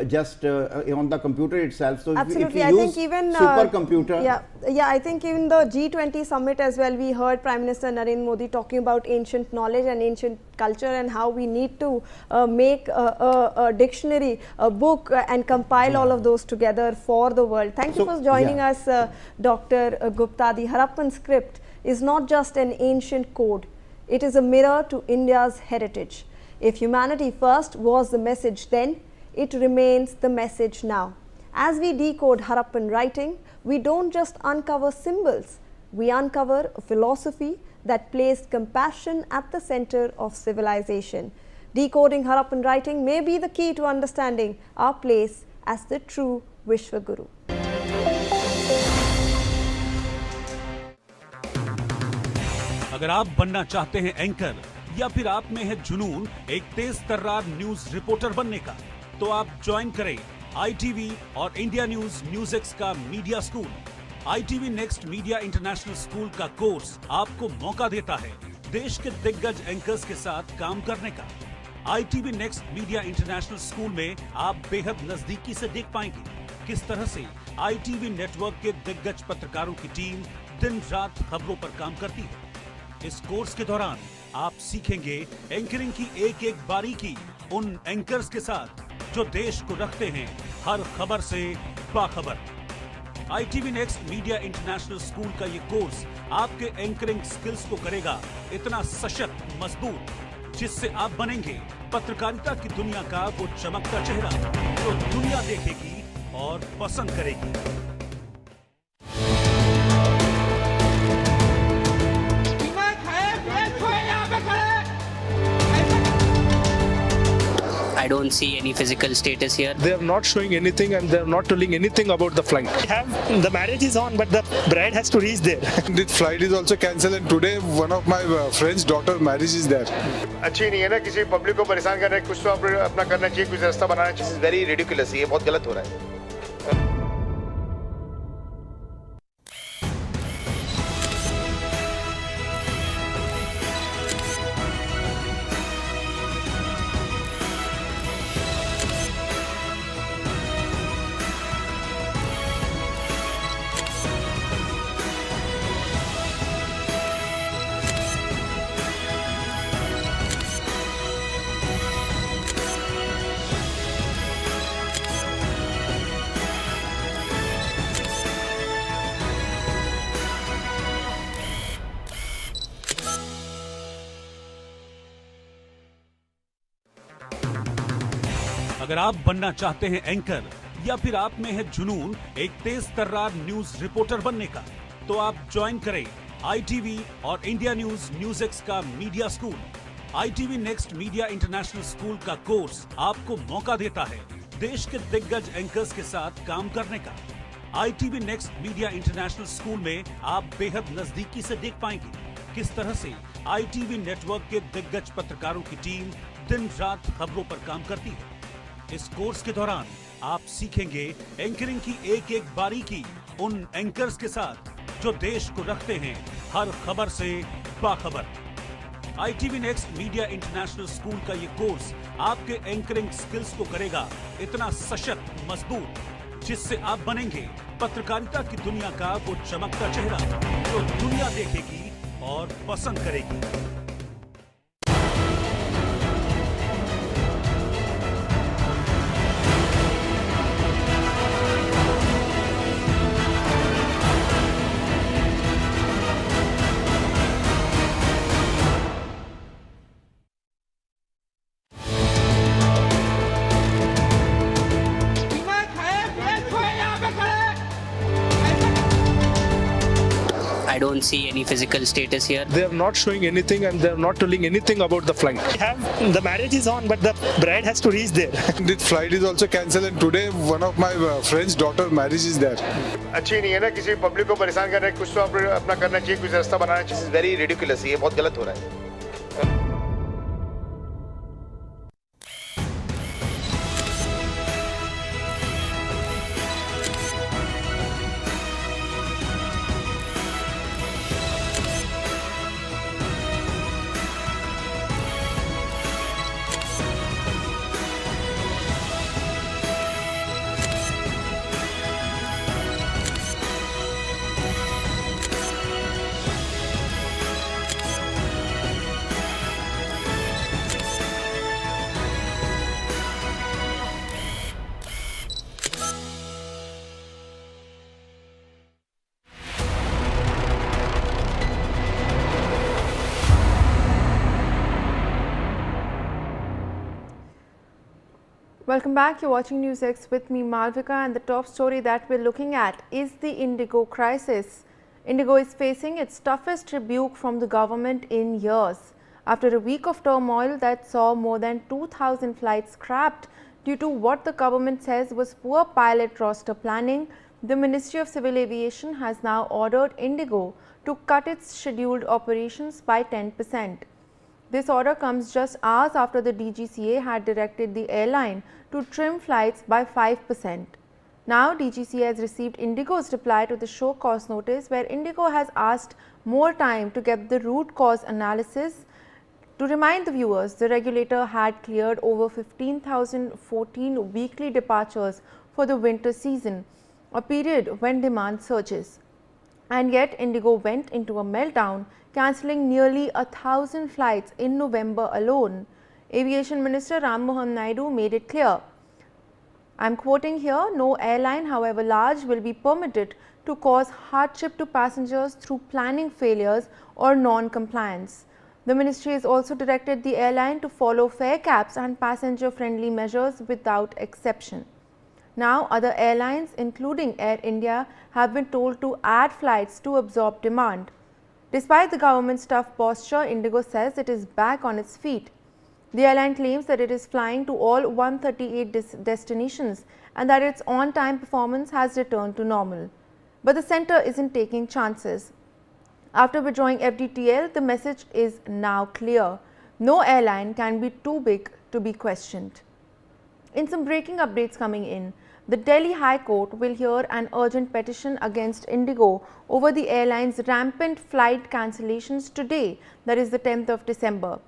just on the computer itself. So absolutely, if I we think use even supercomputer, yeah, I think even the G20 summit as well, we heard Prime Minister Narendra Modi talking about ancient knowledge and ancient culture, and how we need to make a dictionary, a book, and compile all of those together for the world. Thank you for joining us, Dr. Gupta. The Harappan script is not just an ancient code, it is a mirror to India's heritage. If humanity first was the message then, it remains the message now. As we decode Harappan writing, we don't just uncover symbols, we uncover a philosophy that placed compassion at the center of civilization. Decoding Harappan writing may be the key to understanding our place as the true Vishwaguru. अगर आप बनना चाहते हैं anchor, या फिर आप में है जुनून एक तेज तर्रार न्यूज रिपोर्टर बनने का, तो आप ज्वाइन करें ITV और इंडिया न्यूज NewsX का media school. ITV next media international school का कोर्स आपको मौका देता है देश के दिग्गज एंकर्स के साथ काम करने का। ITV next media international school में आप बेहद नजदीकी से देख पाएंगे किस तरह से ITV नेटवर्क के दिग्गज पत्रकारों की टीम दिन रात खबरों पर काम करती है। इस कोर्स के दौरान आप सीखेंगे एंकरिंग की एक एक बारीकी उन एंकर्स के साथ जो देश को रखते हैं हर खबर से बाखबर। ITV next media international school का ये कोर्स आपके एंकरिंग स्किल्स को करेगा इतना सशक्त, मजबूत, जिससे आप बनेंगे पत्रकारिता की दुनिया का वो चमकता चेहरा जो दुनिया देखेगी और पसंद करेगी। I don't see any physical status here. They are not showing anything, and they are not telling anything about the flight. The marriage is on, but the bride has to reach there. The flight is also cancelled, and today one of my friend's daughter marriage is there. अच्छी नहीं है ना, किसी public को परेशान करना है, कुछ तो अपना करना चाहिए, कुछ रास्ता बनाना चाहिए। This is very ridiculous, ये बहुत गलत हो रहा है। अगर आप बनना चाहते हैं एंकर, या फिर आप में है जुनून एक तेज तर्रार न्यूज रिपोर्टर बनने का, तो आप ज्वाइन करें ITV और इंडिया न्यूज NewsX का media school. ITV next media international school का कोर्स आपको मौका देता है देश के दिग्गज एंकर्स के साथ काम करने का। ITV next media international school में आप बेहद नजदीकी से देख पाएंगे किस तरह से ITV नेटवर्क के दिग्गज पत्रकारों की टीम दिन रात खबरों पर काम करती है। इस कोर्स के दौरान आप सीखेंगे एंकरिंग की एक एक बारीकी उन एंकर्स के साथ जो देश को रखते हैं हर खबर से बाखबर। ITV next media international school का ये कोर्स आपके एंकरिंग स्किल्स को करेगा इतना सशक्त, मजबूत, जिससे आप बनेंगे पत्रकारिता की दुनिया का वो चमकता चेहरा जो दुनिया देखेगी और पसंद करेगी। I don't see any physical status here. They are not showing anything and they are not telling anything about the flight. The marriage is on, but the bride has to reach there. The flight is also cancelled and today one of my friend's daughter marriage is there. अच्छी नहीं है ना किसी public को परेशान करना है, कुछ तो अपना करना चाहिए, कुछ रास्ता बनाना चाहिए। वेरी रिडिकुलस, ये बहुत गलत हो रहा है। Welcome back. You're watching NewsX with me, Malvika, and the top story that we're looking at is the Indigo crisis. Indigo is facing its toughest rebuke from the government in years. After a week of turmoil that saw more than 2,000 flights scrapped due to what the government says was poor pilot roster planning, the Ministry of Civil Aviation has now ordered Indigo to cut its scheduled operations by 10%. This order comes just hours after the DGCA had directed the airline to trim flights by 5%. Now, DGCA has received Indigo's reply to the show cause notice, where Indigo has asked more time to get the root cause analysis. To remind the viewers, the regulator had cleared over 15,014 weekly departures for the winter season, a period when demand surges. And yet, Indigo went into a meltdown, cancelling nearly 1,000 flights in November alone. Aviation Minister Ram Mohan Naidu made it clear. I am quoting here, no airline, however large, will be permitted to cause hardship to passengers through planning failures or non-compliance. The ministry has also directed the airline to follow fare caps and passenger-friendly measures without exception. Now, other airlines, including Air India, have been told to add flights to absorb demand. Despite the government's tough posture, Indigo says it is back on its feet. The airline claims that it is flying to all 138 destinations and that its on-time performance has returned to normal. But the centre isn't taking chances. After withdrawing FDTL, the message is now clear. No airline can be too big to be questioned. In some breaking updates coming in, the Delhi High Court will hear an urgent petition against Indigo over the airline's rampant flight cancellations today, that is the 10th of December.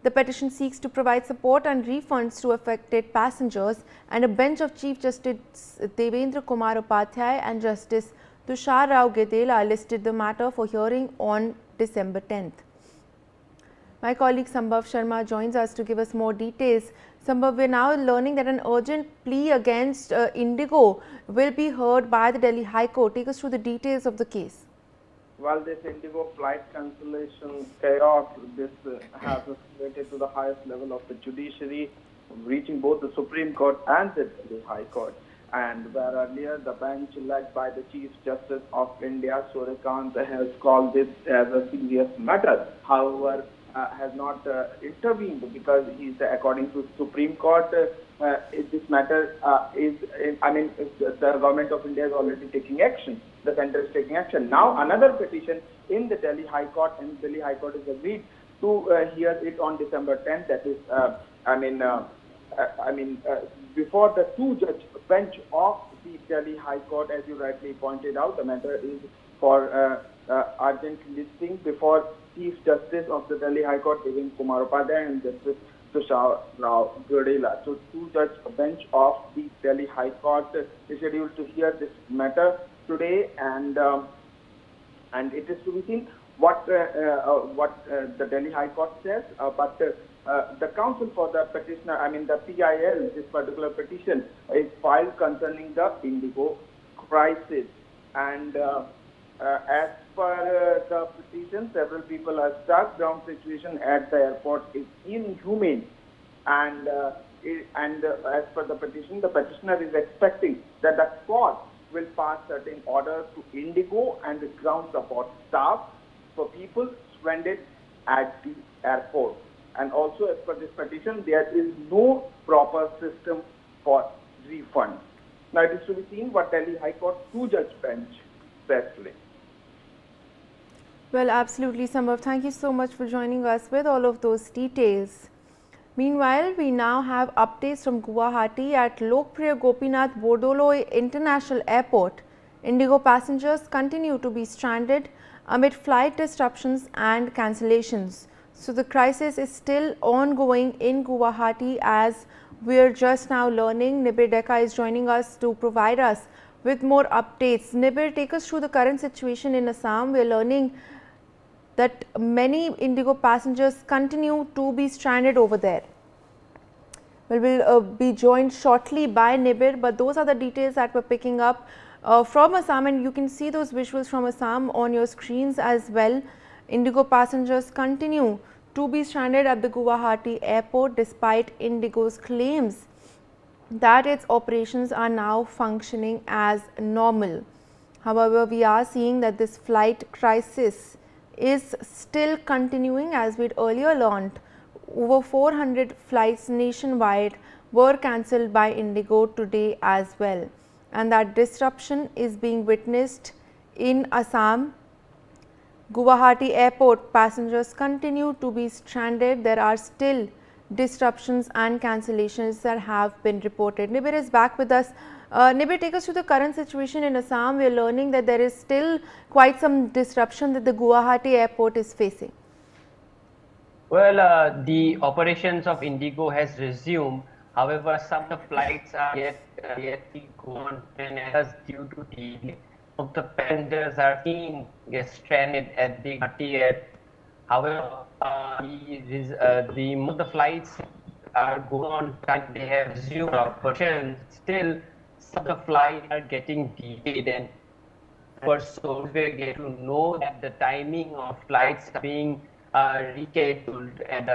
The petition seeks to provide support and refunds to affected passengers, and a bench of Chief Justice Devendra Kumar Upadhyay and Justice Tushar Rao Gedela listed the matter for hearing on December 10th. My colleague Sambhav Sharma joins us to give us more details. Sambhav, we are now learning that an urgent plea against Indigo will be heard by the Delhi High Court. Take us through the details of the case. Well, this Indigo flight cancellation chaos, this has escalated to the highest level of the judiciary, reaching both the Supreme Court and the High Court. And where earlier the bench led by the Chief Justice of India, Suryakant, has called this as a serious matter. However, has not intervened because according to Supreme Court, this matter the government of India is already taking action. The centre is taking action. Now another petition in the Delhi High Court, and Delhi High Court has agreed to hear it on December 10th. That is, before the two-judge bench of the Delhi High Court. As you rightly pointed out, the matter is for urgent listing before Chief Justice of the Delhi High Court, Devin Kumar Upadhyay, and Justice Tushar Rao Gurdela. So, two-judge bench of the Delhi High Court is scheduled to hear this matter today, and it is to be seen what the Delhi High Court says. But the counsel for the petitioner, I mean the PIL, this particular petition is filed concerning the Indigo crisis, and as per the petition, several people are stuck. Ground situation at the airport is inhumane, and as per the petition, the petitioner is expecting that the court will pass certain orders to Indigo and the ground support staff for people stranded at the airport. And also, as per this petition, there is no proper system for refund. Now, it is to be seen what Delhi High Court two-judge bench says today. Well, absolutely, Sambhav. Thank you so much for joining us with all of those details. Meanwhile, we now have updates from Guwahati at Lokpriya Gopinath Bordoloi International Airport. Indigo passengers continue to be stranded amid flight disruptions and cancellations. So the crisis is still ongoing in Guwahati, as we are just now learning. Nibir Deka is joining us to provide us with more updates. Nibir, take us through the current situation in Assam. We are learning that many Indigo passengers continue to be stranded over there. Well, we'll be joined shortly by Nibir, but those are the details that we're picking up from Assam, and you can see those visuals from Assam on your screens as well. Indigo passengers continue to be stranded at the Guwahati airport despite Indigo's claims that its operations are now functioning as normal. However, we are seeing that this flight crisis is still continuing. As we'd earlier learned, over 400 flights nationwide were cancelled by Indigo today as well, and that disruption is being witnessed in Assam. Guwahati airport passengers continue to be stranded. There are still disruptions and cancellations that have been reported. Nibir is back with us. Nibir, take us through the current situation in Assam. We are learning that there is still quite some disruption that the Guwahati airport is facing. Well, the operations of Indigo has resumed. However, some of the flights are yet to go on, and as due to delay, of the passengers are being stranded at the Guwahati airport. However, the flights are going on time. They have resumed operations. Still, some of the flights are getting delayed, and so we get to know that the timing of flights are being rescheduled and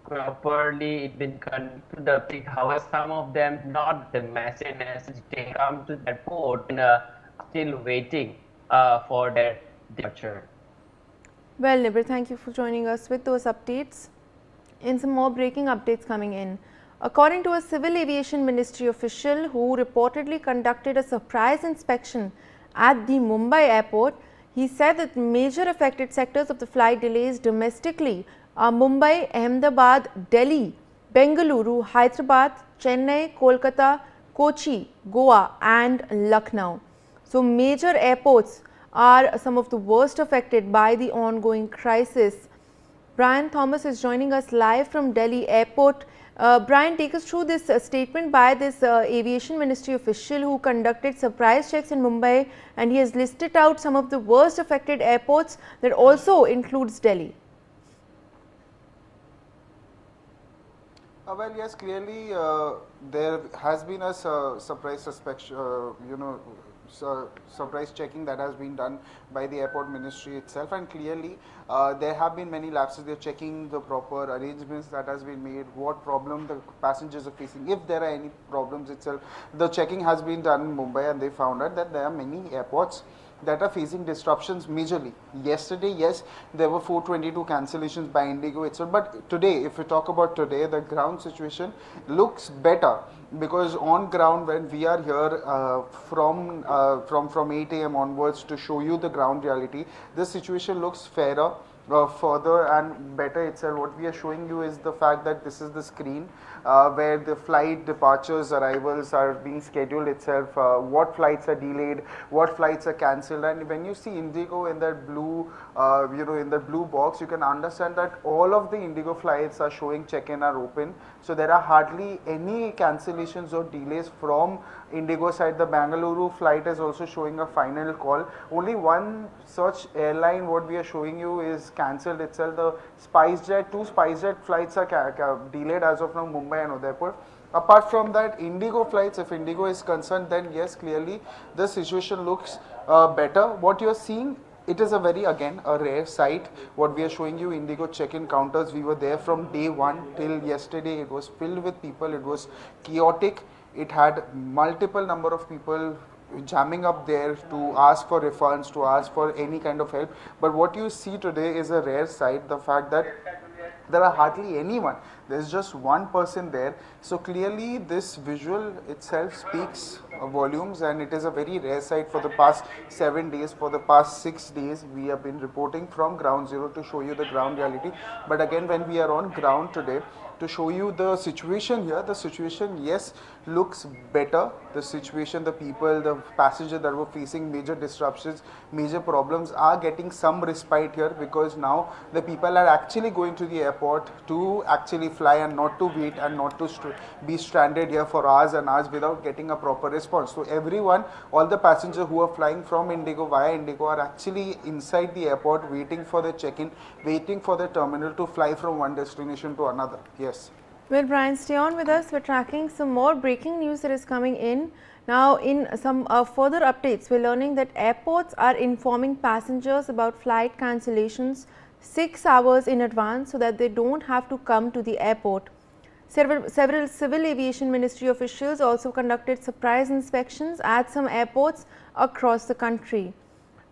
properly been conducted. However, some of them not the message they come to the port and still waiting for their departure. Well, Nibir, thank you for joining us with those updates. And some more breaking updates coming in. According to a Civil Aviation Ministry official who reportedly conducted a surprise inspection at the Mumbai airport, he said that major affected sectors of the flight delays domestically are Mumbai, Ahmedabad, Delhi, Bengaluru, Hyderabad, Chennai, Kolkata, Kochi, Goa and Lucknow. So major airports are some of the worst affected by the ongoing crisis. Brian Thomas is joining us live from Delhi airport. Brian, take us through this statement by this aviation ministry official who conducted surprise checks in Mumbai, and he has listed out some of the worst affected airports that also includes Delhi. Well, yes, clearly there has been a surprise surprise checking that has been done by the airport ministry itself, and clearly there have been many lapses. They're checking the proper arrangements that has been made, what problem the passengers are facing, if there are any problems itself. The checking has been done in Mumbai, and they found out that there are many airports that are facing disruptions majorly. Yesterday, yes, there were 422 cancellations by Indigo itself, but today, if we talk about today, the ground situation looks better, because on ground when we are here from 8 AM onwards to show you the ground reality, the situation looks fairer. further and better itself, what we are showing you is the fact that this is the screen where the flight departures, arrivals are being scheduled itself, what flights are delayed, what flights are cancelled. And when you see Indigo in that blue, in the blue box, you can understand that all of the Indigo flights are showing check-in are open. So there are hardly any cancellations or delays from Indigo side. The Bangalore flight is also showing a final call. Only one such airline what we are showing you is cancelled itself. The SpiceJet, 2 SpiceJet flights are delayed as of now, Mumbai and Udaipur. Apart from that, Indigo flights, if Indigo is concerned, then yes, clearly the situation looks better. What you are seeing, it is a very, again, a rare sight. What we are showing you, Indigo check-in counters, we were there from day one till yesterday. It was filled with people. It was chaotic. It had multiple number of people jamming up there to ask for refunds, to ask for any kind of help. But what you see today is a rare sight, the fact that there are hardly anyone. There's just one person there. So clearly this visual itself speaks volumes, and it is a very rare sight. For the past 7 days, for the past 6 days, we have been reporting from ground zero to show you the ground reality. But again, when we are on ground today, to show you the situation here, the situation, yes, looks better. The situation, the people, the passengers that were facing major disruptions, major problems are getting some respite here, because now the people are actually going to the airport to actually fly and not to wait and not to be stranded here for hours and hours without getting a proper response. So everyone, all the passengers who are flying from Indigo via Indigo are actually inside the airport waiting for the check-in, waiting for the terminal to fly from one destination to another. Yes. Well, Brian, stay on with us. We're tracking some more breaking news that is coming in. Now, in some further updates, we're learning that airports are informing passengers about flight cancellations 6 hours in advance so that they don't have to come to the airport. Several Civil Aviation Ministry officials also conducted surprise inspections at some airports across the country.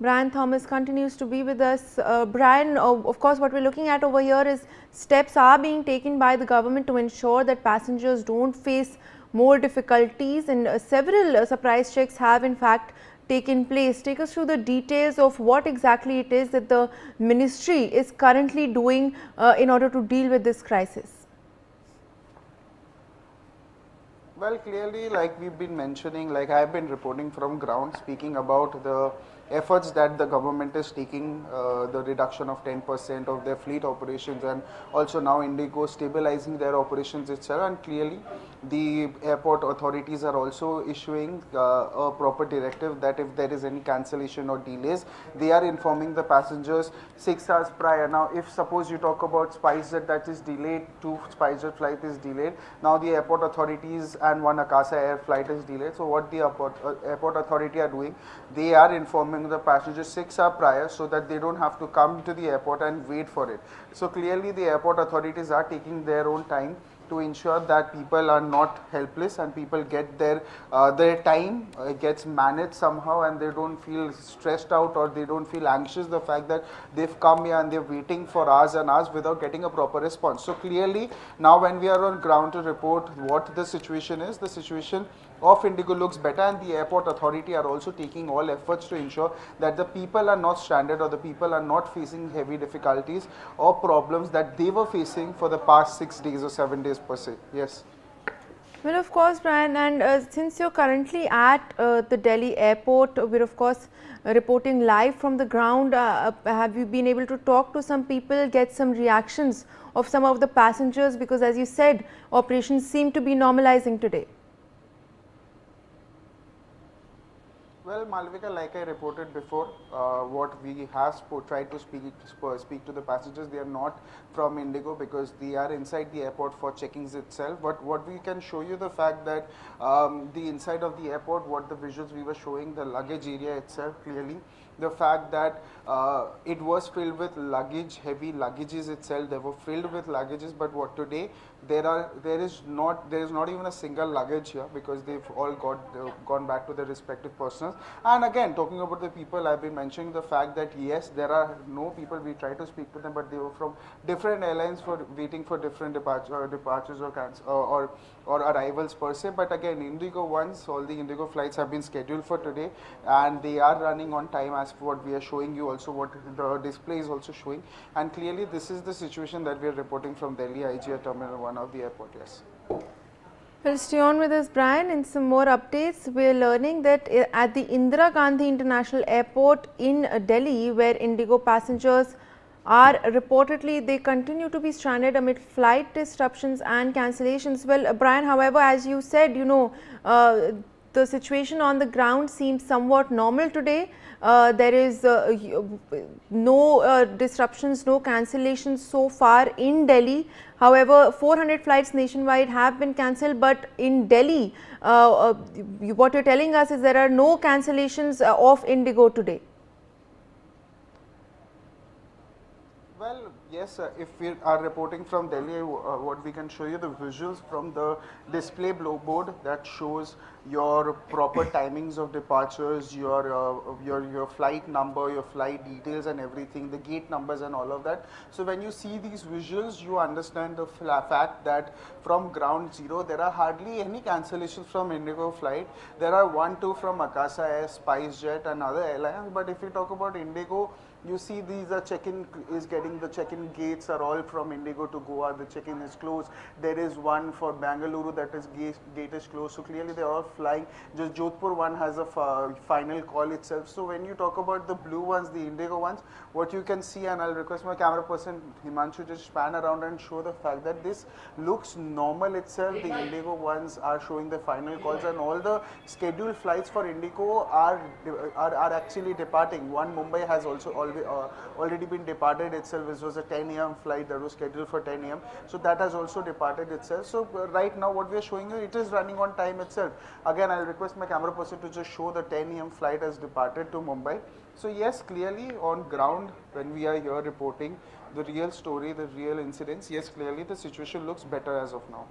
Brian Thomas continues to be with us. Brian, of course, what we're looking at over here is steps are being taken by the government to ensure that passengers don't face more difficulties, and several surprise checks have in fact taken place. Take us through the details of what exactly it is that the ministry is currently doing in order to deal with this crisis. Well, clearly, like we've been mentioning, like I've been reporting from ground, speaking about the efforts that the government is taking, the reduction of 10% of their fleet operations, and also now Indigo stabilizing their operations itself. And clearly the airport authorities are also issuing a proper directive that if there is any cancellation or delays, they are informing the passengers 6 hours prior. Now, if suppose you talk about SpiceJet that is delayed, 2 SpiceJet flight is delayed, now the airport authorities and 1 Akasa Air flight is delayed. So what the airport authority are doing, they are informing the passengers 6 hours prior so that they don't have to come to the airport and wait for it. So clearly the airport authorities are taking their own time to ensure that people are not helpless and people get their time gets managed somehow, and they don't feel stressed out or they don't feel anxious, the fact that they've come here and they're waiting for hours and hours without getting a proper response. So clearly now when we are on ground to report what the situation is, the situation of Indigo looks better, and the airport authority are also taking all efforts to ensure that the people are not stranded or the people are not facing heavy difficulties or problems that they were facing for the past 6 days or 7 days per se. Yes. Well, of course, Brian, and since you're currently at the Delhi airport, we're of course reporting live from the ground. Have you been able to talk to some people, get some reactions of some of the passengers? Because as you said, operations seem to be normalizing today. Well, Malvika, like I reported before, what we have tried to speak to the passengers, they are not from Indigo because they are inside the airport for checkings itself. But what we can show you the fact that the inside of the airport, what the visuals we were showing, the luggage area itself clearly, the fact that it was filled with luggage, heavy luggages itself. They were filled with luggages, but what today there is not even a single luggage here because they've all gone back to their respective personals. And again, talking about the people, I've been mentioning the fact that yes, there are no people. We try to speak to them, but they were from different airlines for waiting for different departures or arrivals per se. But again, Indigo ones, all the Indigo flights have been scheduled for today, and they are running on time as as what we are showing you, also what the display is also showing, and clearly this is the situation that we are reporting from Delhi IGA Terminal 1 of the airport. Yes. Well, stay on with us, Brian. In some more updates, we are learning that at the Indira Gandhi International Airport in Delhi, where Indigo passengers are reportedly, they continue to be stranded amid flight disruptions and cancellations. Well, Brian, however, as you said, the situation on the ground seems somewhat normal today. There is no disruptions, no cancellations so far in Delhi. However, 400 flights nationwide have been cancelled, but in Delhi, what you're telling us is there are no cancellations of Indigo today. Well, yes, if we are reporting from Delhi, what we can show you the visuals from the display board that shows your proper timings of departures, your flight number, your flight details and everything, the gate numbers and all of that. So when you see these visuals, you understand the fact that from ground zero, there are hardly any cancellations from Indigo flight. There are 1-2 from Akasa Air, SpiceJet and other airlines. But if you talk about Indigo, you see these are check-in is getting the check-in gates are all from Indigo to Goa. The check-in is closed. There is one for Bangalore that is gate is closed. So clearly they are all flying. Just Jodhpur one has a final call itself. So when you talk about the blue ones, the Indigo ones, what you can see, and I'll request my camera person Himanshu just span around and show the fact that this looks normal itself. The Indigo ones are showing the final calls, and all the scheduled flights for Indigo are actually departing. One Mumbai has also already been departed itself, which was a 10 AM flight that was scheduled for 10 AM. So that has also departed itself. So right now what we are showing you, it is running on time itself. Again, I'll request my camera person to just show the 10 AM flight has departed to Mumbai. So yes, clearly on ground when we are here reporting the real story, the real incidents, yes, clearly the situation looks better as of now.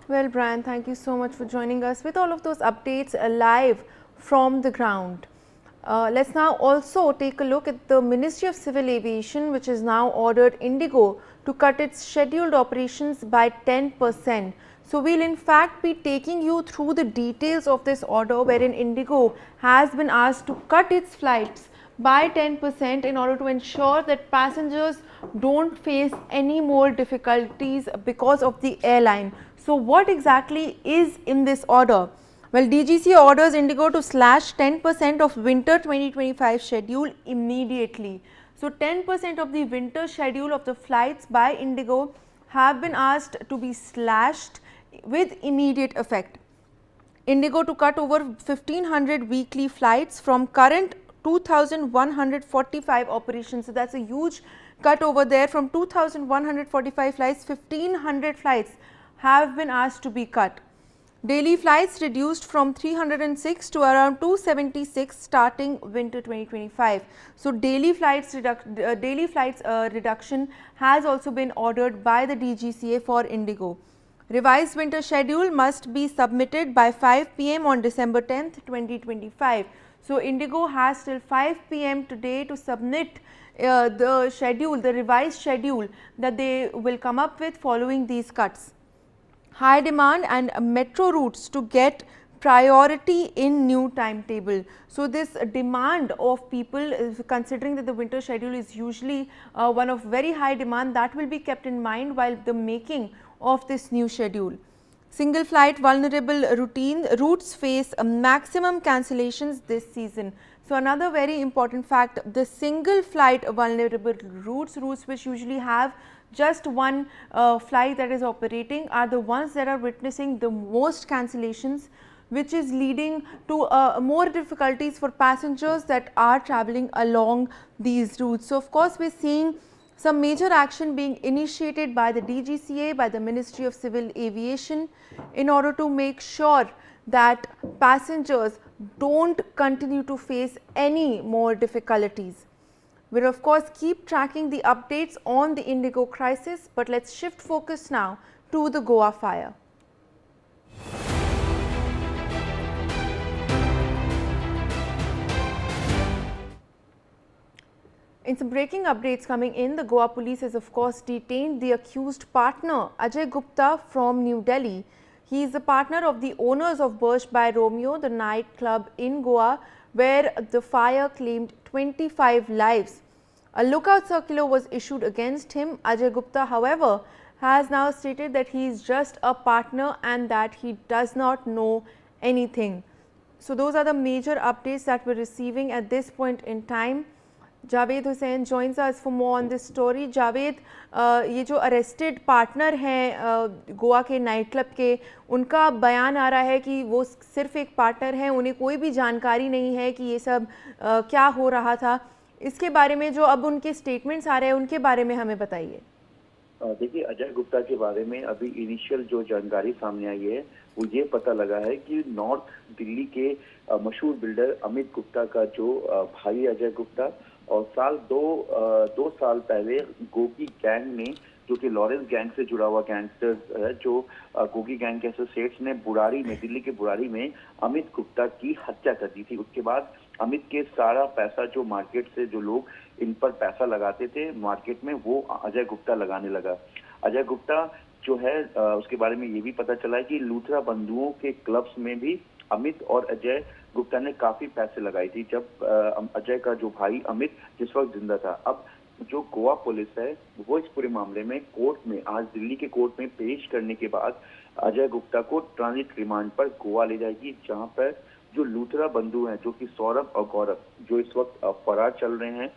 Well, Brian, thank you so much for joining us with all of those updates live from the ground. Let's now also take a look at the Ministry of Civil Aviation, which has now ordered Indigo to cut its scheduled operations by 10%. So we'll in fact be taking you through the details of this order, wherein Indigo has been asked to cut its flights by 10% in order to ensure that passengers don't face any more difficulties because of the airline. So what exactly is in this order? Well, DGCA orders Indigo to slash 10% of winter 2025 schedule immediately. So 10% of the winter schedule of the flights by Indigo have been asked to be slashed with immediate effect. Indigo to cut over 1500 weekly flights from current 2145 operations. So that's a huge cut over there. From 2145 flights, 1500 flights have been asked to be cut. Daily flights reduced from 306 to around 276 starting winter 2025. So daily flights reduction has also been ordered by the DGCA for Indigo. Revised winter schedule must be submitted by 5 PM on December 10th, 2025. So Indigo has till 5 PM today to submit the schedule, the revised schedule that they will come up with following these cuts. High demand and metro routes to get priority in new timetable. So this demand of people, considering that the winter schedule is usually one of very high demand, that will be kept in mind while the making of this new schedule. Single flight vulnerable routes face maximum cancellations this season. So another very important fact, the single flight vulnerable routes which usually have just one flight that is operating, are the ones that are witnessing the most cancellations, which is leading to more difficulties for passengers that are traveling along these routes. So of course, we are seeing some major action being initiated by the DGCA, by the Ministry of Civil Aviation, in order to make sure that passengers don't continue to face any more difficulties. We will of course keep tracking the updates on the Indigo crisis, but let's shift focus now to the Goa fire. In some breaking updates coming in, the Goa police has of course detained the accused partner Ajay Gupta from New Delhi. He is the partner of the owners of Burj by Romeo, the nightclub in Goa, where the fire claimed 25 lives. A lookout circular was issued against him. Ajay Gupta, however, has now stated that he is just a partner and that he does not know anything. So those are the major updates that we're receiving at this point in time. Javed Hussain joins us for more on this story. Javed, ये जो arrested partner हैं गोवा के night club के, उनका बयान आ रहा है कि वो सिर्फ एक पार्टनर हैं, उन्हें कोई भी जानकारी नहीं है कि ये सब क्या हो रहा था. इसके बारे में जो अब उनके स्टेटमेंट्स आ रहे हैं, उनके बारे में हमें बताइए. देखिए, अजय गुप्ता के बारे में अभी इनिशियल जो जानकारी सामने आई है वो ये पता लगा है कि नॉर्थ दिल्ली के मशहूर बिल्डर अमित गुप्ता का जो भाई अजय गुप्ता और दो साल पहले गोगी गैंग ने, जो कि लॉरेंस गैंग से जुड़ा हुआ गैंगस्टर्स है, जो गोगी गैंग के एसोसिएट्स ने बुराड़ी में, दिल्ली के बुराड़ी में अमित गुप्ता की हत्या कर दी थी. उसके बाद अमित के सारा पैसा जो मार्केट से जो लोग इन पर पैसा लगाते थे मार्केट में, वो अजय गुप्ता लगाने लगा. अजय गुप्ता जो है उसके बारे में ये भी पता चला है कि लूथरा बंधुओं के क्लब्स में भी अमित और अजय गुप्ता ने काफी पैसे लगाई थी जब अजय का जो भाई अमित जिस वक्त जिंदा था. अब जो गोवा पुलिस है वो इस पूरे मामले में कोर्ट में, आज दिल्ली के कोर्ट में पेश करने के बाद अजय गुप्ता को ट्रांजिट रिमांड पर गोवा ले जाएगी, जहां पर जो लूथरा बंधु हैं, जो कि सौरभ और गौरव, जो इस वक्त फरार चल रहे हैं,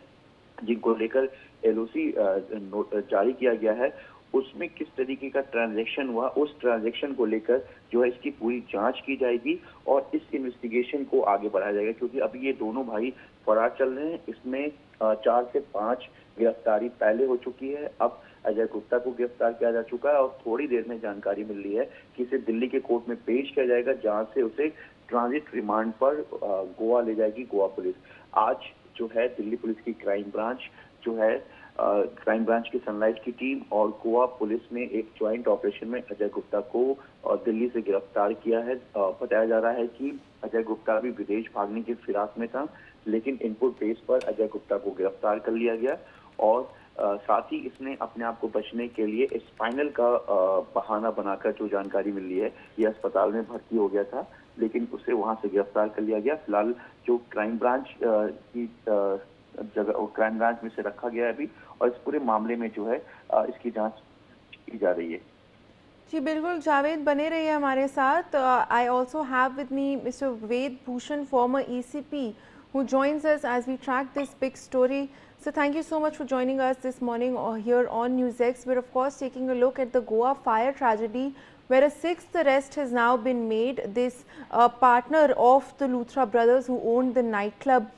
जिनको लेकर एलओसी जारी किया गया है, उसमें किस तरीके का ट्रांजैक्शन हुआ, उस ट्रांजैक्शन को लेकर जो है इसकी पूरी जांच की जाएगी और इस इन्वेस्टिगेशन को आगे बढ़ाया जाएगा. क्योंकि अभी ये दोनों भाई फरार चल रहे हैं, इसमें 4 से 5 गिरफ्तारी पहले हो चुकी है. अब अजय गुप्ता को गिरफ्तार किया जा चुका है और थोड़ी देर में जानकारी मिल रही है कि इसे दिल्ली के कोर्ट में पेश किया जाएगा, जहां से उसे ट्रांजिट रिमांड पर गोवा ले जाएगी गोवा पुलिस. आज जो है दिल्ली पुलिस की क्राइम ब्रांच जो है, क्राइम ब्रांच की सनलाइट की टीम और गोवा पुलिस ने एक ज्वाइंट ऑपरेशन में अजय गुप्ता को दिल्ली से गिरफ्तार किया है. बताया जा रहा है कि अजय गुप्ता भी विदेश भागने की फिराक में था, लेकिन इनपुट बेस पर अजय गुप्ता को गिरफ्तार कर लिया गया और साथ ही इसने अपने आप को बचने के लिए स्पाइनल का बहाना बनाकर, जो जानकारी मिल रही है, ये अस्पताल में भर्ती हो गया था, लेकिन उसे वहां से गिरफ्तार कर लिया गया. फिलहाल जो क्राइम ब्रांच की जगह क्राइम ब्रांच में से रखा गया है अभी, और इस पूरे मामले में जो है इसकी जांच की जा रही है. जी बिल्कुल, जावेद बने रहिए हमारे साथ. I also have with me mister Ved Bhushan, former ECP, who joins us as we track this big story. So thank you so much for joining us this morning here on NewsX. We're of course taking a look at the Goa fire tragedy, where a 6th arrest has now been made. This partner of the Luthra brothers who owned the nightclub.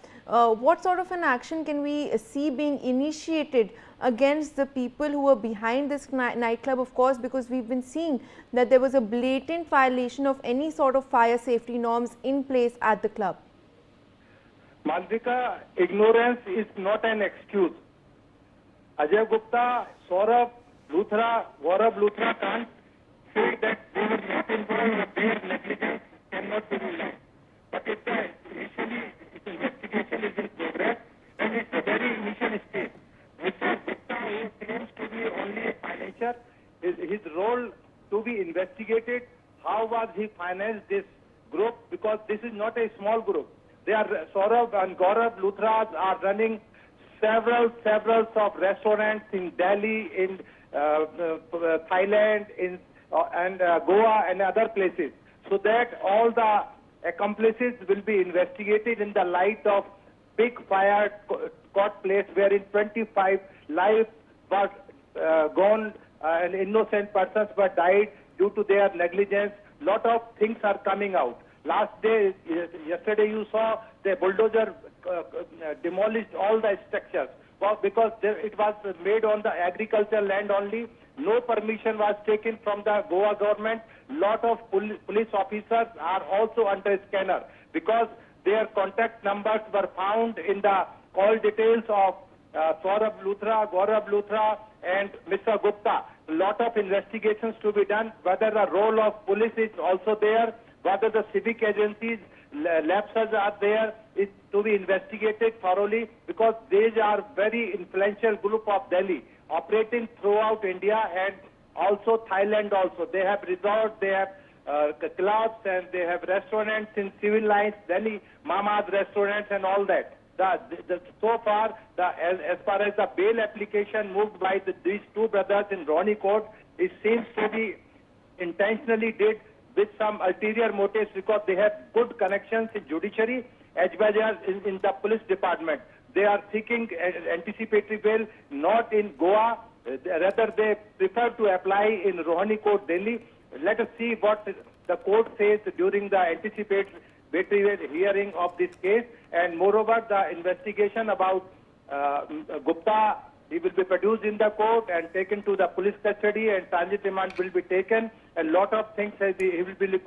What sort of an action can we see being initiated against the people who were behind this nightclub? Of course, because we've been seeing that there was a blatant violation of any sort of fire safety norms in place at the club. Malvika, ignorance is not an excuse. Ajay Gupta, Saurabh Luthra, Gaurav Luthra can't say that they were not involved, their negligence cannot be ruled. But it's investigation is in progress and it's a very initial stage. Mr. Gupta, who claims to be only a financier, his role to be investigated. How was he financed this group? Because this is not a small group. They are, Saurabh and Gaurav Luthras are running several of restaurants in Delhi, in Thailand, in and Goa and other places. So that all the accomplices will be investigated in the light of big fire caught place wherein 25 lives were gone and innocent persons were died due to their negligence. Lot of things are coming out. Yesterday you saw the bulldozer demolished all the structures. Well, because it was made on the agricultural land only. No permission was taken from the Goa government. Lot of police officers are also under scanner because their contact numbers were found in the call details of Saurabh Luthra, Gaurav Luthra and Mr. Gupta. Lot of investigations to be done, whether the role of police is also there, whether the civic agencies, lapses are there, is to be investigated thoroughly because these are very influential group of Delhi operating throughout India and also Thailand also. They have resort, they have clubs, and they have restaurants in civil lines, Delhi, Mamad restaurants and all that. So far, as far as the bail application moved by these two brothers in Ronnie Court, it seems to be intentionally did with some ulterior motives because they have good connections in judiciary as well as in the police department. They are seeking anticipatory bail not in Goa, rather they prefer to apply in Rohani Court, Delhi. Let us see what the court says during the anticipatory hearing of this case, and moreover the investigation about Gupta, he will be produced in the court and taken to the police custody, and transit remand will be taken. A lot of things he will be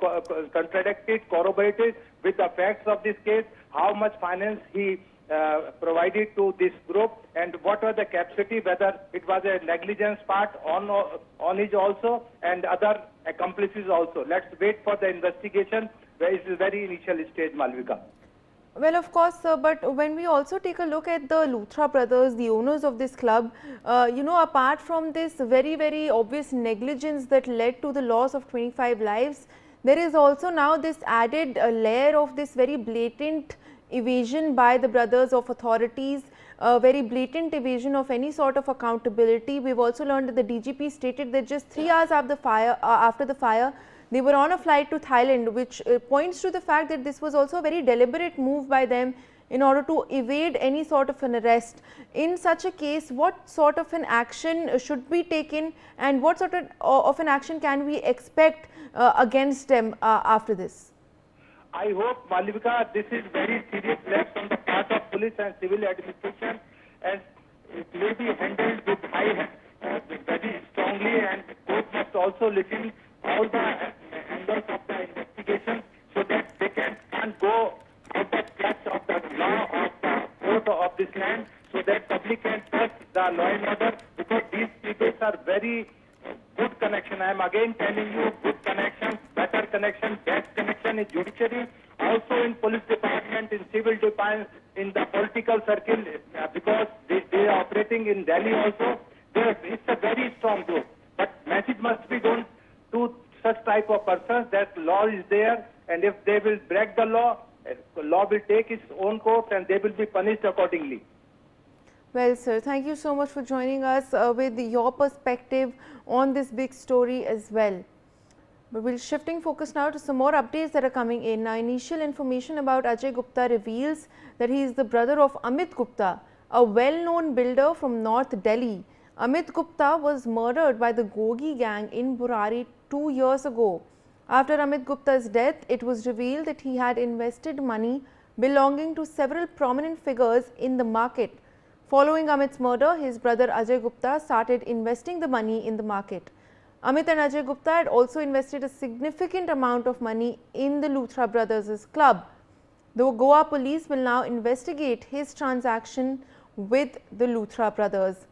contradicted, corroborated with the facts of this case, how much finance he provided to this group, and what was the capacity, whether it was a negligence part on his also and other accomplices also. Let's wait for the investigation, where it is very initial stage, Malvika. Well, of course, sir, but when we also take a look at the Luthra brothers, the owners of this club, apart from this very, very obvious negligence that led to the loss of 25 lives, there is also now this added layer of this very blatant evasion by the brothers of authorities, very blatant evasion of any sort of accountability. We've also learned that the DGP stated that just 3 hours after the fire, they were on a flight to Thailand, which points to the fact that this was also a very deliberate move by them in order to evade any sort of an arrest. In such a case, what sort of an action should be taken, and what sort of an action can we expect against them after this? I hope, Malvika, this is very serious lapse on the part of police and civil administration, and it may be handled with very strongly, and the court must also listen all the angles of the investigation so that they can't go out of touch of the law of the court of this land, so that public can trust the law and order, because these people are very good connection. I am again telling you, good connection, better connection, best connection in judiciary, also in police department, in civil department, in the political circle, because they are operating in Delhi also. It's a very strong group. But message must be done to such type of persons that law is there, and if they will break the law will take its own course and they will be punished accordingly. Well, sir, thank you so much for joining us with your perspective on this big story as well. But we're shifting focus now to some more updates that are coming in. Now, initial information about Ajay Gupta reveals that he is the brother of Amit Gupta, a well-known builder from North Delhi. Amit Gupta was murdered by the Gogi gang in Burari 2 years ago. After Amit Gupta's death, it was revealed that he had invested money belonging to several prominent figures in the market. Following Amit's murder, his brother Ajay Gupta started investing the money in the market. Amit and Ajay Gupta had also invested a significant amount of money in the Luthra brothers' club. The Goa police will now investigate his transaction with the Luthra brothers.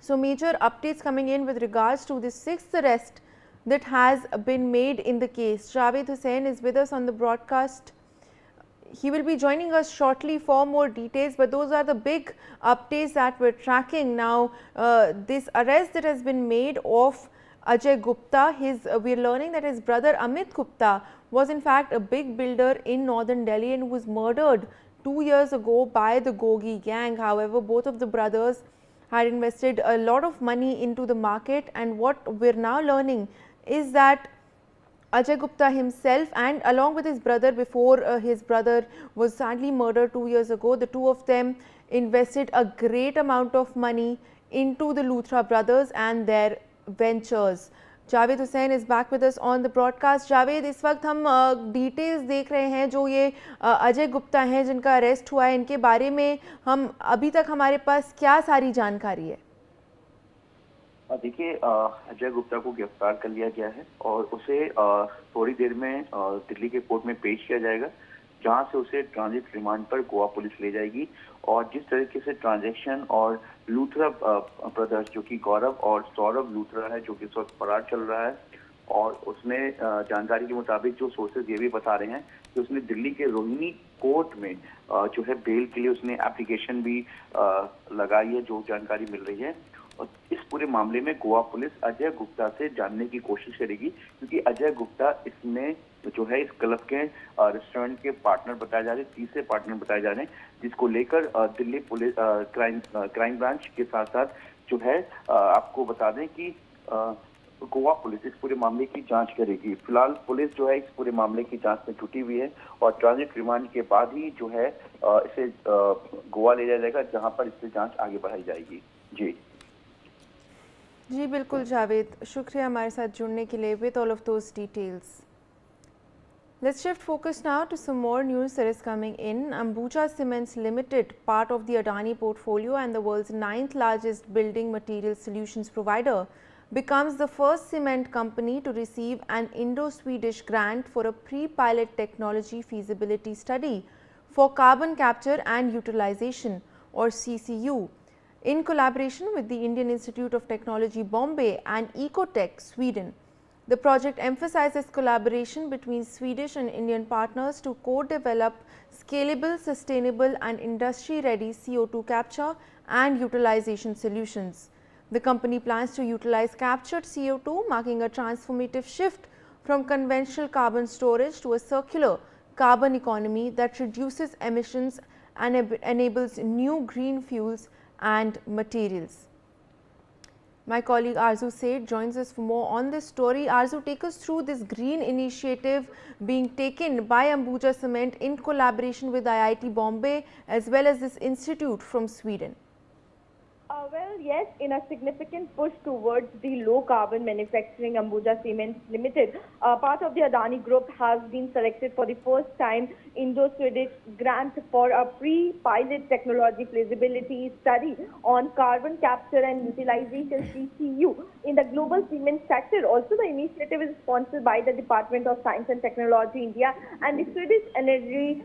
So, major updates coming in with regards to the 6th arrest that has been made in the case. Javed Hussain is with us on the broadcast. He will be joining us shortly for more details, but those are the big updates that we're tracking now. This arrest that has been made of Ajay Gupta, we're learning that his brother Amit Gupta was in fact a big builder in northern Delhi and was murdered 2 years ago by the Gogi gang. However, both of the brothers had invested a lot of money into the market, and what we're now learning is that Ajay Gupta himself, and along with his brother, before his brother was sadly murdered 2 years ago, the two of them invested a great amount of money into the Luthra brothers and their ventures. Javed Hussain is back with us on the broadcast. Javed, इस वक्त हम details देख रहे हैं जो ये अजय गुप्ता हैं जिनका अरेस्ट हुआ है, इनके बारे में हम अभी तक हमारे पास क्या सारी जानकारी है? देखिए, अजय गुप्ता को गिरफ्तार कर लिया गया है और उसे थोड़ी देर में दिल्ली के कोर्ट में पेश किया जाएगा, जहां से उसे ट्रांजिट रिमांड पर गोवा पुलिस ले जाएगी. और जिस तरीके से ट्रांजैक्शन और लूथरा ब्रदर्स जो कि गौरव और सौरभ लूथरा है जो कि इस वक्त फरार चल रहा है, और उसमें जानकारी के मुताबिक जो सोर्सेज ये भी बता रहे हैं कि उसने दिल्ली के रोहिणी कोर्ट में जो है बेल के लिए उसने एप्लीकेशन भी लगाई है, जो जानकारी मिल रही है. और इस पूरे मामले में गोवा पुलिस अजय गुप्ता से जानने की कोशिश करेगी, क्योंकि अजय गुप्ता इसमें जो है इस क्लब के रेस्टोरेंट के पार्टनर बताए जा रहे हैं, तीसरे पार्टनर बताए जा रहे हैं, जिसको लेकर दिल्ली पुलिस क्राइम ब्रांच के साथ साथ जो है आपको बता दें कि गोवा पुलिस इस पूरे मामले की जांच करेगी। फिलहाल पुलिस जो है इस पूरे मामले की जांच में जुटी हुई है और ट्रांजिट रिमांड के बाद ही जो है इसे गोवा ले जाया जाएगा, जहां पर इससे जांच आगे बढ़ाई जाएगी। जी बिल्कुल जावेद, शुक्रिया हमारे साथ जुड़ने के लिए with all of those details. Let's shift focus now to some more news that is coming in. Ambuja Cements Limited, part of the Adani portfolio and the world's 9th largest building material solutions provider, becomes the first cement company to receive an Indo-Swedish grant for a pre-pilot technology feasibility study for carbon capture and utilization, or CCU, in collaboration with the Indian Institute of Technology Bombay and Ecotech Sweden. The project emphasizes collaboration between Swedish and Indian partners to co-develop scalable, sustainable and industry-ready CO2 capture and utilization solutions. The company plans to utilize captured CO2, marking a transformative shift from conventional carbon storage to a circular carbon economy that reduces emissions and enables new green fuels and materials. My colleague Arzu Seth joins us for more on this story. Arzu, take us through this green initiative being taken by Ambuja Cement in collaboration with IIT Bombay as well as this institute from Sweden. Well, yes, in a significant push towards the low carbon manufacturing, Ambuja Cement Limited, part of the Adani Group, has been selected for the first time Indo-Swedish grant for a pre-pilot technology feasibility study on carbon capture and utilization CCU in the global cement sector. Also, the initiative is sponsored by the Department of Science and Technology India and the Swedish Energy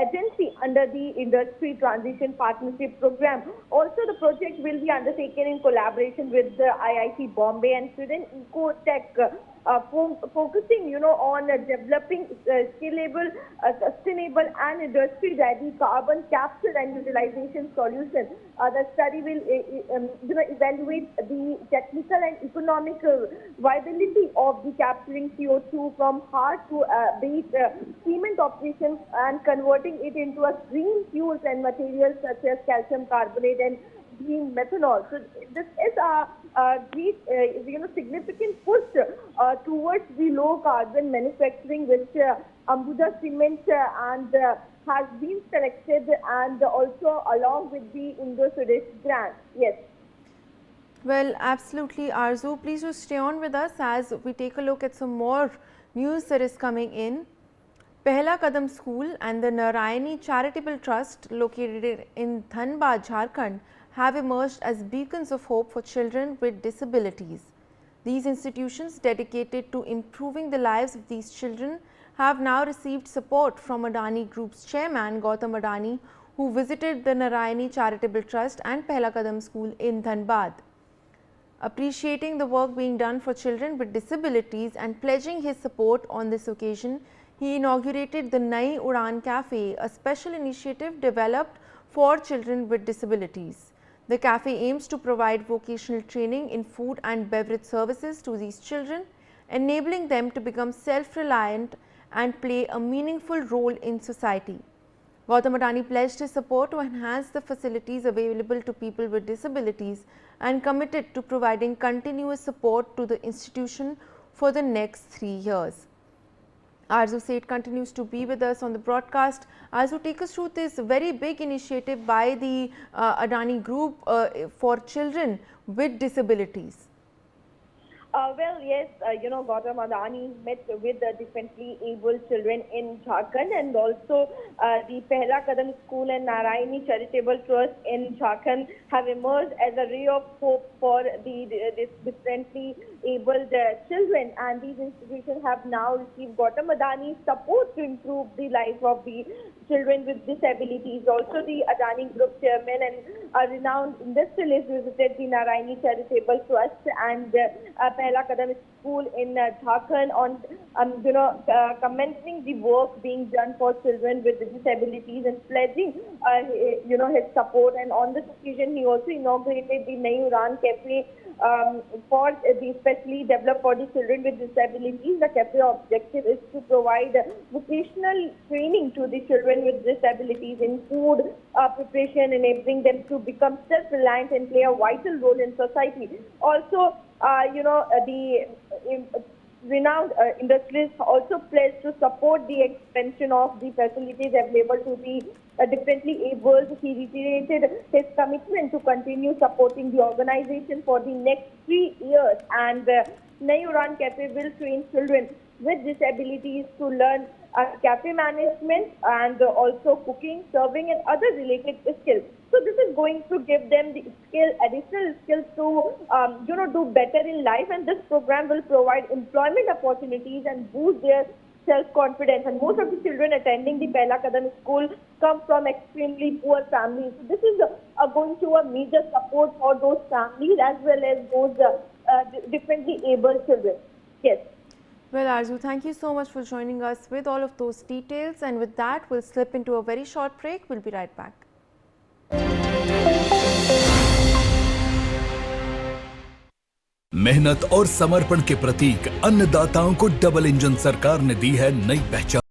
Agency under the Industry Transition Partnership Program. Also, the project will be undertaken in collaboration with the IIT Bombay and Sweden Ecotech, focusing, on developing scalable, sustainable and industry-ready carbon capture and utilization solutions. The study will evaluate the technical and economic viability of the capturing CO2 from hard to base cement operations and converting it into a green fuels and materials such as calcium carbonate and green methanol. So this is a great, significant push towards the low carbon manufacturing, which Ambuja Cement and has been selected, and also along with the Indo-Swedish grant. Yes. Well, absolutely, Arzu. Please do stay on with us as we take a look at some more news that is coming in. Pehla Kadam School and the Narayani Charitable Trust, located in Dhanbad, Jharkhand, have emerged as beacons of hope for children with disabilities. These institutions, dedicated to improving the lives of these children, have now received support from Adani Group's chairman Govt Adani, who visited the Narayani Charitable Trust and Pehla Kadam School in Dhanbad. Appreciating the work being done for children with disabilities and pledging his support on this occasion, he inaugurated the Nai Udan Cafe, a special initiative developed for children with disabilities. The cafe aims to provide vocational training in food and beverage services to these children, enabling them to become self-reliant and play a meaningful role in society. Govt Adani pledged his support to enhance the facilities available to people with disabilities and committed to providing continuous support to the institution for the next 3 years. Arzu Seth continues to be with us on the broadcast. Arzu, take us through this very big initiative by the Adani Group for children with disabilities. Well, yes, Govt Adani met with the differently able children in Jharkhand, and also the Pehla Kadam School and Narayani Charitable Trust in Jharkhand have emerged as a ray of hope for this differently abled children, and these institutions have now received Govt Adani's support to improve the life of the children with disabilities. Also, the Adani Group chairman and a renowned industrialist visited the Narayani Charitable Trust and Pehla Kadam school in Jharkhand on, commencing the work being done for children with disabilities and pledging, his support. And on this occasion, he also inaugurated the Nayu Ran Cafe for the specially developed for the children with disabilities. The cafe objective is to provide vocational training to the children with disabilities in food preparation, enabling them to become self-reliant and play a vital role in society. Also, the renowned industrialists also pledged to support the expansion of the facilities available to the differently abled. He reiterated his commitment to continue supporting the organization for the next 3 years. And Nayu Ran Cafe will train children with disabilities to learn cafe management and also cooking, serving and other related skills. So this is going to give them the additional skills to, do better in life, and this program will provide employment opportunities and boost their self-confidence. And most of the children attending the Pehla Kadam school come from extremely poor families. So this is going to a major support for those families as well as those differently abled children. Yes. Well, Arzu, thank you so much for joining us with all of those details. And with that, we'll slip into a very short break. We'll be right back. मेहनत और समर्पण के प्रतीक अन्नदाताओं को double engine सरकार ने दी है नई पहचान।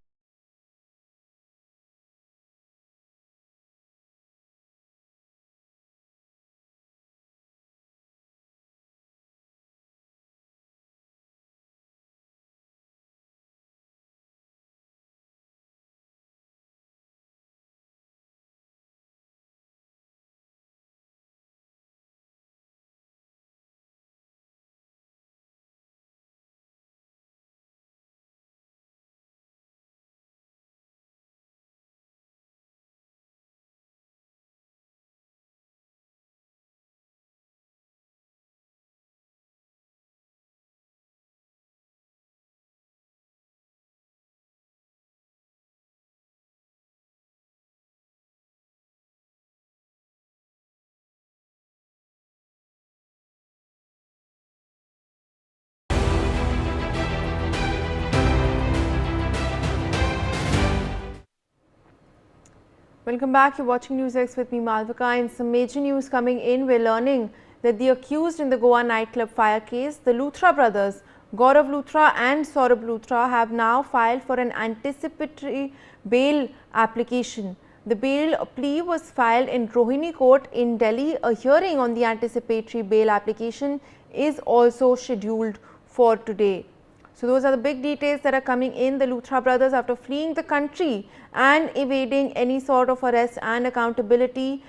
Welcome back. You're watching NewsX with me, Malvika. And some major news coming in. We're learning that the accused in the Goa nightclub fire case, the Luthra brothers, Gaurav Luthra and Saurabh Luthra, have now filed for an anticipatory bail application. The bail plea was filed in Rohini Court in Delhi. A hearing on the anticipatory bail application is also scheduled for today. So those are the big details that are coming in. The Luthra brothers, after fleeing the country and evading any sort of arrest and accountability,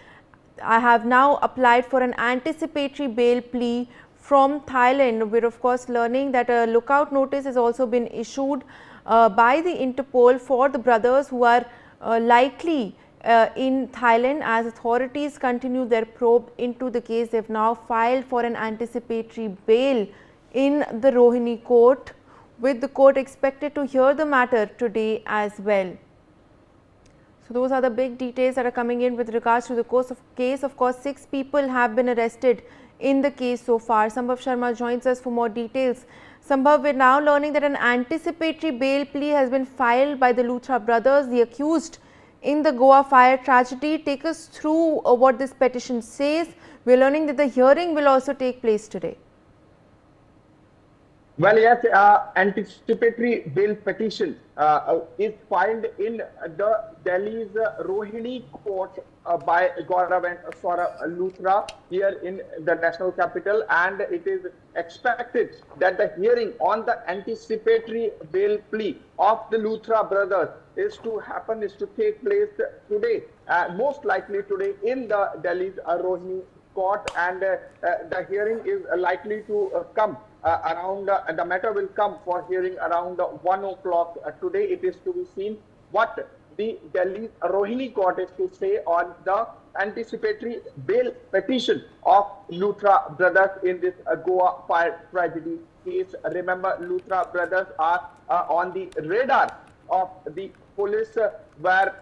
have now applied for an anticipatory bail plea from Thailand. We're of course learning that a lookout notice has also been issued by the Interpol for the brothers who are likely in Thailand. As authorities continue their probe into the case, they've now filed for an anticipatory bail in the Rohini court, with the court expected to hear the matter today as well. So those are the big details that are coming in with regards to the case. Of course, 6 people have been arrested in the case so far. Sambhav Sharma joins us for more details. Sambhav, we're now learning that an anticipatory bail plea has been filed by the Luthra brothers, the accused in the Goa fire tragedy. Take us through what this petition says. We're learning that the hearing will also take place today. Well, yes, anticipatory bail petition is filed in the Delhi's Rohini court by Gaurav and Saurabh Luthra here in the national capital, and it is expected that the hearing on the anticipatory bail plea of the Luthra brothers is to take place today, most likely today in the Delhi's Rohini court, and the hearing is likely to come around, the matter will come for hearing around 1 o'clock today. It is to be seen what the Delhi Rohini court is to say on the anticipatory bail petition of Luthra brothers in this Goa fire tragedy case. Remember, Luthra brothers are on the radar of the police, where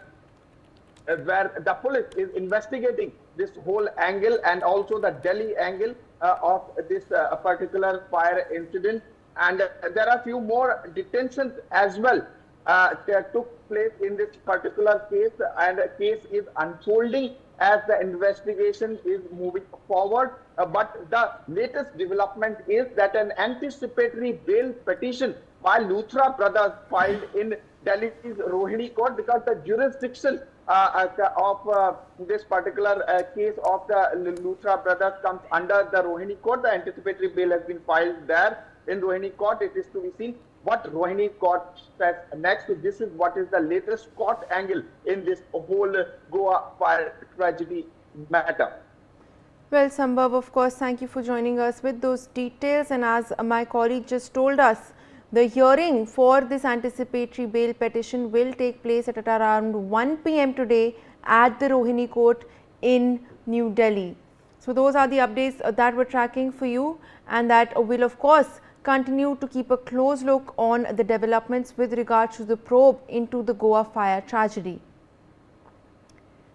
the police is investigating this whole angle and also the Delhi angle of this particular fire incident. and there are few more detentions as well that took place in this particular case, and the case is unfolding as the investigation is moving forward. But the latest development is that an anticipatory bail petition by Luthra brothers filed in Delhi's Rohini court, because the jurisdiction of this particular case of the Luthra brothers comes under the Rohini court. The anticipatory bail has been filed there in Rohini court. It is to be seen what Rohini court says next. This is what is the latest court angle in this whole Goa fire tragedy matter. Well, Sambhav, of course, thank you for joining us with those details. And as my colleague just told us, the hearing for this anticipatory bail petition will take place at around 1 p.m. today at the Rohini court in New Delhi. So those are the updates that we're tracking for you, and that will of course continue to keep a close look on the developments with regards to the probe into the Goa fire tragedy.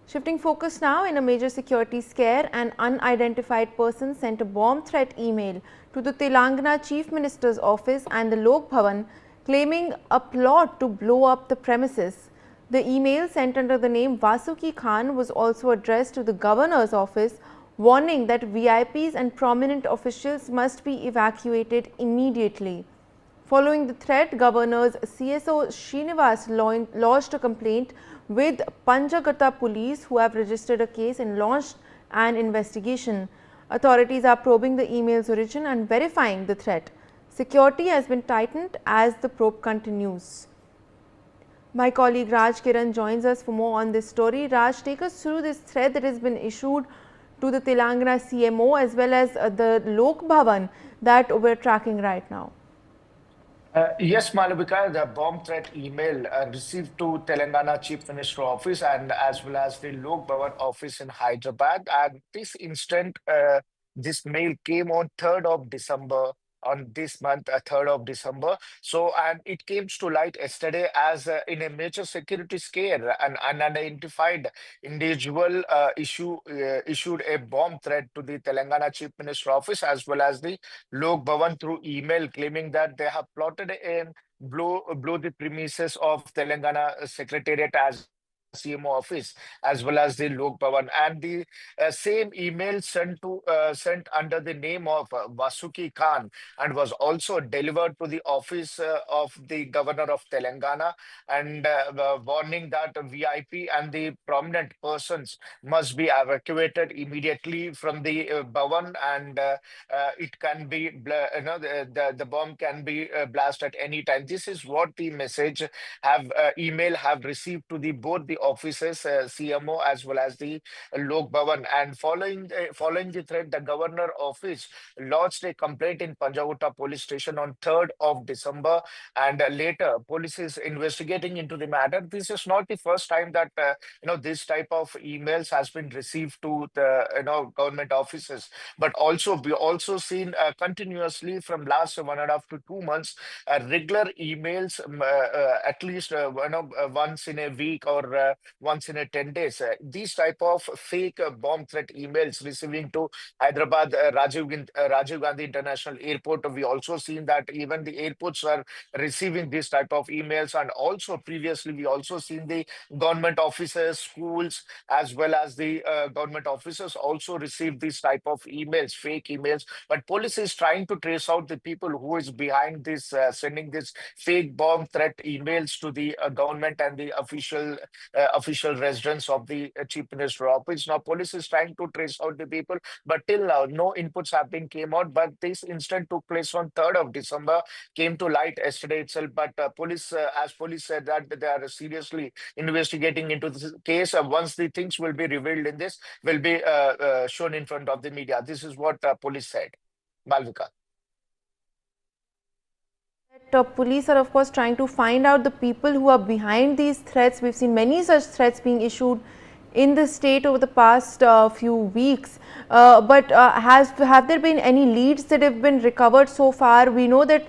Shifting focus now, in a major security scare, an unidentified person sent a bomb threat email to the Telangana Chief Minister's office and the Lok Bhavan, claiming a plot to blow up the premises. The email, sent under the name Vasuki Khan, was also addressed to the Governor's office, warning that VIPs and prominent officials must be evacuated immediately. Following the threat, Governor's CSO Srinivas lodged a complaint with Panjagata police, who have registered a case and launched an investigation. Authorities are probing the email's origin and verifying the threat. Security has been tightened as the probe continues. My colleague Raj Kiran joins us for more on this story. Raj, take us through this threat that has been issued to the Telangana CMO as well as the Lok Bhavan that we're tracking right now. Yes, Malavika, the bomb threat email received to Telangana Chief Minister office and as well as the Lok Bhavan office in Hyderabad. And this instant, this mail came on 3rd of December. On this month, 3rd of December. So, and it came to light yesterday as in a major security scare, an unidentified individual issued a bomb threat to the Telangana Chief Minister office as well as the Lok Bhavan through email, claiming that they have plotted and blow the premises of Telangana Secretariat as CMO office as well as the Lok Bhavan, and the same email sent under the name of Vasuki Khan and was also delivered to the office of the Governor of Telangana, and warning that VIP and the prominent persons must be evacuated immediately from the Bhavan, and it can be the bomb can be blasted at any time. This is what the message email have received to both the offices, CMO as well as the Lok Bhavan. And following the threat, the Governor office lodged a complaint in Panjagutta police station on 3rd of December, and later police is investigating into the matter. This is not the first time that this type of emails has been received to the government offices, but also we also seen continuously from last 1.5 to 2 months regular emails, at least once in a week or once in a 10 days. These type of fake bomb threat emails receiving to Hyderabad Rajiv Gandhi International Airport. We also seen that even the airports are receiving this type of emails, and also previously we also seen the government offices, schools, as well as the government officers also receive this type of emails, fake emails. But police is trying to trace out the people who is behind this, sending this fake bomb threat emails to the government and the official residence of the Chief Minister office. Now, police is trying to trace out the people, but till now, no inputs have been came out. But this incident took place on 3rd of December, came to light yesterday itself. But police, as police said that they are seriously investigating into this case. Once the things will be revealed in this, will be shown in front of the media. This is what police said. Malvika. Police are of course trying to find out the people who are behind these threats. We've seen many such threats being issued in the state over the past few weeks. But have there been any leads that have been recovered so far? We know that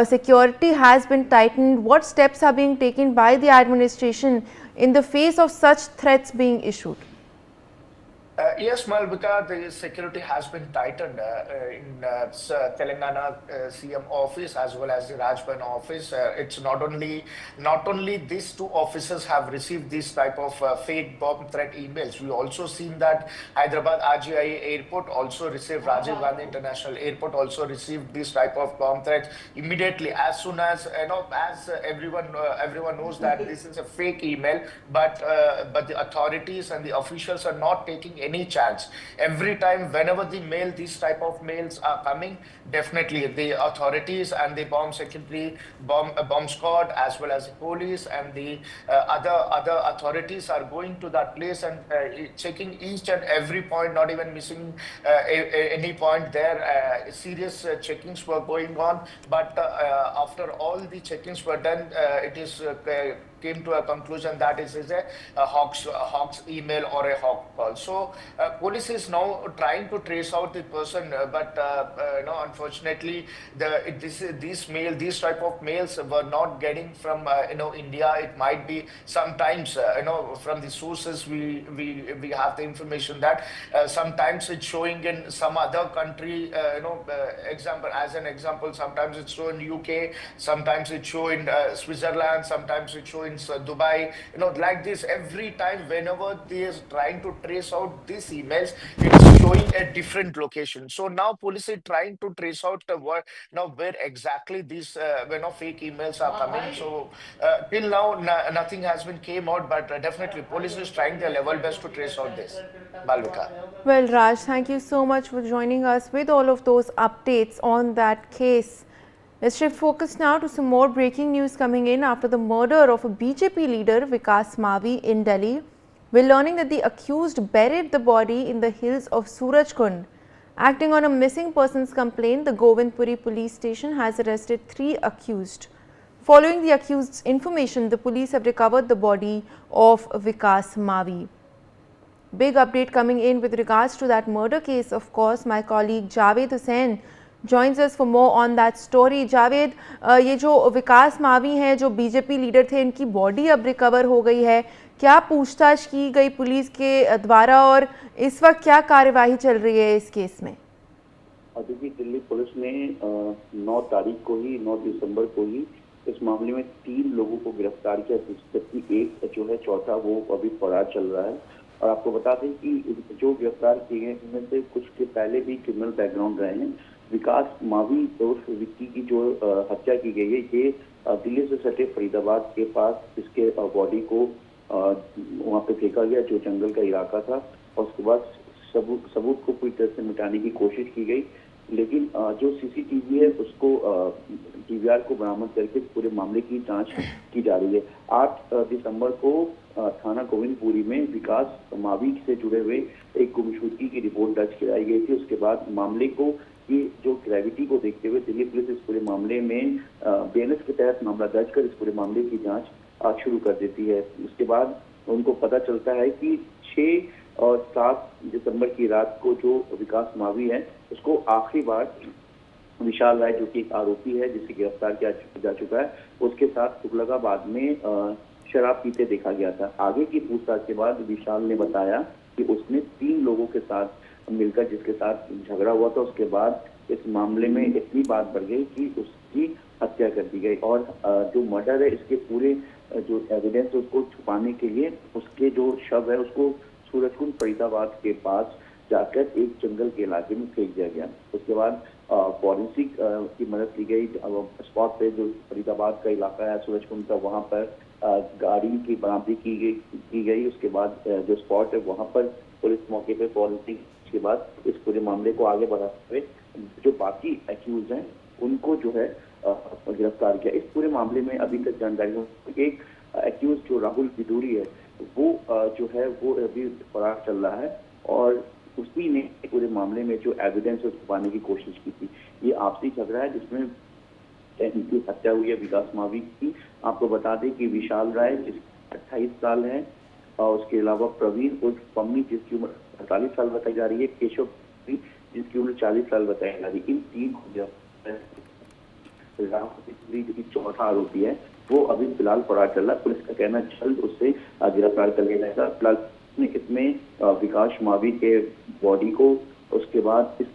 security has been tightened. What steps are being taken by the administration in the face of such threats being issued? Yes, Malvika, the security has been tightened in Telangana CM office as well as the Rajban office. It's not only these two officers have received this type of fake bomb threat emails. We also seen that Hyderabad RGI Airport also received, Rajiv Gandhi International Airport also received this type of bomb threats immediately as soon as as everyone knows that this is a fake email, but the authorities and the officials are not taking any chance. Every time, whenever these type of mails are coming, definitely the authorities and the bomb security, bomb squad, as well as the police and the other authorities are going to that place and checking each and every point, not even missing any point there. Serious checkings were going on, but after all the checkings were done, it is came to a conclusion that it is a hawk's email or a hawk call. So police is now trying to trace out the person, but unfortunately, these type of mails were not getting from India. It might be sometimes from the sources we have the information that sometimes it's showing in some other country. Example, sometimes it's shown in UK, sometimes it's shown in Switzerland, sometimes it's shown in Dubai, like this. Every time whenever they are trying to trace out these emails, it's showing a different location. So now police is trying to trace out where exactly these fake emails are coming. So till now nothing has been came out, but definitely police is trying their level best to trace out this. Malvika. Well, Raj, thank you so much for joining us with all of those updates on that case. Let's shift focus now to some more breaking news coming in after the murder of a BJP leader, Vikas Mavi, in Delhi. We're learning that the accused buried the body in the hills of Surajkund. Acting on a missing persons complaint, the Govindpuri police station has arrested 3 accused. Following the accused's information, the police have recovered the body of Vikas Mavi. Big update coming in with regards to that murder case. Of course, my colleague Javed Hussain joins us for more on that story. Javed, ये जो विकास मावी हैं, जो BJP leader थे, इनकी body अब recover हो गई है. क्या पूछताछ की गई पुलिस के द्वारा और इस वक्त क्या कार्यवाही चल रही है इस केस में? देखिए, दिल्ली पुलिस ने 9 तारीख को ही 9 दिसंबर को ही इस मामले में 3 लोगों को गिरफ्तार किया, जबकि एक जो है चौथा वो अभी फरार चल रहा है. और आपको बता दें कि जो गिरफ्तार किए गए इनमें से कुछ के पहले भी क्रिमिनल बैकग्राउंड रहे हैं. विकास मावी उर्फ विक्की की जो हत्या की गई है, ये दिल्ली से सटे फरीदाबाद के पास इसके बॉडी को वहाँ पे फेंका गया, जो जंगल का इलाका था. और उसके बाद सबूत को पूरी तरह से मिटाने की कोशिश की गई, लेकिन जो सीसीटीवी है उसको डीवीआर को बरामद करके पूरे मामले की जांच की जा रही है. 8 दिसंबर को थाना गोविंदपुरी में विकास मावी से जुड़े हुए एक गुमशुदगी की रिपोर्ट दर्ज कराई गई थी. उसके बाद मामले को की जो ग्रेविटी को देखते हुए दिल्ली पुलिस इस पूरे मामले में बीएनएस के तहत मामला दर्ज कर इस पूरे मामले की जांच शुरू कर देती है. उसके बाद उनको पता चलता है कि 6 और 7 दिसंबर की रात को जो विकास मावी है उसको आखिरी बार विशाल राय, जो कि एक आरोपी है जिसे गिरफ्तार किया जा चुका है, उसके साथ तुगलकाबाद में शराब पीते देखा गया था. आगे की पूछताछ के बाद विशाल ने बताया कि उसने 3 लोगों के साथ मिलकर जिसके साथ झगड़ा हुआ था, उसके बाद इस मामले में इतनी बात बढ़ गई कि उसकी हत्या कर दी गई. और जो मर्डर है इसके पूरे जो एविडेंस है उसको छुपाने के लिए उसके जो शव है उसको सूरजकुंड फरीदाबाद के पास जाकर एक जंगल के इलाके में फेंक दिया गया. उसके बाद फॉरेंसिक की मदद ली गई. स्पॉट पे जो फरीदाबाद का इलाका है सूरजकुंड का, वहाँ पर गाड़ी की बरामदी की गई. उसके बाद जो स्पॉट है वहाँ पर पुलिस मौके पर फॉरेंसिक के बाद इस पूरे मामले को आगे बढ़ाते हुए जो बाकी एक्यूज हैं उनको जो है गिरफ्तार किया. इस पूरे मामले में अभी तक जानकारी हो, एक एक्यूज जो राहुल बिदूरी है वो जो है वो अभी फरार चल रहा है और उसी ने पूरे मामले में जो एविडेंस है छुपाने की कोशिश की थी. ये आपसी झगड़ा है जिसमें इनकी हत्या हुई है विकास मावी की. आपको बता दें कि विशाल राय जिसके 28 साल है और उसके अलावा प्रवीण उर्फ पम्मी जिसकी उम्र 48 साल बताई जा रही है, केशव जिसकी उम्र 40 साल बताई जा रही है. इन 3 को जो कि चौथा आरोपी है वो अभी फिलहाल फरार चल रहा है. पुलिस का कहना जल्द उससे गिरफ्तार कर लिया जाएगा. फिलहाल इसमें विकास मावी के बॉडी को, उसके बाद इस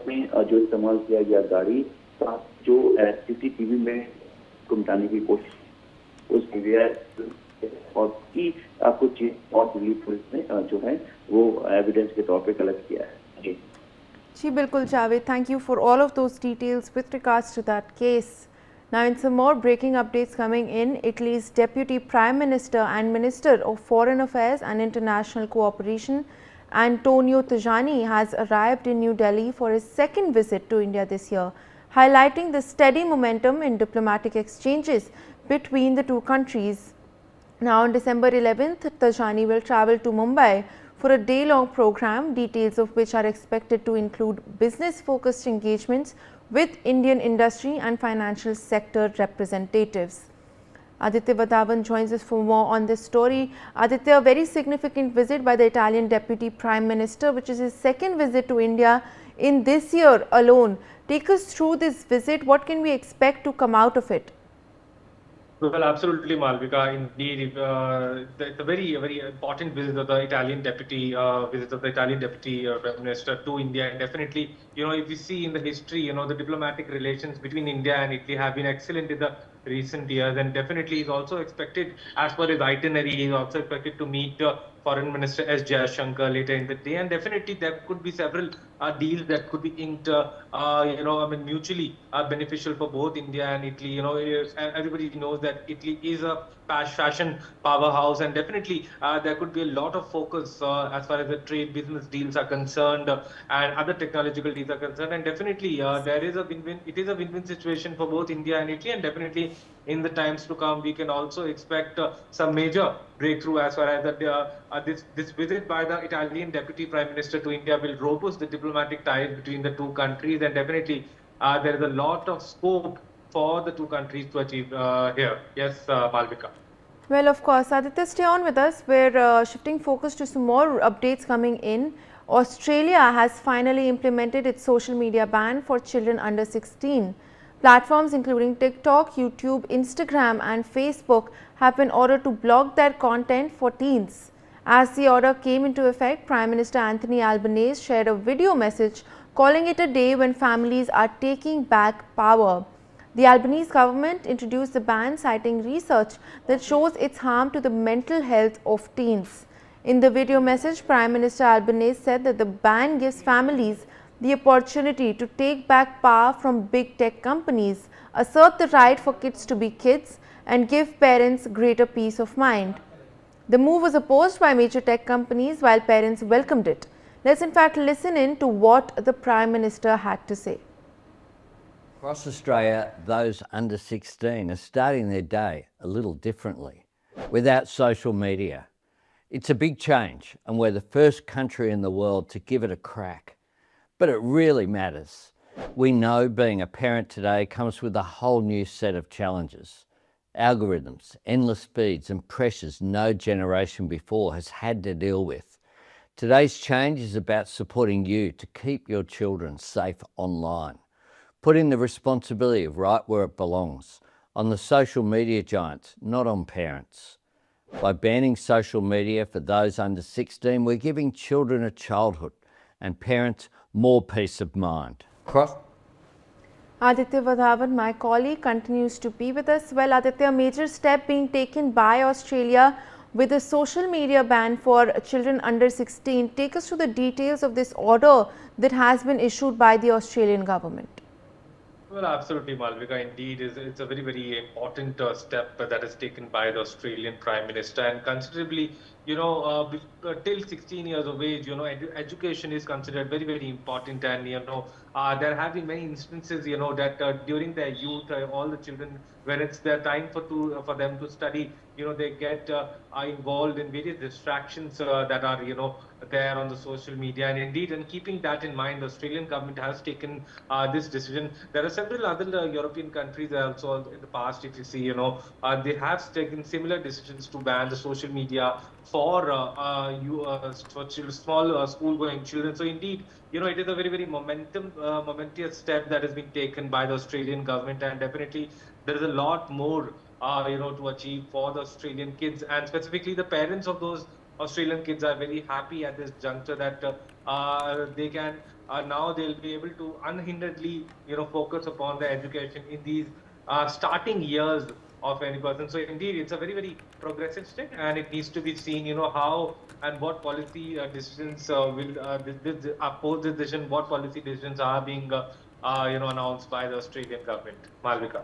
में जो इस्तेमाल किया गया गाड़ी, साथ जो सीसीटीवी में मिटाने की कोशिश उस और की कुछ चीज और दिल्ली पुलिस ने जो है वो एविडेंस के तौर पे कलेक्ट किया है। जी जी बिल्कुल Javed, thank you for all of those details with regards to that case. Now in some more breaking updates coming in, Italy's Deputy Prime Minister and Minister of Foreign Affairs and International Cooperation, Antonio Tajani, has arrived in New Delhi for his second visit to India this year, highlighting the steady momentum in diplomatic exchanges between the two countries. Now on December 11th, Tajani will travel to Mumbai for a day-long program, details of which are expected to include business-focused engagements with Indian industry and financial sector representatives. Aditya Vadhavan joins us for more on this story. Aditya, a very significant visit by the Italian Deputy Prime Minister, which is his second visit to India in this year alone. Take us through this visit. What can we expect to come out of it? Well, absolutely, Malvika. Indeed, it's a very important visit of the Italian deputy, Prime Minister to India. And definitely, if you see in the history, the diplomatic relations between India and Italy have been excellent in the recent years. And definitely, he's also expected, as per his itinerary, he's also expected to meet Foreign Minister S. Jaishankar later in the day. And definitely, there could be several deals that could be inked, mutually beneficial for both India and Italy. Everybody knows that Italy is a fashion powerhouse, and definitely there could be a lot of focus as far as the trade business deals are concerned and other technological deals are concerned. And definitely there is a win-win. It is a win-win situation for both India and Italy, and definitely in the times to come we can also expect some major breakthrough as far as this visit by the Italian Deputy Prime Minister to India will robust the diplomatic ties between the two countries, and definitely there is a lot of scope for the two countries to achieve here. Yes, Malvika. Well, of course, Aditya, stay on with us. We're shifting focus to some more updates coming in. Australia has finally implemented its social media ban for children under 16. Platforms including TikTok, YouTube, Instagram and Facebook have been ordered to block their content for teens. As the order came into effect, Prime Minister Anthony Albanese shared a video message calling it a day when families are taking back power. The Albanese government introduced the ban, citing research that shows its harm to the mental health of teens. In the video message, Prime Minister Albanese said that the ban gives families the opportunity to take back power from big tech companies, assert the right for kids to be kids, and give parents greater peace of mind. The move was opposed by major tech companies, while parents welcomed it. Let's in fact listen in to what the Prime Minister had to say. Across Australia, those under 16 are starting their day a little differently, without social media. It's a big change, and we're the first country in the world to give it a crack. But it really matters. We know being a parent today comes with a whole new set of challenges. Algorithms, endless speeds and pressures no generation before has had to deal with. Today's change is about supporting you to keep your children safe online. Putting the responsibility right where it belongs, on the social media giants, not on parents. By banning social media for those under 16, we're giving children a childhood and parents more peace of mind. Aditya Vadhavan, my colleague, continues to be with us. Well, Aditya, a major step being taken by Australia with a social media ban for children under 16. Take us through the details of this order that has been issued by the Australian government. Well, absolutely, Malvika. Indeed, it's a very important step that is taken by the Australian Prime Minister, and considerably, till 16 years of age, education is considered very important, and there have been many instances, that during their youth, all the children, when it's their time for them to study, they get involved in various distractions that are there on the social media. And indeed, and keeping that in mind, the Australian government has taken this decision. There are several other European countries also in the past, if you see, they have taken similar decisions to ban the social media for small school-going children. So indeed, it is a very momentous step that has been taken by the Australian government, and definitely there is a lot more to achieve for the Australian kids, and specifically the parents of those Australian kids are very happy at this juncture that they can now they'll be able to unhinderedly, focus upon their education in these starting years of any person. So indeed, it's a very, very progressive step, and it needs to be seen, how and what policy decisions will oppose this decision, what policy decisions are being, announced by the Australian government. Malvika.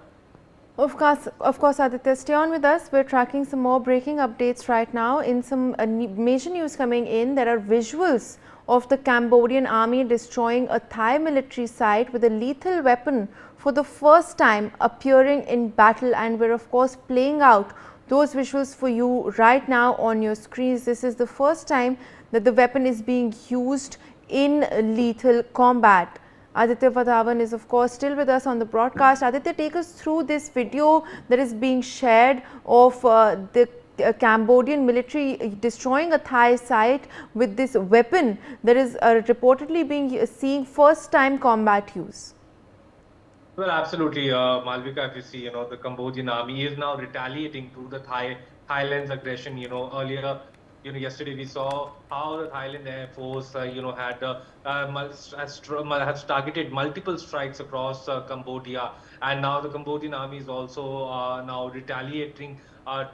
Of course, Aditya, stay on with us. We're tracking some more breaking updates right now. In some major news coming in, there are visuals of the Cambodian army destroying a Thai military site with a lethal weapon for the first time appearing in battle, and we're of course playing out those visuals for you right now on your screens. This is the first time that the weapon is being used in lethal combat. Aditya Vadhavan is of course still with us on the broadcast. Aditya, take us through this video that is being shared of the Cambodian military destroying a Thai site with this weapon that is reportedly seeing first time combat use. Well, absolutely, Malvika. If you see, the Cambodian army is now retaliating to the Thailand's aggression. Earlier, yesterday we saw how the Thailand Air Force, has targeted multiple strikes across Cambodia, and now the Cambodian army is also now retaliating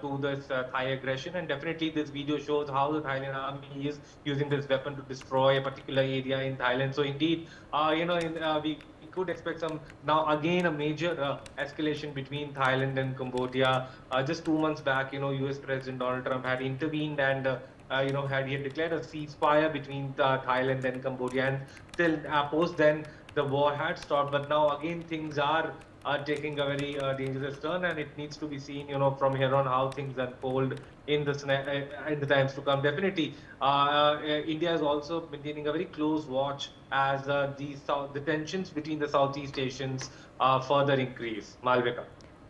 to this Thai aggression. And definitely, this video shows how the Thailand army is using this weapon to destroy a particular area in Thailand. So indeed, we could expect some now again a major escalation between Thailand and Cambodia. Just 2 months back, US President Donald Trump had intervened and he had declared a ceasefire between Thailand and Cambodia, and still post then the war had stopped. But now again things are taking a very dangerous turn, and it needs to be seen, from here on how things unfold in the times to come. Definitely, India is also maintaining a very close watch as the tensions between the Southeast Asians further increase. Malvika.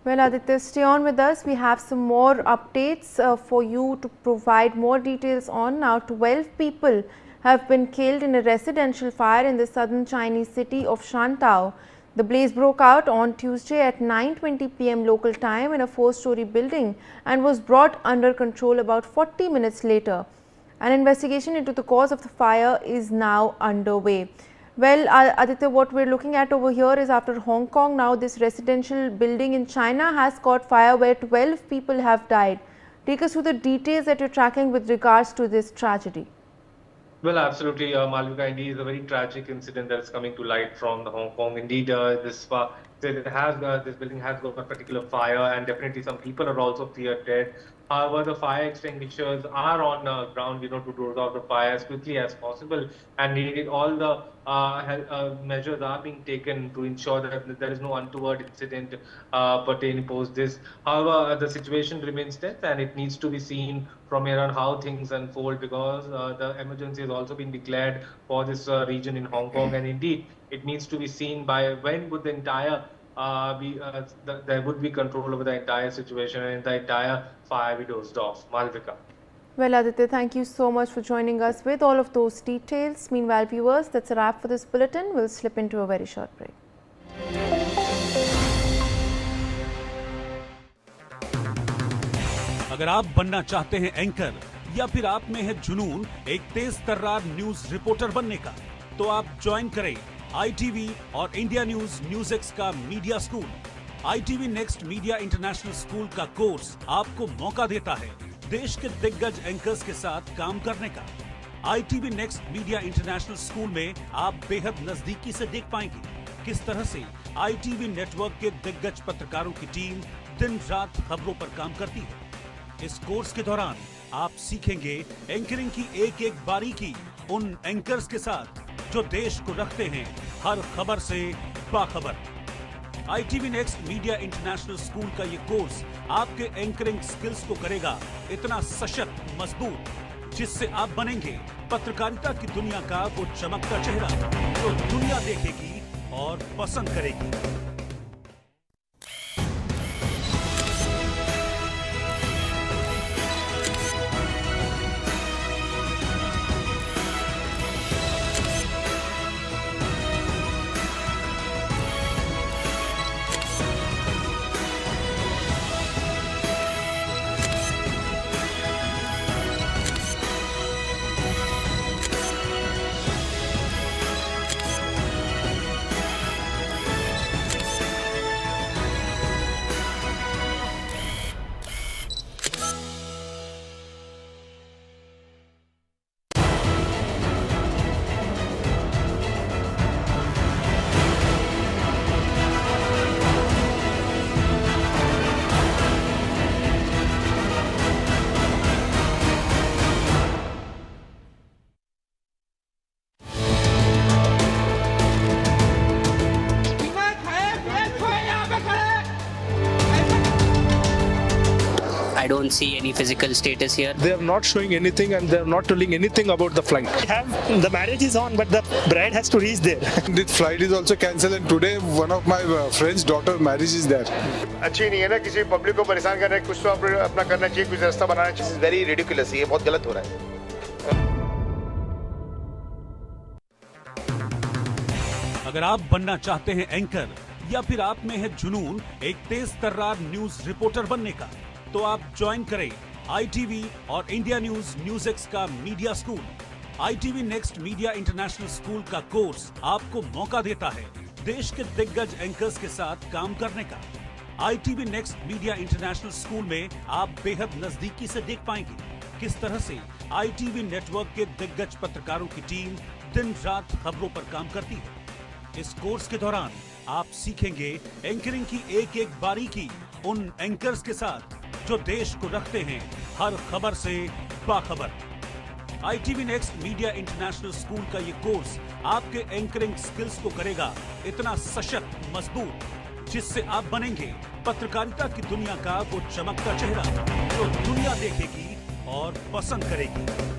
Well, Aditya, stay on with us. We have some more updates for you to provide more details on. Now, 12 people have been killed in a residential fire in the southern Chinese city of Shantou. The blaze broke out on Tuesday at 9:20 p.m. local time in a 4-story building and was brought under control about 40 minutes later. An investigation into the cause of the fire is now underway. Well, Aditya, what we're looking at over here is after Hong Kong, now this residential building in China has caught fire where 12 people have died. Take us through the details that you're tracking with regards to this tragedy. Well, absolutely, Malvika. Indeed, is a very tragic incident that is coming to light from the Hong Kong. Indeed, this building has got a particular fire, and definitely some people are also cleared dead. However, the fire extinguishers are on ground, to doze off the fire as quickly as possible, and needed all the measures are being taken to ensure that there is no untoward incident pertaining post this. However, the situation remains tense, and it needs to be seen from here on how things unfold, because the emergency has also been declared for this region in Hong Kong, and indeed, it needs to be seen by when would the entire there would be control over the entire situation and the entire fire be dozed off. Malvika. Well, Aditya, thank you so much for joining us with all of those details. Meanwhile, viewers, that's a wrap for this bulletin. We'll slip into a very short break. अगर आप बनना चाहते हैं anchor या फिर आप में है जुनून एक तेज तर्रार न्यूज रिपोर्टर बनने का, तो आप ज्वाइन करें ITV और इंडिया NewsX का media school. ITV next media international school का कोर्स आपको मौका देता है देश के दिग्गज एंकर्स के साथ काम करने का। ITV next media international school में आप बेहद नजदीकी से देख पाएंगे किस तरह से ITV नेटवर्क के दिग्गज पत्रकारों की टीम दिन रात खबरों पर काम करती है। इस कोर्स के दौरान आप सीखेंगे एंकरिंग की एक एक बारीकी उन एंकर्स के साथ जो देश को रखते हैं हर खबर से बाखबर। ITV next media international school का ये कोर्स आपके एंकरिंग स्किल्स को करेगा इतना सशक्त, मजबूत, जिससे आप बनेंगे पत्रकारिता की दुनिया का वो चमकता चेहरा जो दुनिया देखेगी और पसंद करेगी। I don't see any physical status here. They are not showing anything and they are not telling anything about the flight. The marriage is on, but the bride has to reach there. The flight is also cancelled and today one of my friend's daughter marriage is there. अच्छी नहीं है ना, किसी public को परेशान करना है, कुछ तो अपना करना चाहिए, कुछ रास्ता बनाना चाहिए. वेरी रिडिकुलस, ये बहुत गलत हो रहा है. अगर आप बनना चाहते हैं एंकर या फिर आप में है जुनून एक तेज तर्रार न्यूज रिपोर्टर बनने का, तो आप ज्वाइन करें ITV और इंडिया NewsX का media school. ITV next media international school का कोर्स आपको मौका देता है देश के दिग्गज एंकर्स के साथ काम करने का. ITV next media international school में आप बेहद नजदीकी से देख पाएंगे किस तरह से ITV नेटवर्क के दिग्गज पत्रकारों की टीम दिन रात खबरों पर काम करती है. इस कोर्स के दौरान आप सीखेंगे एंकरिंग की एक एक बारीकी उन एंकर्स के साथ जो देश को रखते हैं हर खबर से बाखबर. ITV next media international school का ये कोर्स आपके एंकरिंग स्किल्स को करेगा इतना सशक्त मजबूत जिससे आप बनेंगे पत्रकारिता की दुनिया का वो चमकता चेहरा जो दुनिया देखेगी और पसंद करेगी.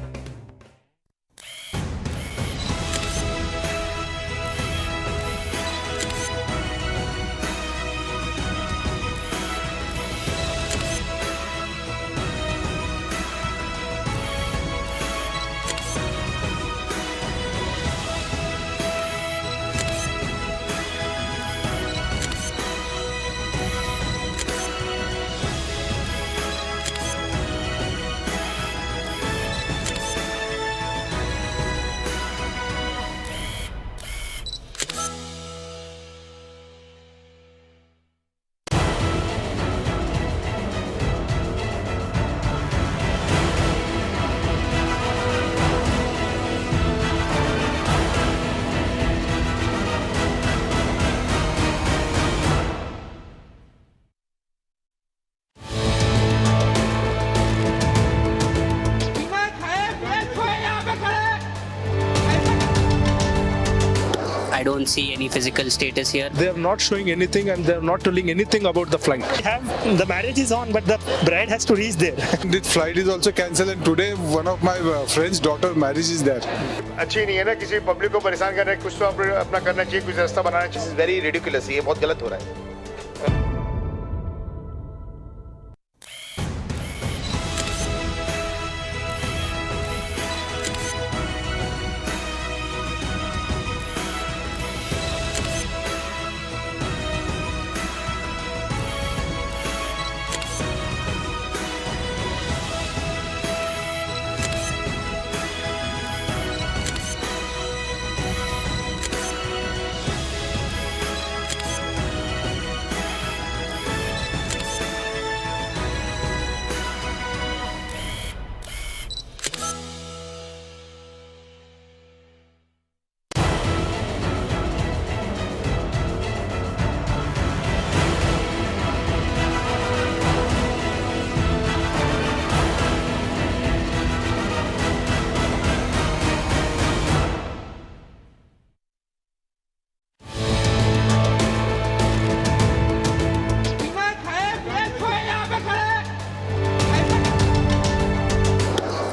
I don't see any physical status here. They are not showing anything and they are not telling anything about the flight. The marriage is on, but the bride has to reach there. The flight is also cancelled and today one of my friend's daughter marriage is there. अच्छी नहीं है ना, किसी public को परेशान करना है, कुछ तो अपना करना चाहिए, कुछ रास्ता बनाना चाहिए. वेरी रिडिकुलस, ये बहुत गलत हो रहा है.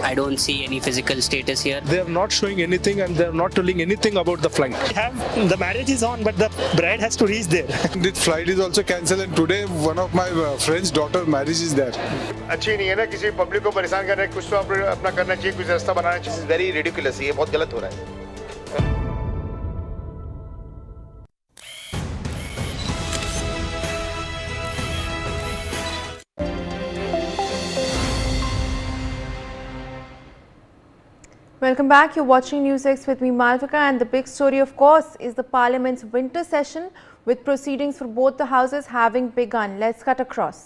I don't see any physical status here. They are not showing anything and they are not telling anything about the flight. The marriage is on, but the bride has to reach there. The flight is also cancelled and today one of my friend's daughter marriage is there. अच्छी नहीं है ना, किसी public को परेशान करना है, कुछ तो अपना करना चाहिए, कुछ रास्ता बनाना चाहिए. वेरी रिडिकुलस, ये बहुत गलत हो रहा है. Welcome back. You're watching NewsX with me, Malvika, and the big story, of course, is the Parliament's winter session, with proceedings for both the houses having begun. Let's cut across.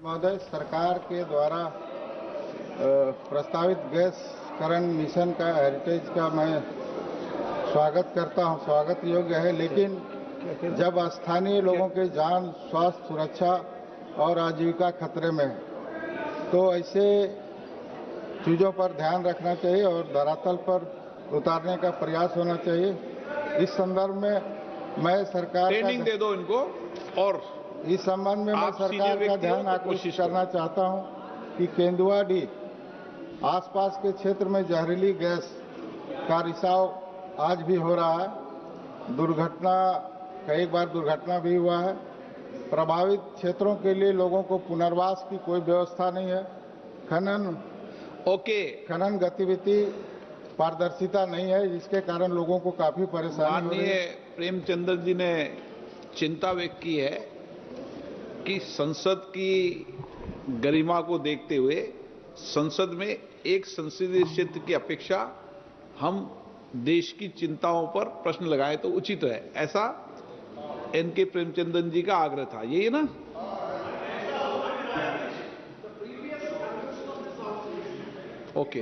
महोदय, सरकार के द्वारा प्रस्तावित गैस करण mission का heritage का मैं स्वागत करता हूं, स्वागत योग्य है, लेकिन जब स्थानीय लोगों के जान, स्वास्थ्य, सुरक्षा और आजीविका खतरे में, तो ऐसे चीज़ों पर ध्यान रखना चाहिए और धरातल पर उतारने का प्रयास होना चाहिए. इस संदर्भ में मैं सरकार ट्रेनिंग दे दो इनको और इस संबंध में मैं सरकार का ध्यान आकर्षित करना चाहता हूं कि केंदुआडी आसपास के क्षेत्र में जहरीली गैस का रिसाव आज भी हो रहा है। दुर्घटना, कई बार दुर्घटना भी हुआ है। प्रभावित क्षेत्रों के लिए लोगों को पुनर्वास की कोई व्यवस्था नहीं है। खनन गतिविधि पारदर्शिता नहीं है, जिसके कारण लोगों को काफी परेशानी हो रही है। प्रेमचंद्र जी ने चिंता व्यक्त की है कि संसद की गरिमा को देखते हुए संसद में एक संसदीय क्षेत्र की अपेक्षा हम देश की चिंताओं पर प्रश्न लगाएं तो उचित है, ऐसा एनके प्रेमचंद्रन जी का आग्रह था। यही है ना? ओके।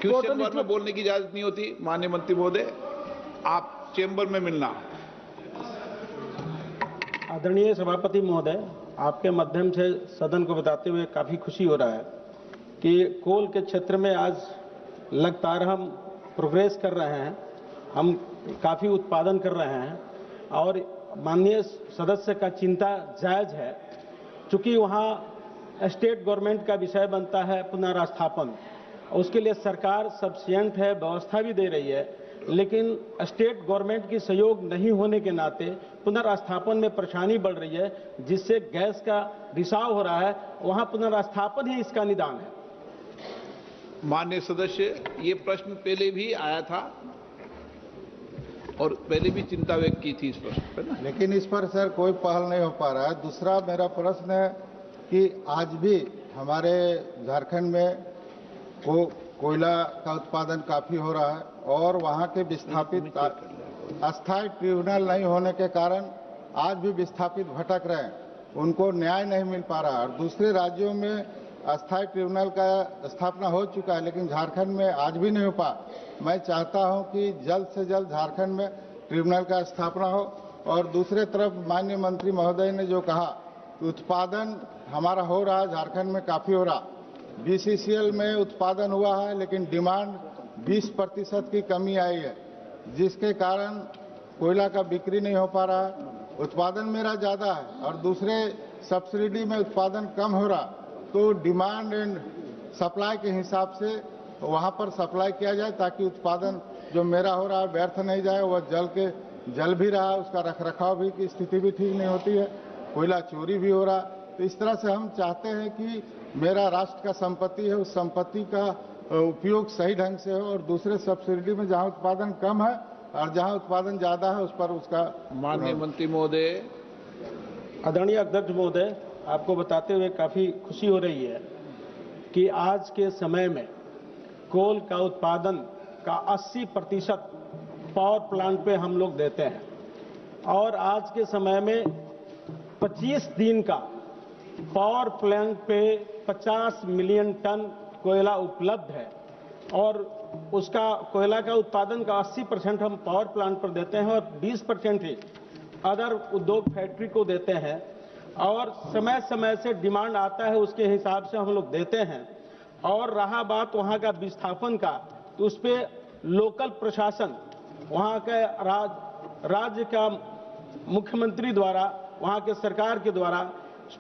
क्वेश्चन में बोलने की इजाजत नहीं होती। माननीय मंत्री महोदय, आप चेंबर में मिलना। आदरणीय सभापति महोदय, आपके माध्यम से सदन को बताते हुए काफी खुशी हो रहा है कि कोल के क्षेत्र में आज लगातार हम प्रोग्रेस कर रहे हैं, हम काफी उत्पादन कर रहे हैं और माननीय सदस्य का चिंता जायज है, चूंकि वहाँ स्टेट गवर्नमेंट का विषय बनता है पुनर्स्थापन। उसके लिए सरकार सफिशिएंट है, व्यवस्था भी दे रही है, लेकिन स्टेट गवर्नमेंट की सहयोग नहीं होने के नाते पुनर्स्थापन में परेशानी बढ़ रही है, जिससे गैस का रिसाव हो रहा है। वहाँ पुनर्स्थापन ही इसका निदान है। माननीय सदस्य, ये प्रश्न पहले भी आया था और पहले भी चिंता व्यक्त की थी इस प्रश्न पर ना, लेकिन इस पर सर कोई पहल नहीं हो पा रहा है। दूसरा मेरा प्रश्न है कि आज भी हमारे झारखंड में कोयला का उत्पादन काफी हो रहा है और वहाँ के विस्थापित अस्थायी ट्रिब्यूनल नहीं होने के कारण आज भी विस्थापित भटक रहे हैं, उनको न्याय नहीं मिल पा रहा। और दूसरे राज्यों में अस्थायी ट्रिब्यूनल का स्थापना हो चुका है, लेकिन झारखंड में आज भी नहीं हो पा। मैं चाहता हूं कि जल्द से जल्द झारखंड में ट्रिब्यूनल का स्थापना हो। और दूसरे तरफ माननीय मंत्री महोदय ने जो कहा कि उत्पादन हमारा हो रहा है, झारखंड में काफी हो रहा। BCCL में उत्पादन हुआ है, लेकिन डिमांड 20% की कमी आई है, जिसके कारण कोयला का बिक्री नहीं हो पा रहा है। उत्पादन मेरा ज्यादा है और दूसरे सब्सिडी में उत्पादन कम हो रहा, तो डिमांड एंड सप्लाई के हिसाब से वहां पर सप्लाई किया जाए, ताकि उत्पादन जो मेरा हो रहा है व्यर्थ नहीं जाए। वह जल भी रहा, उसका रखरखाव भी की स्थिति भी ठीक नहीं होती है, कोयला चोरी भी हो रहा। तो इस तरह से हम चाहते हैं कि मेरा राष्ट्र का संपत्ति है, उस संपत्ति का उपयोग सही ढंग से हो और दूसरे सब्सिडी में जहां उत्पादन कम है और जहां उत्पादन ज्यादा है उस पर उसका। माननीय मंत्री महोदय। आदरणीय अध्यक्ष महोदय, आपको बताते हुए काफी खुशी हो रही है कि आज के समय में कोल का उत्पादन का 80% पावर प्लांट पे हम लोग देते हैं और आज के समय में 25 दिन का पावर प्लांट पे 50 मिलियन टन कोयला उपलब्ध है और उसका कोयला का उत्पादन का 80% हम पावर प्लांट पर देते हैं और 20% ही अदर उद्योग फैक्ट्री को देते हैं और समय समय से डिमांड आता है, उसके हिसाब से हम लोग देते हैं। और रहा बात वहाँ का विस्थापन का, तो उस पर लोकल प्रशासन, वहाँ के राज्य का मुख्यमंत्री द्वारा, वहाँ के सरकार के द्वारा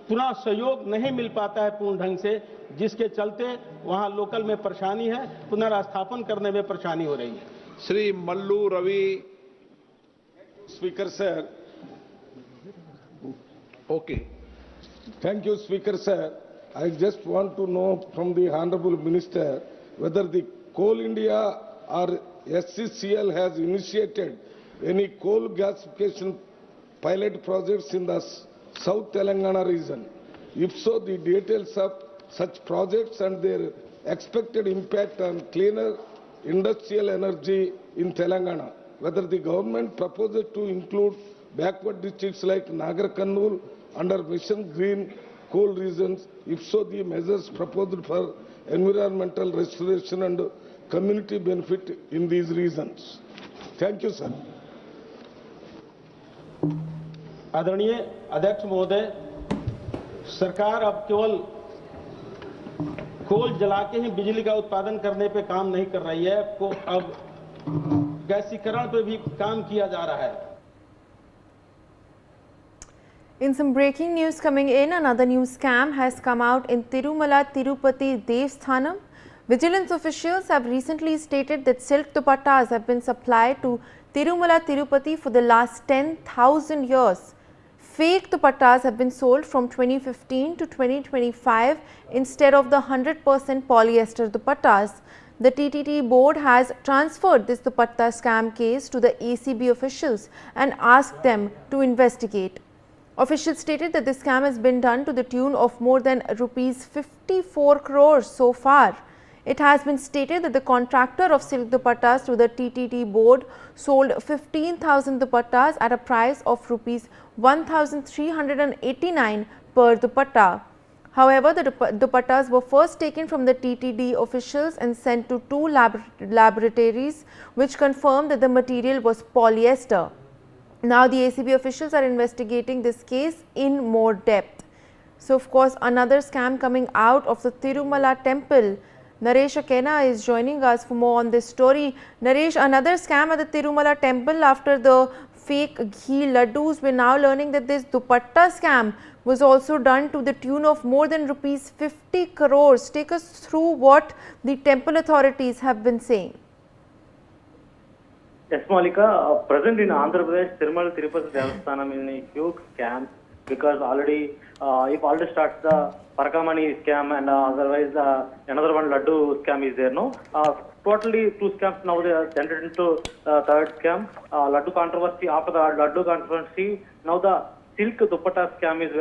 पुनः सहयोग नहीं मिल पाता है पूर्ण ढंग से, जिसके चलते वहाँ लोकल में परेशानी है, पुनर्स्थापन करने में परेशानी हो रही है। Shri Mallu Ravi. Speaker sir. Okay. Thank you, Speaker sir. I just want to know from the Honorable Minister whether the Coal India or SCCL has initiated any coal gasification pilot projects in the South Telangana region. If so, the details of such projects and their expected impact on cleaner industrial energy in Telangana. Whether the government proposes to include backward districts like Nagar Kannur under Mission Green coal regions. If so, the measures proposed for environmental restoration and community benefit in these regions. Thank you, sir. आदरणीय अध्यक्ष महोदय, सरकार अब केवल कोल जला के ही बिजली का उत्पादन करने पे काम नहीं कर रही है, अब गैसीकरण पे भी काम किया जा रहा है। In some breaking news coming in, another new scam has come out in Tirumala Tirupati Devsthanam. Vigilance officials have recently stated that silk dupattas have been supplied to Tirumala Tirupati for the last 10,000 years. Fake dupattas have been sold from 2015 to 2025 instead of the 100% polyester dupattas. The TTD board has transferred this dupatta scam case to the ACB officials and asked them to investigate. Officials stated that the scam has been done to the tune of more than rupees 54 crores so far. It has been stated that the contractor of silk dupattas to the TTD board sold 15,000 dupattas at a price of rupees 1,389 per dupatta. However, the dupattas were first taken from the TTD officials and sent to two laboratories which confirmed that the material was polyester. Now, the ACB officials are investigating this case in more depth. So, of course, another scam coming out of the Tirumala temple. Naresh Akena is joining us for more on this story. Naresh, another scam at the Tirumala temple after the fake ghee laddus. We are now learning that this dupatta scam was also done to the tune of more than rupees 50 crores. Take us through what the temple authorities have been saying. Yes, Malika, present in Andhra Pradesh, Tirumala Tirupati Devasthanam is a huge scam because already, if already starts the Parakamani scam and otherwise another one Laddu scam is there, no? Totally two scams now they are entered into third scam. Laddu controversy, after the Laddu controversy, now the silk dupatta scam is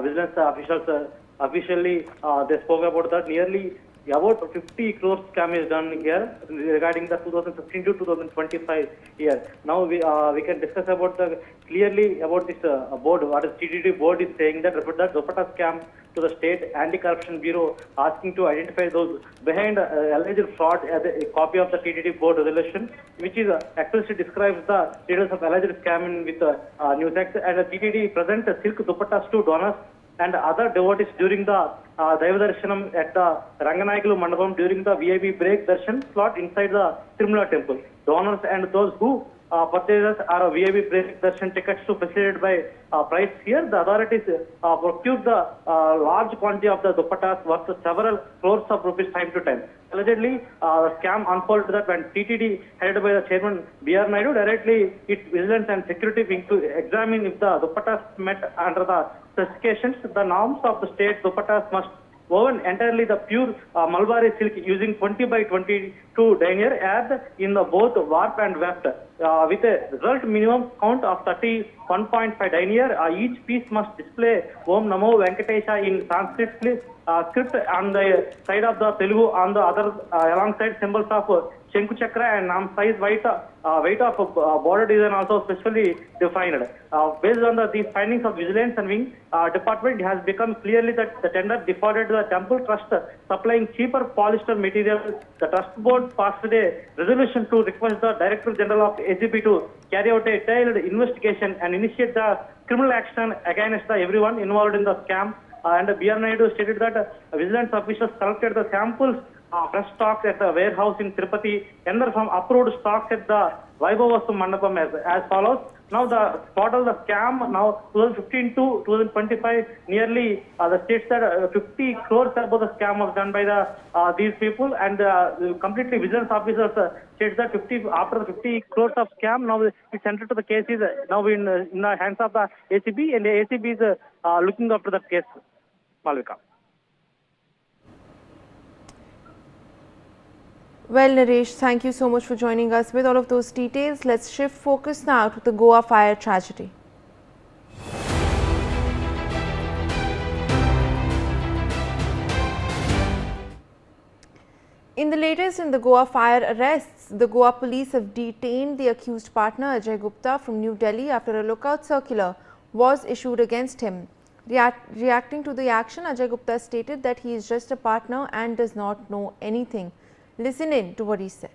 vigilance officials officially they spoke about that nearly about 50 crores scam is done here regarding the 2015 to 2025 year. Now we can discuss about the clearly about this board. What is TTD board is saying that refer the dupatta scam to the state anti-corruption bureau, asking to identify those behind alleged fraud as a copy of the TTD board resolution, which is actually describes the details of alleged scam with NewsX, and the TTD present silk dupattas to donors and other devotees during the Daiva Darshanam at the Ranganayakalu Mandapam during the VIP break darshan slot inside the Tirumala temple. Donors and those who purchases are VIP break darshan tickets to facilitate by price here. The authorities procured the large quantity of the dupattas worth several crores of rupees time to time. Allegedly, the scam unfolded that when TTD headed by the chairman B.R. Naidu directly its vigilance and security wing to examine if the dupattas met under the specifications, the norms of the state. Dupattas must woven entirely the pure Mulberry silk using 20 by 22 denier as in the both warp and weft with a result minimum count of 31.5 denier. Each piece must display Om Namo Venkatesha in Sanskrit script on the side of the Telugu, on the other alongside symbols of Shenku Chakra and Nam size weight of border design also specially defined. Based on these findings of vigilance and wing department, it has become clearly that the tender defaulted to the temple trust supplying cheaper polyester material. The trust board passed a resolution to request the Director General of ACB to carry out a detailed investigation and initiate the criminal action against everyone involved in the scam. And B.R. Naidu stated that vigilance officials collected the samples fresh stocks at the warehouse in Tirupati and from approved stocks at the Vaibhavastu Mandapam as follows. Now the total the scam now 2015 to 2025 nearly the state said 50 crores about the scam was done by the these people, and completely vigilance officers states that 50 after the 50 crores of scam now it's entered to the case is now in the hands of the ACB, and the ACB is looking after that case. Malvika. Well, Naresh, thank you so much for joining us with all of those details. Let's shift focus now to the Goa fire tragedy. In the latest in the Goa fire arrests, the Goa police have detained the accused partner Ajay Gupta from New Delhi after a lookout circular was issued against him. Reacting to the action, Ajay Gupta stated that he is just a partner and does not know anything. Listen in to what he said.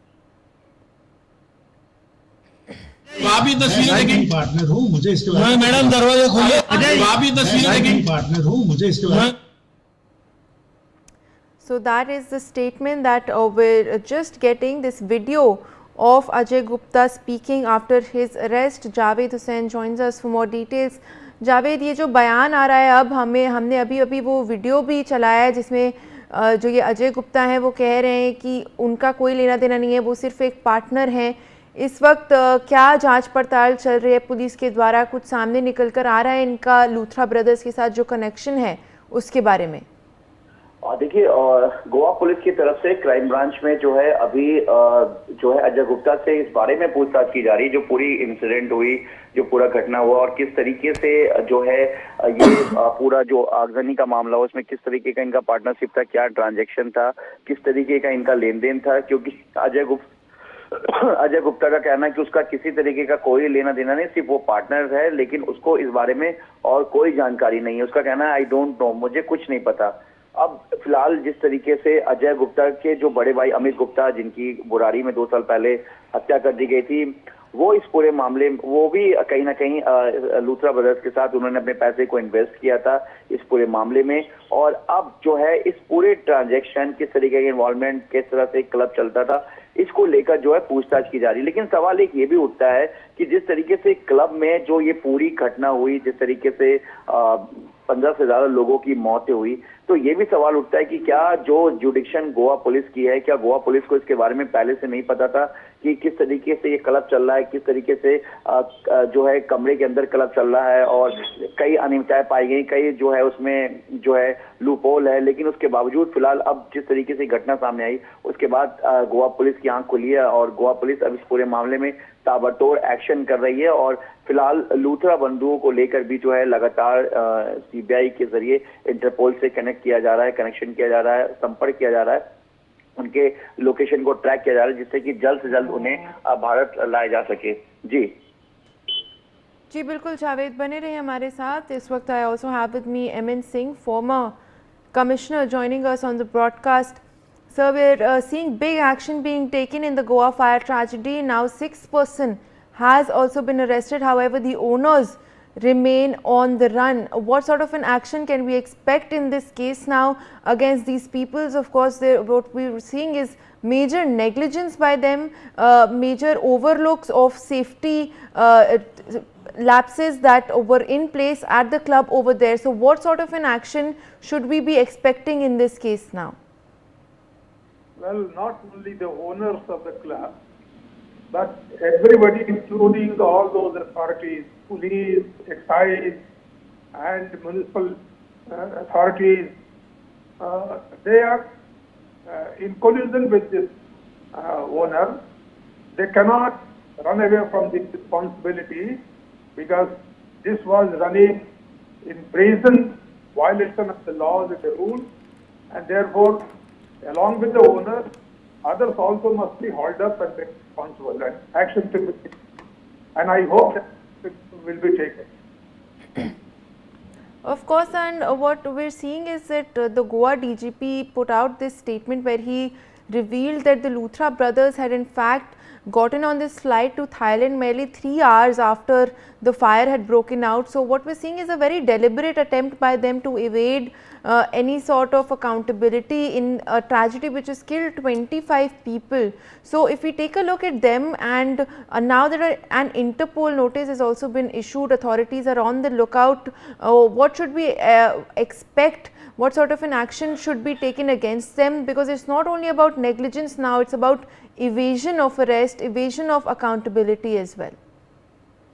आप ही तस्वीरें देखें partner हूँ मुझे इसके बारे में madam दरवाजा खोलिए आप ही तस्वीरें देखें पार्टनर हूँ मुझे इसके बारे में. So that is the statement that we're just getting this video of Ajay Gupta speaking after his arrest. Javed Hussain joins us for more details. Javed, ये जो बयान आ रहा है अब हमने अभी वो वीडियो भी चलाया है जिसमें जो ये अजय गुप्ता हैं वो कह रहे हैं कि उनका कोई लेना देना नहीं है, वो सिर्फ एक पार्टनर हैं। इस वक्त क्या जांच पड़ताल चल रही है पुलिस के द्वारा? कुछ सामने निकल कर आ रहा है इनका लूथरा ब्रदर्स के साथ जो कनेक्शन है उसके बारे में? देखिए, गोवा पुलिस की तरफ से क्राइम ब्रांच में जो है अभी जो है अजय गुप्ता से इस बारे में पूछताछ की जा रही है, जो पूरी इंसिडेंट हुई, जो पूरा घटना हुआ और किस तरीके से जो है ये पूरा जो आगजनी का मामला हुआ उसमें किस तरीके का इनका पार्टनरशिप था, क्या ट्रांजैक्शन था, किस तरीके का इनका लेन देन था। क्योंकि अजय गुप्ता का कहना है कि उसका किसी तरीके का कोई लेना देना नहीं, सिर्फ वो पार्टनर है, लेकिन उसको इस बारे में और कोई जानकारी नहीं है। उसका कहना है आई डोंट नो, मुझे कुछ नहीं पता। अब फिलहाल जिस तरीके से अजय गुप्ता के जो बड़े भाई अमित गुप्ता, जिनकी बुराड़ी में 2 साल पहले हत्या कर दी गई थी, वो इस पूरे मामले में वो भी कहीं ना कहीं लूथरा ब्रदर्स के साथ उन्होंने अपने पैसे को इन्वेस्ट किया था इस पूरे मामले में। और अब जो है इस पूरे ट्रांजैक्शन, किस तरीके के इन्वॉल्वमेंट, किस तरह से क्लब चलता था, इसको लेकर जो है पूछताछ की जा रही है। लेकिन सवाल एक ये भी उठता है कि जिस तरीके से क्लब में जो ये पूरी घटना हुई, जिस तरीके से 15 से ज्यादा लोगों की मौतें हुई, तो ये भी सवाल उठता है कि क्या जो जुडिक्शन गोवा पुलिस की है, क्या गोवा पुलिस को इसके बारे में पहले से नहीं पता था कि किस तरीके से ये क्लब चल रहा है, किस तरीके से जो है कमरे के अंदर क्लब चल रहा है और कई अनियमितताएं पाई गई, कई जो है उसमें जो है लूपहोल है। लेकिन उसके बावजूद फिलहाल अब जिस तरीके से घटना सामने आई उसके बाद गोवा पुलिस की आंख खुली है और गोवा पुलिस अब इस पूरे मामले में ताबड़तोड़ एक्शन कर रही है। और फिलहाल लूथरा बंधुओं को लेकर भी जो है लगातार सीबीआई के जरिए इंटरपोल से कनेक्ट किया जा रहा है, कनेक्शन किया जा रहा है, संपर्क किया जा रहा है, उनके लोकेशन को ट्रैक किया जा रहा है, जिससे कि जल्द से जल्द उन्हें भारत लाया जा सके। जी बिल्कुल जावेद, बने रहे हमारे साथ। इस वक्त I also have with me M N Singh, former commissioner, joining us on the broadcast. Sir, we're seeing big action being taken in the Goa fire tragedy. Now 6 person has also been arrested. However, the owners remain on the run. What sort of an action can we expect in this case now against these peoples? Of course, what we're seeing is major negligence by them, major overlooks of safety lapses that were in place at the club over there. So what sort of an action should we be expecting in this case now? Well, not only the owners of the club, but everybody, including all those authorities, police, excise, and municipal authorities, they are in collusion with this owner. They cannot run away from this responsibility because this was running in brazen violation of the laws and the rules, and therefore, along with the owner, others also must be hauled up and responsible, and action to be taken. And I hope that it will be taken. Of course, and what we're seeing is that the Goa DGP put out this statement where he revealed that the Luthra brothers had in fact gotten on this flight to Thailand merely 3 hours after the fire had broken out. So what we're seeing is a very deliberate attempt by them to evade any sort of accountability in a tragedy which has killed 25 people. So if we take a look at them, and now that an Interpol notice has also been issued, authorities are on the lookout. What should we expect? What sort of an action should be taken against them? Because it's not only about negligence now, it's about evasion of arrest, evasion of accountability as well.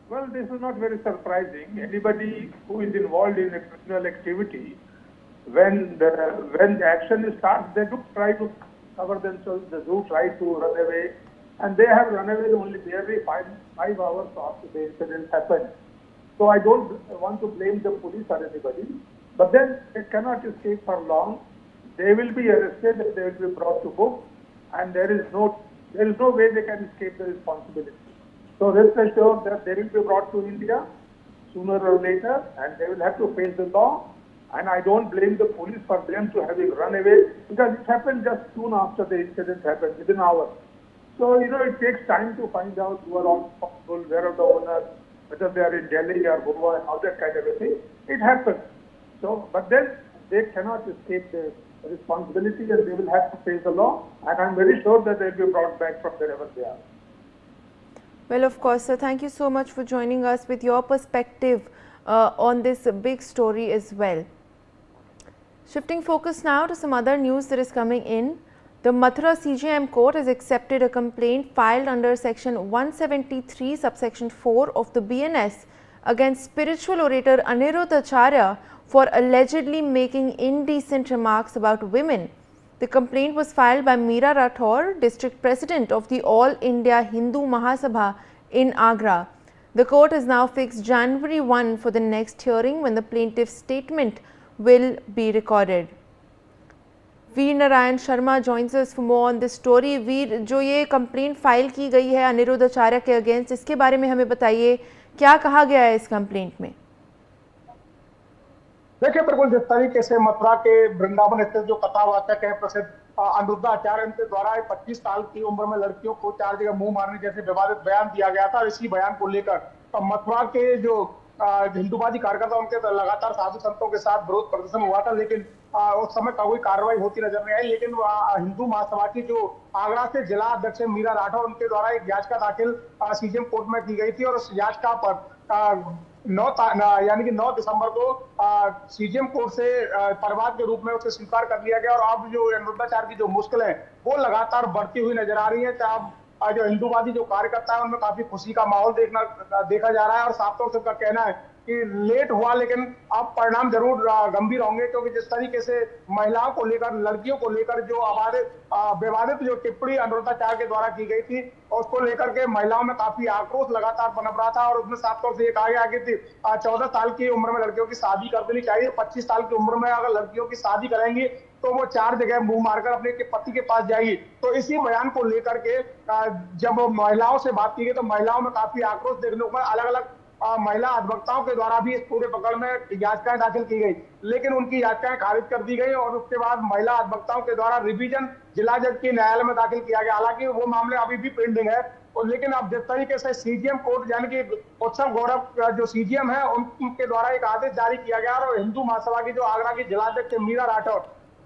Well, this is not very surprising. Anybody who is involved in a criminal activity, when the action starts, they do try to cover themselves, they do try to run away, and they have run away only barely five hours after the incident happened. So I don't want to blame the police or anybody, but then they cannot escape for long. They will be arrested and they will be brought to book, and there is no way they can escape the responsibility. So rest assured that they will be brought to India sooner or later, and they will have to face the law. And I don't blame the police for them to having run away, because it happened just soon after the incident happened, within hours. So, it takes time to find out who are all responsible, where are the owners, whether they are in Delhi or Goa and all that kind of a thing. It happens. So, but then they cannot escape the responsibility, and they will have to face the law. And I'm very sure that they will be brought back from wherever they are. Well, of course, sir. Thank you so much for joining us with your perspective on this big story as well. Shifting focus now to some other news that is coming in. The Mathura CJM court has accepted a complaint filed under section 173 subsection 4 of the BNS against spiritual orator Anirudh Acharya for allegedly making indecent remarks about women. The complaint was filed by Meera Rathore, district president of the All India Hindu Mahasabha in Agra. The court has now fixed January 1 for the next hearing when the plaintiff's statement will be recorded. Veer Narayan Sharma joins us for more on this story. वीर, जो ये complaint file की गई है अनिरुद्ध आचार्य के against, इसके बारे में हमें बताइए, क्या कहा गया है इस कंप्लेंट में? देखिए, बिल्कुल जिस तरीके से मथुरा के वृंदावन स्थित जो कथावाचक है प्रसिद्ध अनिरुद्ध आचार्य, इनके द्वारा 25 साल की उम्र में लड़कियों को 4 जगह मुंह मारने जैसे विवादित बयान दिया गया था। इसी बयान को लेकर मथुरा के जो हिंदूवादी कार्यकर्ता, उनके लगातार साधु संतों के साथ विरोध प्रदर्शन हुआ था, लेकिन उस समय कोई कार्रवाई होती नजर नहीं आई। लेकिन हिंदू महासभा की जो आगरा से जिला अध्यक्ष मीरा राठौर, उनके द्वारा एक याचिका दाखिल सीजेएम कोर्ट में की गई थी और उस याचिका पर 9 दिसंबर को सीजेएम कोर्ट से परिवाद के रूप में उसे स्वीकार कर लिया गया। और अब जो अनिरुद्धाचार्य की जो मुश्किल है वो लगातार बढ़ती हुई नजर आ रही है। जो हिंदूवादी जो कार्यकर्ता है उनमें काफी खुशी का माहौल देखा जा रहा है और साफ तौर से उनका कहना है कि लेट हुआ लेकिन अब परिणाम जरूर गंभीर होंगे, क्योंकि जिस तरीके से महिलाओं को लेकर, लड़कियों को लेकर जो विवादित जो टिप्पणी अनिरुद्धाचार्य के द्वारा की गई थी, उसको लेकर के महिलाओं में काफी आक्रोश लगातार पनप रहा था। और उसमें साफ तौर से ये कहा गया कि 14 साल की उम्र में लड़कियों की शादी कर देनी चाहिए। 25 साल की उम्र में अगर लड़कियों की शादी करेंगी तो वो 4 जगह मुंह मारकर अपने पति के पास जाएगी। तो इसी बयान को लेकर के जब महिलाओं से बात की गई तो महिलाओं में काफी आक्रोश देखने को, अलग अलग महिला अधिवक्ताओं के द्वारा भी इस पूरे प्रकरण में याचिकाएं दाखिल की गई, लेकिन उनकी याचिकाएं खारिज कर दी गई और उसके बाद महिला अधिवक्ताओं के द्वारा रिवीजन जिला जज के न्यायालय में दाखिल किया गया। हालांकि वो मामले अभी भी पेंडिंग है, और लेकिन अब जिस तरीके से सीजीएम कोर्ट यानी कि उत्सव गौरव जो सीजीएम है उनके द्वारा एक आदेश जारी किया गया और हिंदू महासभा की जो आगरा की जिलाध्यक्ष मीरा राठौर,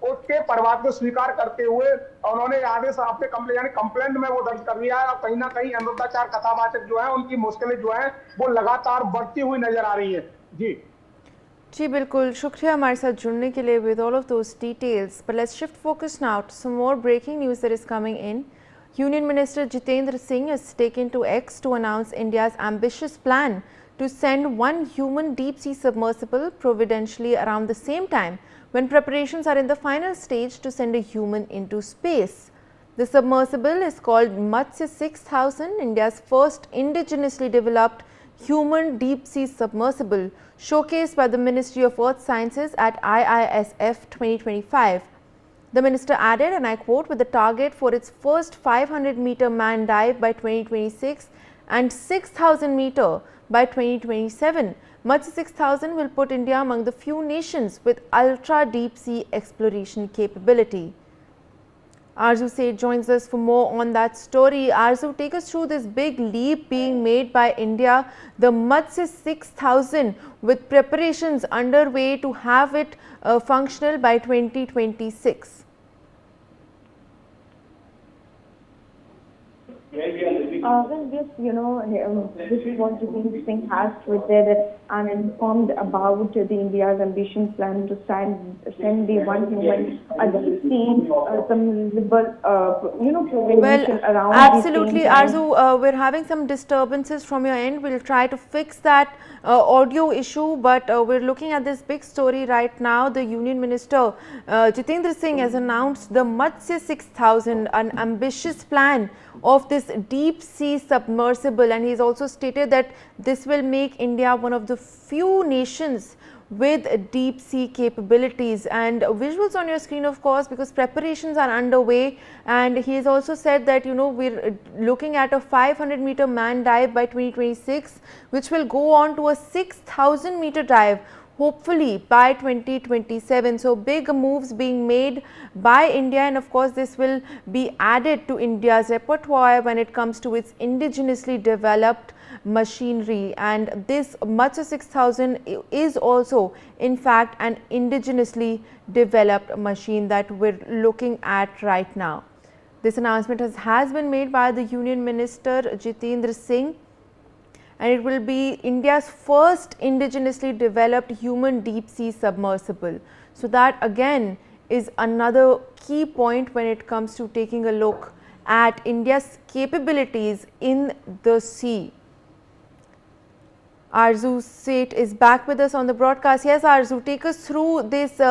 उसके परिवाद को स्वीकार करते हुए उन्होंने आदेश अपने कंप्लेंट में वो दर्ज कर लिया है। और कहीं ना कहीं अनिरुद्धाचार्य कथावाचक जो है उनकी मुश्किलें जो है वो लगातार बढ़ती हुई नजर आ रही है। जी बिल्कुल, शुक्रिया हमारे साथ जुड़ने के लिए with all of those details. But let's shift focus now to some more breaking news that is coming in. Union Minister Jitendra Singh has taken to X to announce India's ambitious plan to send one human deep-sea submersible providentially around the same time when preparations are in the final stage to send a human into space. The submersible is called Matsya 6000, India's first indigenously developed human deep-sea submersible, showcased by the Ministry of Earth Sciences at IISF 2025. The minister added, and I quote, with the target for its first 500-meter manned dive by 2026 and 6,000-meter by 2027, Matsya 6000 will put India among the few nations with ultra deep sea exploration capability. Arzu Seth joins us for more on that story. Arzu, take us through this big leap being made by India, the Matsya 6000, with preparations underway to have it functional by 2026. Well, yes, this is what Jitendra Singh has tweeted and informed about the India's ambition plan to send the one human submersible, prevention around. Absolutely, Arzu, we're having some disturbances from your end. We'll try to fix that audio issue, but we're looking at this big story right now. The Union Minister Jitendra Singh has announced the Matsya 6000, an ambitious plan of this deep sea submersible, and he's also stated that this will make India one of the few nations with deep sea capabilities. And visuals on your screen, of course, because preparations are underway, and he has also said that we're looking at a 500-meter manned dive by 2026, which will go on to a 6,000-meter dive hopefully by 2027. So big moves being made by India, and of course this will be added to India's repertoire when it comes to its indigenously developed machinery. And this Matsya 6000 is also in fact an indigenously developed machine that we're looking at right now. This announcement has been made by the Union Minister Jitendra Singh. and it will be India's first indigenously developed human deep sea submersible. So that again is another key point when it comes to taking a look at India's capabilities in the sea. Arzu Seth is back with us on the broadcast. Yes, Arzu, take us through this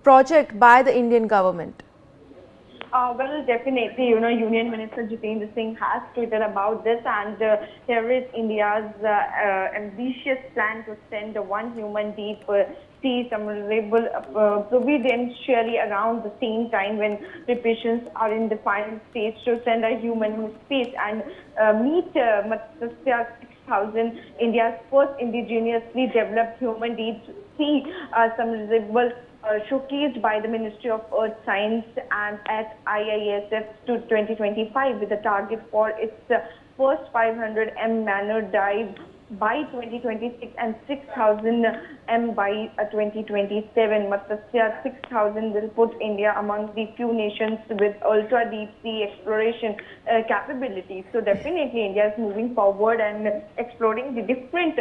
project by the Indian government. Well, definitely, Union Minister Jitendra Singh has tweeted about this, and here is India's ambitious plan to send one human deep sea submersible providentially around the same time when preparations are in the final stage to send a human in space and meet Matsya 6000, India's first indigenously developed human deep sea submersible. Showcased by the Ministry of Earth Science and at IISF to 2025 with a target for its first 500 m manner dive by 2026 and 6000 m by 2027. Matsya 6000 will put India among the few nations with ultra deep sea exploration capabilities. So definitely India is moving forward and exploring the different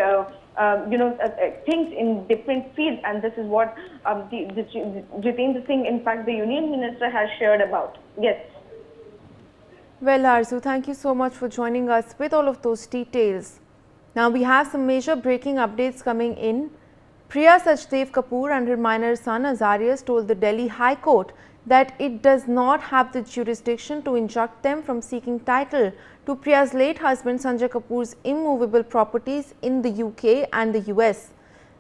things in different fields, and this is what Jitendra Singh, in fact the Union Minister, has shared about. Yes. Well, Arzu, thank you so much for joining us with all of those details. Now we have some major breaking updates coming in. Priya Sachdev Kapoor and her minor son Azarius told the Delhi High Court that it does not have the jurisdiction to injunct them from seeking title to Priya's late husband Sanjay Kapoor's immovable properties in the UK and the US.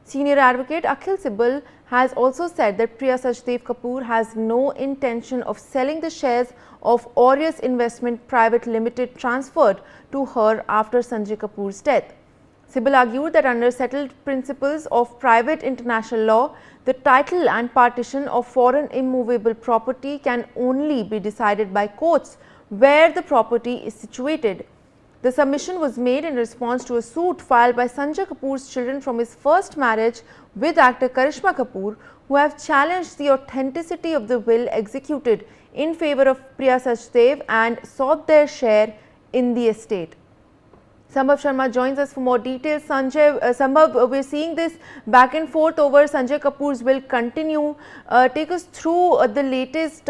Senior advocate Akhil Sibal has also said that Priya Sachdev Kapoor has no intention of selling the shares of Aureus Investment Private Limited transferred to her after Sanjay Kapoor's death. Sibal argued that under settled principles of private international law, the title and partition of foreign immovable property can only be decided by courts where the property is situated. The submission was made in response to a suit filed by Sanjay Kapoor's children from his first marriage with actor Karishma Kapoor, who have challenged the authenticity of the will executed in favor of Priya Sachdev and sought their share in the estate. Sambhav Sharma joins us for more details. Sambhav, we're seeing this back and forth over Sanjay Kapoor's will continue. Take us through the latest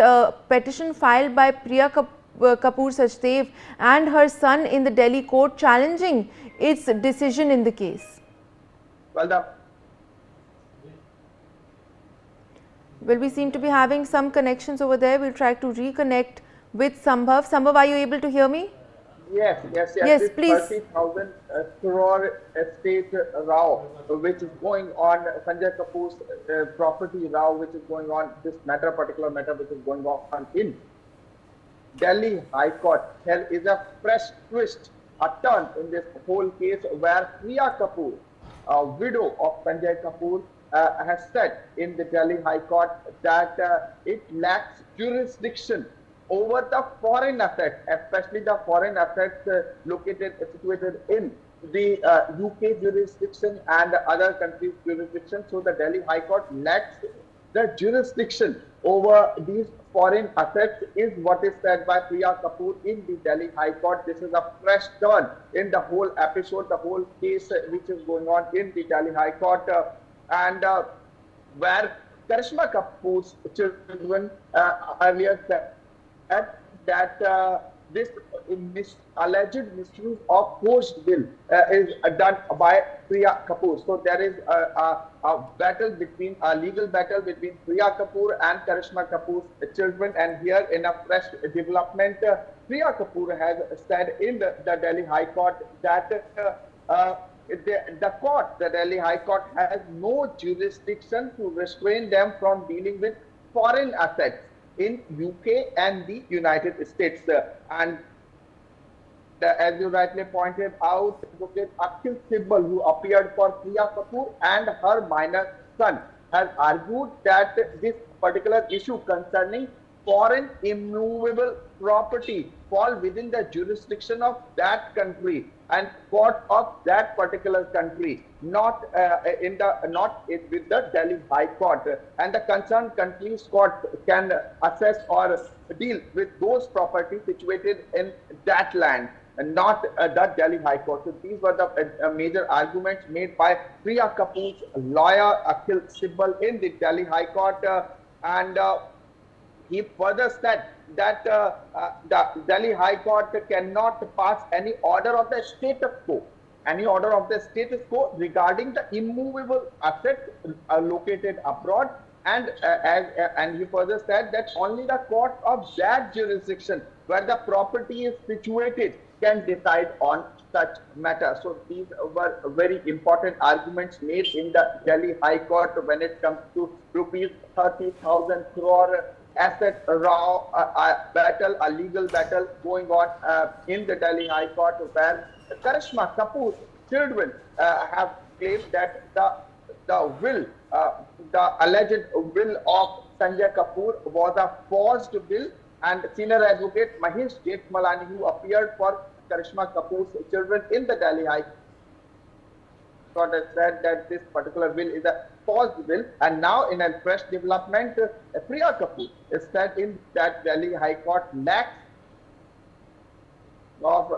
petition filed by Priya Kapoor Sachdev and her son in the Delhi court challenging its decision in the case. Well, we seem to be having some connections over there. We'll try to reconnect with Sambhav. Sambhav, are you able to hear me? Yes, Yes, please. 30,000 crore estate row, which is going on, Sanjay Kapoor's property row, which is going on, this particular matter which is going on in Delhi High Court. There is a fresh twist, a turn in this whole case where Priya Kapoor, a widow of Sanjay Kapoor, has said in the Delhi High Court that it lacks jurisdiction over the foreign assets, especially the foreign assets situated in the UK jurisdiction and other countries' jurisdiction. So the Delhi High Court lacks the jurisdiction over these foreign assets, is what is said by Priya Kapoor in the Delhi High Court. This is a fresh turn in the whole episode, the whole case which is going on in the Delhi High Court, and where Karishma Kapoor's children earlier said that this alleged misuse of forged will is done by Priya Kapoor. So there is a battle between, a legal battle between Priya Kapoor and Karishma Kapoor's children, and here in a fresh development, Priya Kapoor has said in the Delhi High Court that the Delhi High Court has no jurisdiction to restrain them from dealing with foreign assets in UK and the United States. And as you rightly pointed out, Akhil Sibal, who appeared for Priya Kapoor and her minor son, has argued that this particular issue concerning foreign immovable property fall within the jurisdiction of that country and court of that particular country, not with the Delhi High Court. And the concerned country's court can assess or deal with those properties situated in that land. not the Delhi High Court. So these were the major arguments made by Priya Kapoor's lawyer Akhil Sibbal in the Delhi High Court, and he further said that the Delhi High Court cannot pass any order of the status quo. Any order of the status quo regarding the immovable assets located abroad, and he further said that only the court of that jurisdiction where the property is situated can decide on such matter. So these were very important arguments made in the Delhi High Court when it comes to rupees 30,000 crore asset battle, a legal battle going on in the Delhi High Court, where Karishma Kapoor's children have claimed that the alleged will of Sanjay Kapoor was a forged will, and senior advocate Mahesh Jethmalani, who appeared for Karishma Kapoor's children in the Delhi High Court, has said that this particular will is a forged will. And now, in a fresh development, Priya Kapoor is said in that Delhi High Court lacks of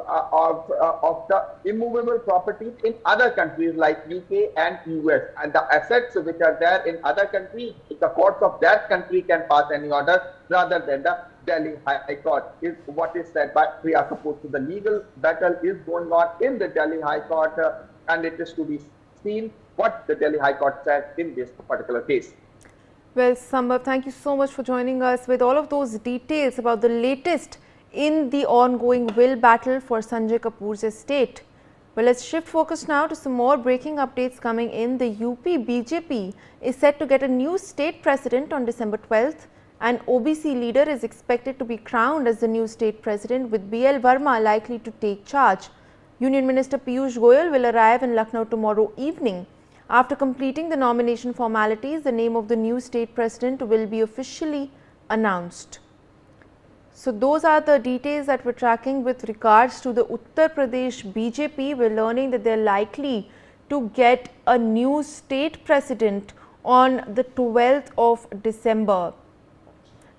the immovable properties in other countries like UK and US, and the assets which are there in other countries, the courts of that country can pass any order rather than the Delhi High Court, is what is said by Priya Kapoor. So the legal battle is going on in the Delhi High Court, and it is to be seen what the Delhi High Court said in this particular case. Well, Sambhav, thank you so much for joining us with all of those details about the latest in the ongoing will battle for Sanjay Kapoor's estate. Well, let's shift focus now to some more breaking updates coming in. The UP BJP is set to get a new state president on December 12th. An OBC leader is expected to be crowned as the new state president, with BL Verma likely to take charge. Union Minister Piyush Goyal will arrive in Lucknow tomorrow evening. After completing the nomination formalities, the name of the new state president will be officially announced. So those are the details that we're tracking with regards to the Uttar Pradesh BJP. We're learning that they're likely to get a new state president on the 12th of December.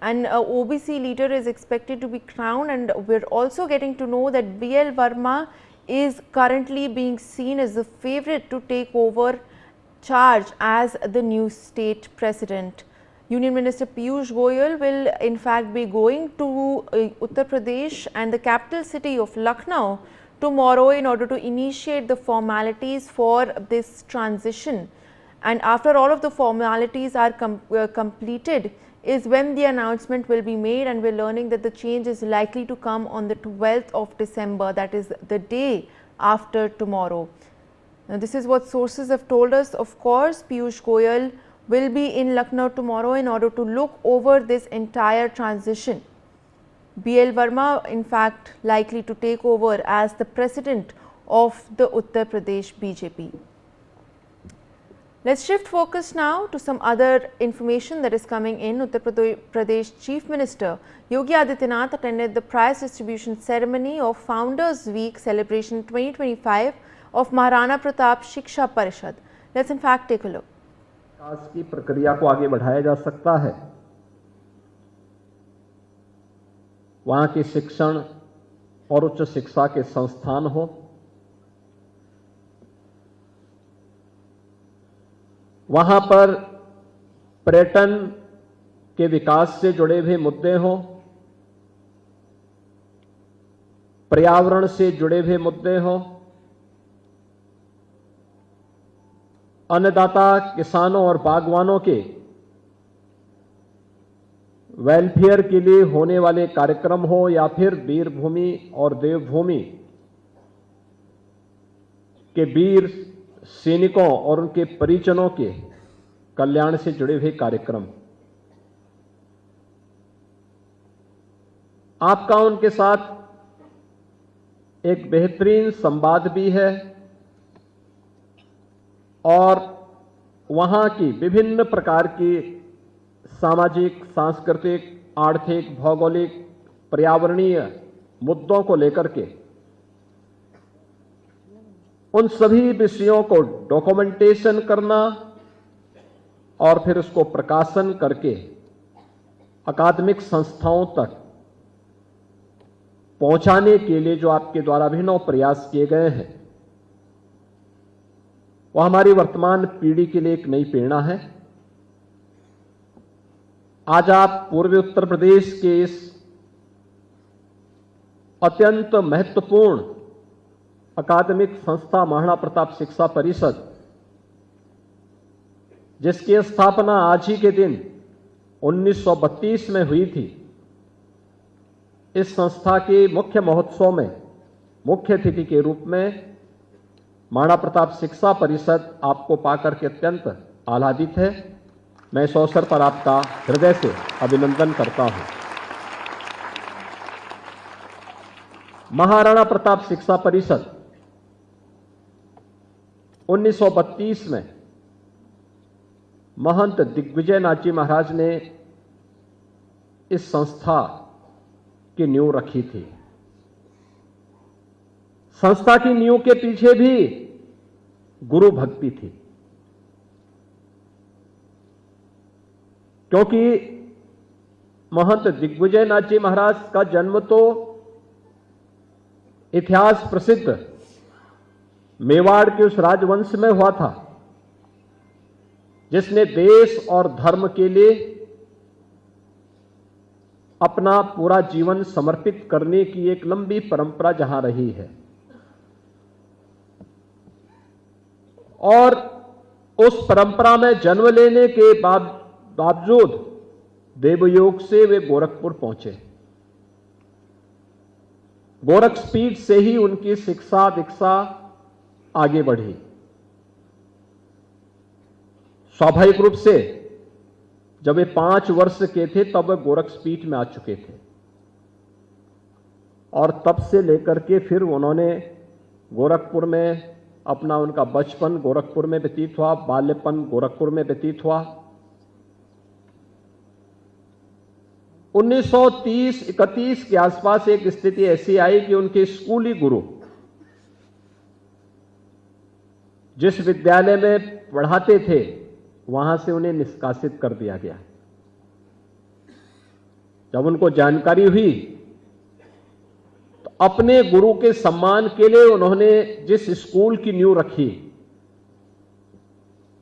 An OBC leader is expected to be crowned, and we're also getting to know that BL Verma is currently being seen as the favorite to take over charge as the new state president. Union Minister Piyush Goyal will in fact be going to Uttar Pradesh and the capital city of Lucknow tomorrow in order to initiate the formalities for this transition. And after all of the formalities are completed is when the announcement will be made, and we're learning that the change is likely to come on the 12th of December, that is the day after tomorrow. Now, this is what sources have told us. Of course, Piyush Goyal will be in Lucknow tomorrow in order to look over this entire transition. BL Verma, in fact, likely to take over as the president of the Uttar Pradesh BJP. Let's shift focus now to some other information that is coming in. Uttar Pradesh Chief Minister Yogi Adityanath attended the prize distribution ceremony of Founders Week Celebration 2025 of Maharana Pratap Shiksha Parishad. Let's in fact take a look. विकास की प्रक्रिया को आगे बढ़ाया जा सकता है, वहां की शिक्षण और उच्च शिक्षा के संस्थान हो, वहां पर पर्यटन के विकास से जुड़े हुए मुद्दे हों, पर्यावरण से जुड़े हुए मुद्दे हों, अन्नदाता किसानों और बागवानों के वेलफेयर के लिए होने वाले कार्यक्रम हो, या फिर वीर भूमि और देवभूमि के वीर सैनिकों और उनके परिजनों के कल्याण से जुड़े हुए कार्यक्रम। आपका उनके साथ एक बेहतरीन संवाद भी है और वहां की विभिन्न प्रकार की सामाजिक, सांस्कृतिक, आर्थिक, भौगोलिक, पर्यावरणीय मुद्दों को लेकर के उन सभी विषयों को डॉक्यूमेंटेशन करना और फिर उसको प्रकाशन करके अकादमिक संस्थाओं तक पहुंचाने के लिए जो आपके द्वारा अभिनव प्रयास किए गए हैं, वह हमारी वर्तमान पीढ़ी के लिए एक नई प्रेरणा है। आज आप पूर्वी उत्तर प्रदेश के इस अत्यंत महत्वपूर्ण अकादमिक संस्था महाराणा प्रताप शिक्षा परिषद, जिसकी स्थापना आज ही के दिन 1932 में हुई थी, इस संस्था के मुख्य महोत्सव में मुख्य अतिथि के रूप में महाराणा प्रताप शिक्षा परिषद आपको पाकर के अत्यंत आह्लादित है। मैं इस अवसर पर आपका हृदय से अभिनंदन करता हूं। महाराणा प्रताप शिक्षा परिषद 1932 में महंत दिग्विजयनाथ जी महाराज ने इस संस्था की नींव रखी थी। संस्था की नींव के पीछे भी गुरु भक्ति थी, क्योंकि महंत दिग्विजयनाथ जी महाराज का जन्म तो इतिहास प्रसिद्ध मेवाड़ के उस राजवंश में हुआ था, जिसने देश और धर्म के लिए अपना पूरा जीवन समर्पित करने की एक लंबी परंपरा जहां रही है। और उस परंपरा में जन्म लेने के बावजूद देवयोग से वे गोरखपुर पहुंचे। गोरखपीठ से ही उनकी शिक्षा दीक्षा आगे बढ़ी। स्वाभाविक रूप से जब वे 5 वर्ष के थे तब वे गोरखपीठ में आ चुके थे, और तब से लेकर के फिर उन्होंने गोरखपुर में अपना उनका बचपन गोरखपुर में व्यतीत हुआ, बाल्यपन गोरखपुर में व्यतीत हुआ। 1930-31 के आसपास एक स्थिति ऐसी आई कि उनके स्कूली गुरु जिस विद्यालय में पढ़ाते थे वहां से उन्हें निष्कासित कर दिया गया। जब उनको जानकारी हुई तो अपने गुरु के सम्मान के लिए उन्होंने जिस स्कूल की नींव रखी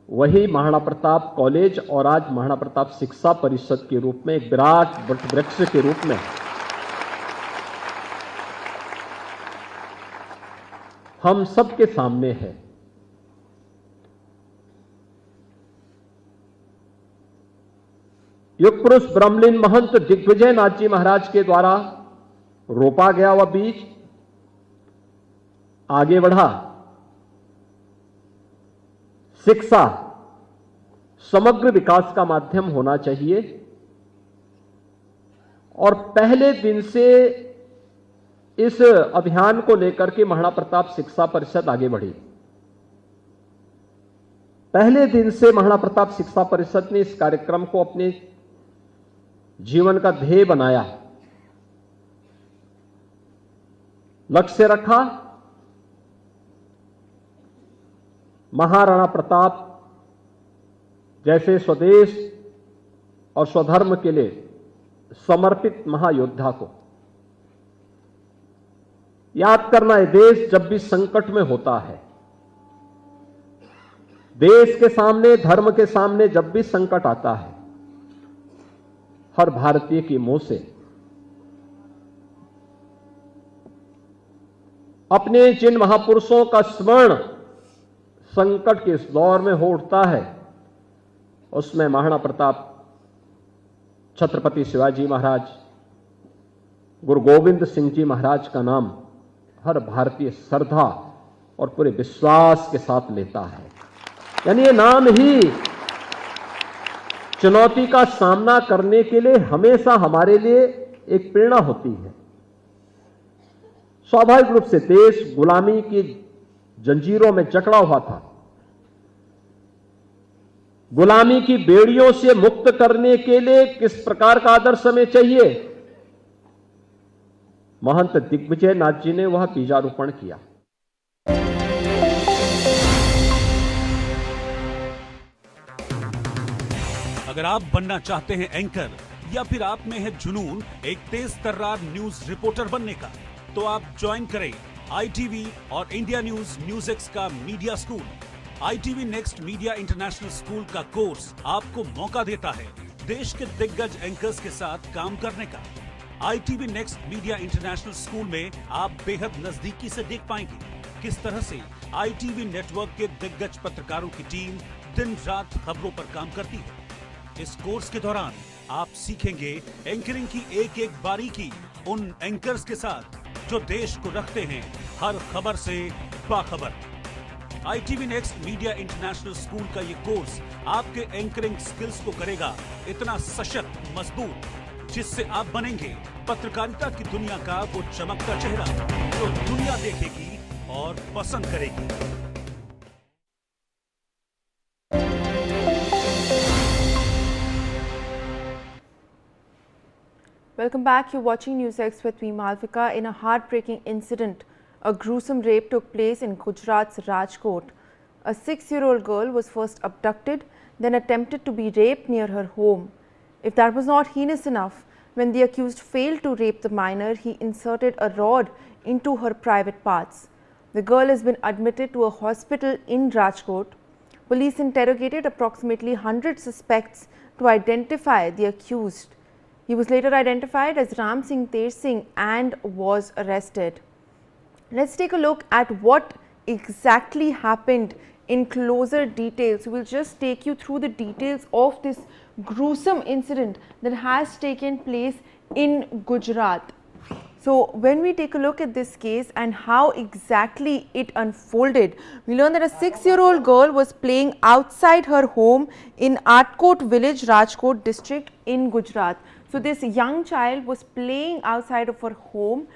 वही महाराणा प्रताप कॉलेज और आज महाराणा प्रताप शिक्षा परिषद के रूप में एक विराट वृक्ष के रूप में हम सबके सामने है। युग पुरुष ब्रह्मलीन महंत दिग्विजयनाथ जी महाराज के द्वारा रोपा गया वह बीज आगे बढ़ा। शिक्षा समग्र विकास का माध्यम होना चाहिए, और पहले दिन से इस अभियान को लेकर के महाराणा प्रताप शिक्षा परिषद आगे बढ़ी। पहले दिन से महाराणा प्रताप शिक्षा परिषद ने इस कार्यक्रम को अपने जीवन का ध्येय बनाया, लक्ष्य रखा। महाराणा प्रताप जैसे स्वदेश और स्वधर्म के लिए समर्पित महायोद्धा को याद करना है। देश जब भी संकट में होता है, देश के सामने धर्म के सामने जब भी संकट आता है, हर भारतीय की मुंह से अपने जिन महापुरुषों का स्मरण संकट के इस दौर में हो उठता है, उसमें महाराणा प्रताप, छत्रपति शिवाजी महाराज, गुरु गोविंद सिंह जी महाराज का नाम हर भारतीय श्रद्धा और पूरे विश्वास के साथ लेता है। यानी ये नाम ही चुनौती का सामना करने के लिए हमेशा हमारे लिए एक प्रेरणा होती है। स्वाभाविक रूप से देश गुलामी की जंजीरों में जकड़ा हुआ था। गुलामी की बेड़ियों से मुक्त करने के लिए किस प्रकार का आदर्श हमें चाहिए, महंत दिग्विजयनाथ जी ने वह बीजारोपण किया। अगर आप बनना चाहते हैं एंकर या फिर आप में है जुनून एक तेज तर्रार न्यूज रिपोर्टर बनने का, तो आप ज्वाइन करें ITV और इंडिया NewsX का media school. ITV next media international school का कोर्स आपको मौका देता है देश के दिग्गज एंकर्स के साथ काम करने का। ITV next media international school में आप बेहद नजदीकी से देख पाएंगे किस तरह से ITV नेटवर्क के दिग्गज पत्रकारों की टीम दिन रात खबरों पर काम करती है। इस कोर्स के दौरान आप सीखेंगे एंकरिंग की एक एक बारीकी उन एंकर्स के साथ जो देश को रखते हैं हर खबर से बाखबर। ITV next media international school का ये कोर्स आपके एंकरिंग स्किल्स को करेगा इतना सशक्त, मजबूत, जिससे आप बनेंगे पत्रकारिता की दुनिया का वो चमकता चेहरा जो दुनिया देखेगी और पसंद करेगी। Welcome back. You're watching NewsX with me, Malvika. In a heartbreaking incident, a gruesome rape took place in Gujarat's Rajkot. A 6-year-old girl was first abducted, then attempted to be raped near her home. If that was not heinous enough, when the accused failed to rape the minor, he inserted a rod into her private parts. The girl has been admitted to a hospital in Rajkot. Police interrogated approximately 100 suspects to identify the accused. He was later identified as Ram Singh Ter Singh and was arrested. Let's take a look at what exactly happened in closer details. We will just take you through the details of this gruesome incident that has taken place in Gujarat. So when we take a look at this case and how exactly it unfolded, we learn that a 6-year-old girl was playing outside her home in Atkot village, Rajkot district in Gujarat. So this young child was playing outside of her home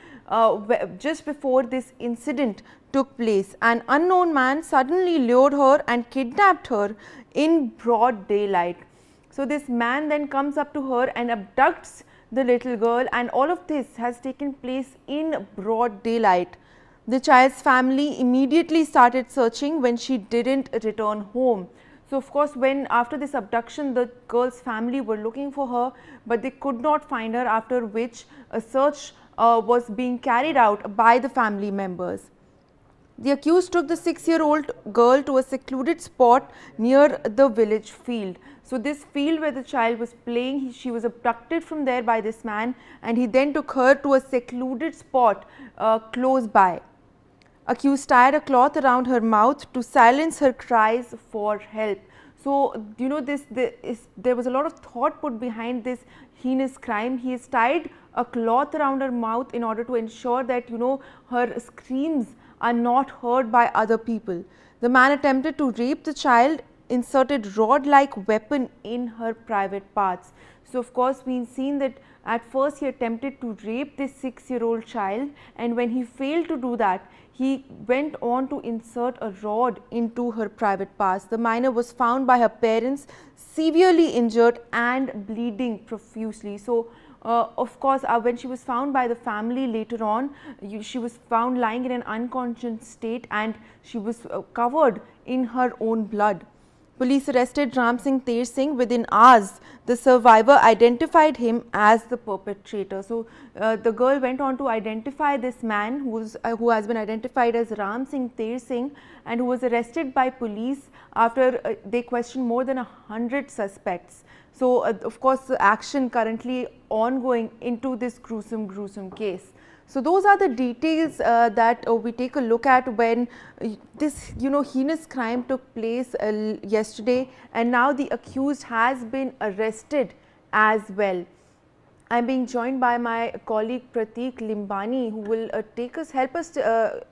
just before this incident took place. An unknown man suddenly lured her and kidnapped her in broad daylight. So this man then comes up to her and abducts the little girl, and all of this has taken place in broad daylight. The child's family immediately started searching when she didn't return home. So of course, when after this abduction, the girl's family were looking for her, but they could not find her, after which a search was being carried out by the family members. The accused took the 6-year-old girl to a secluded spot near the village field. So this field where the child was playing, she was abducted from there by this man, and he then took her to a secluded spot close by. Accused tied a cloth around her mouth to silence her cries for help. So, you know, there was a lot of thought put behind this heinous crime. He has tied a cloth around her mouth in order to ensure that, you know, her screams are not heard by other people. The man attempted to rape the child, inserted rod-like weapon in her private parts. So of course, we've seen that at first he attempted to rape this 6-year-old child, and when he failed to do that, he went on to insert a rod into her private parts. The minor was found by her parents severely injured and bleeding profusely. So of course, when she was found by the family later on, she was found lying in an unconscious state, and she was covered in her own blood. Police arrested Ram Singh Ter Singh within hours. The survivor identified him as the perpetrator. So the girl went on to identify this man who has been identified as Ram Singh Ter Singh, and who was arrested by police after they questioned more than 100 suspects. So of course, the action currently ongoing into this gruesome case. So those are the details that we take a look at when this, you know, heinous crime took place yesterday, and now the accused has been arrested as well. I am being joined by my colleague Pratik Limbani, who will help us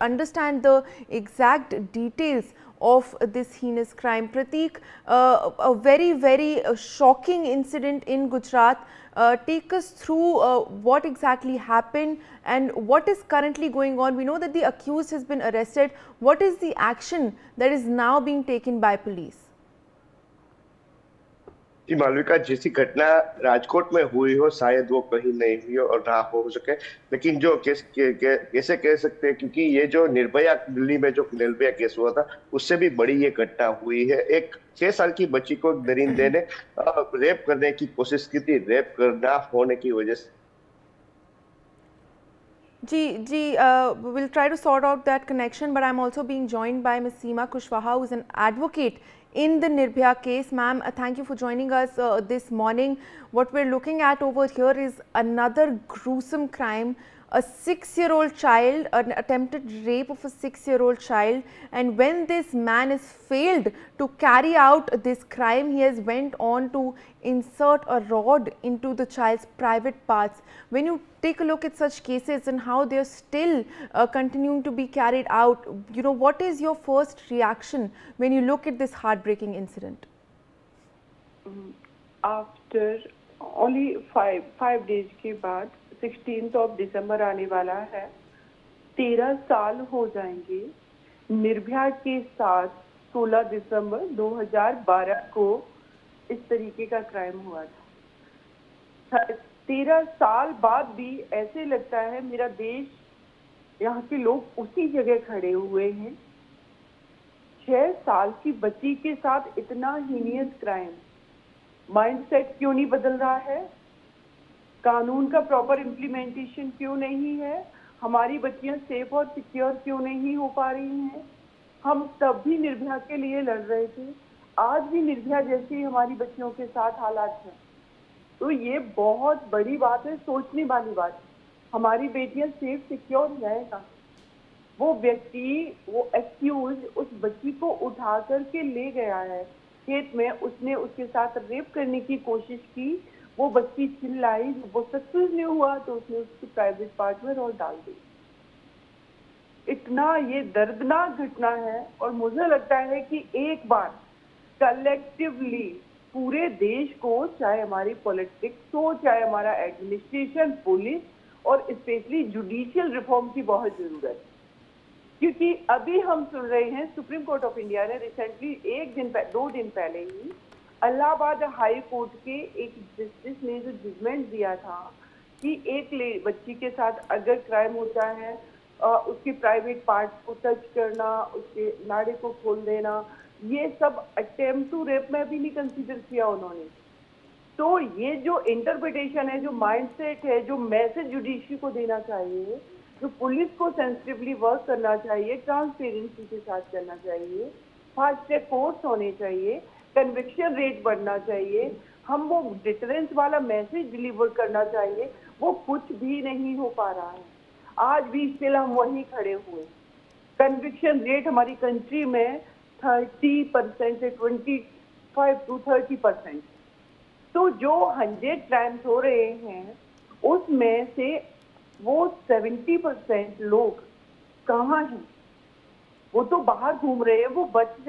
understand the exact details of this heinous crime. Pratik, a very shocking incident in Gujarat. Take us through what exactly happened and what is currently going on. We know that the accused has been arrested. What is the action that is now being taken by police? जी मालविका, जैसी घटना राजकोट में हुई हो शायद वो कहीं नहीं हुई हो और ना हो सके, लेकिन जो कैसे कह सकते हैं, क्योंकि ये जो निर्भया दिल्ली में जो निर्भया केस हुआ था उससे भी बड़ी ये घटना हुई है। एक 6 साल की बच्ची को दरिंदे ने रेप करने की कोशिश की थी, रेप करना होने की वजह से। We'll try to sort out that connection, but I'm also being joined by Ms. Seema Kushwaha, who is an advocate in the Nirbhaya case. Ma'am, thank you for joining us this morning. What we're looking at over here is another gruesome crime. A 6-year-old child, an attempted rape of a 6-year-old child, and when this man has failed to carry out this crime, he has went on to insert a rod into the child's private parts. When you take a look at such cases and how they are still continuing to be carried out, what is your first reaction when you look at this heartbreaking incident? After only five days के बाद 16th of December आने वाला है, 13 साल हो जाएंगे निर्भया के साथ। 16 दिसंबर 2012 को इस तरीके का क्राइम हुआ था। 13 साल बाद भी ऐसे लगता है मेरा देश, यहाँ के लोग उसी जगह खड़े हुए हैं। 6 साल की बच्ची के साथ इतना हीनियस क्राइम, माइंडसेट क्यों नहीं बदल रहा है? कानून का प्रॉपर इम्प्लीमेंटेशन क्यों नहीं है? हमारी बच्चियां सेफ और सिक्योर क्यों नहीं हो पा रही हैं? हम तब भी निर्भया के लिए लड़ रहे थे, आज भी निर्भया जैसी हमारी बच्चियों के साथ हालात हैं। तो ये बहुत बड़ी बात है, सोचने वाली बात है। हमारी बेटियां सेफ सिक्योर रहेगा। वो व्यक्ति, वो एक्यूज उस बच्ची को उठा करके ले गया है खेत में, उसने उसके साथ रेप करने की कोशिश की, वो बच्ची चिल्लाई, वो सक्सेस नहीं हुआ तो उसने उसकी प्राइवेट पार्ट में रॉड डाल दी। इतना ये दर्दनाक घटना है और मुझे लगता है कि एक बार कलेक्टिवली पूरे देश को, चाहे हमारी पॉलिटिक्स हो, चाहे हमारा एडमिनिस्ट्रेशन, पुलिस और स्पेशली जुडिशियल रिफॉर्म की बहुत जरूरत है। क्योंकि अभी हम सुन रहे हैं सुप्रीम कोर्ट ऑफ इंडिया ने रिसेंटली 2 दिन पहले ही इलाहाबाद हाई कोर्ट के एक जस्टिस ने जो जजमेंट दिया था कि एक बच्ची के साथ अगर क्राइम होता है, उसके प्राइवेट पार्ट्स को टच करना, उसके नाड़े को खोल देना, ये सब अटेम्प्ट टू रेप में भी नहीं कंसीडर किया उन्होंने। तो ये जो इंटरप्रिटेशन है, जो माइंडसेट है, जो मैसेज जुडिशरी को देना चाहिए, जो पुलिस को सेंसिटिवली वर्क करना चाहिए, ट्रांसपेरेंसी के साथ करना चाहिए, फास्ट ट्रैक कोर्ट्स होने चाहिए, कन्विक्शन रेट बढ़ना चाहिए, हम वो डिटरेंस वाला मैसेज डिलीवर करना चाहिए, वो कुछ भी नहीं हो पा रहा है। आज भी स्टिल हम वहीं खड़े हुए। कन्विक्शन रेट हमारी कंट्री में 30% से 25 to 30%। तो जो 100 क्राइम्स हो रहे हैं उसमें से वो 70% लोग कहाँ हैं? वो तो बाहर घूम रहे हैं, वो बच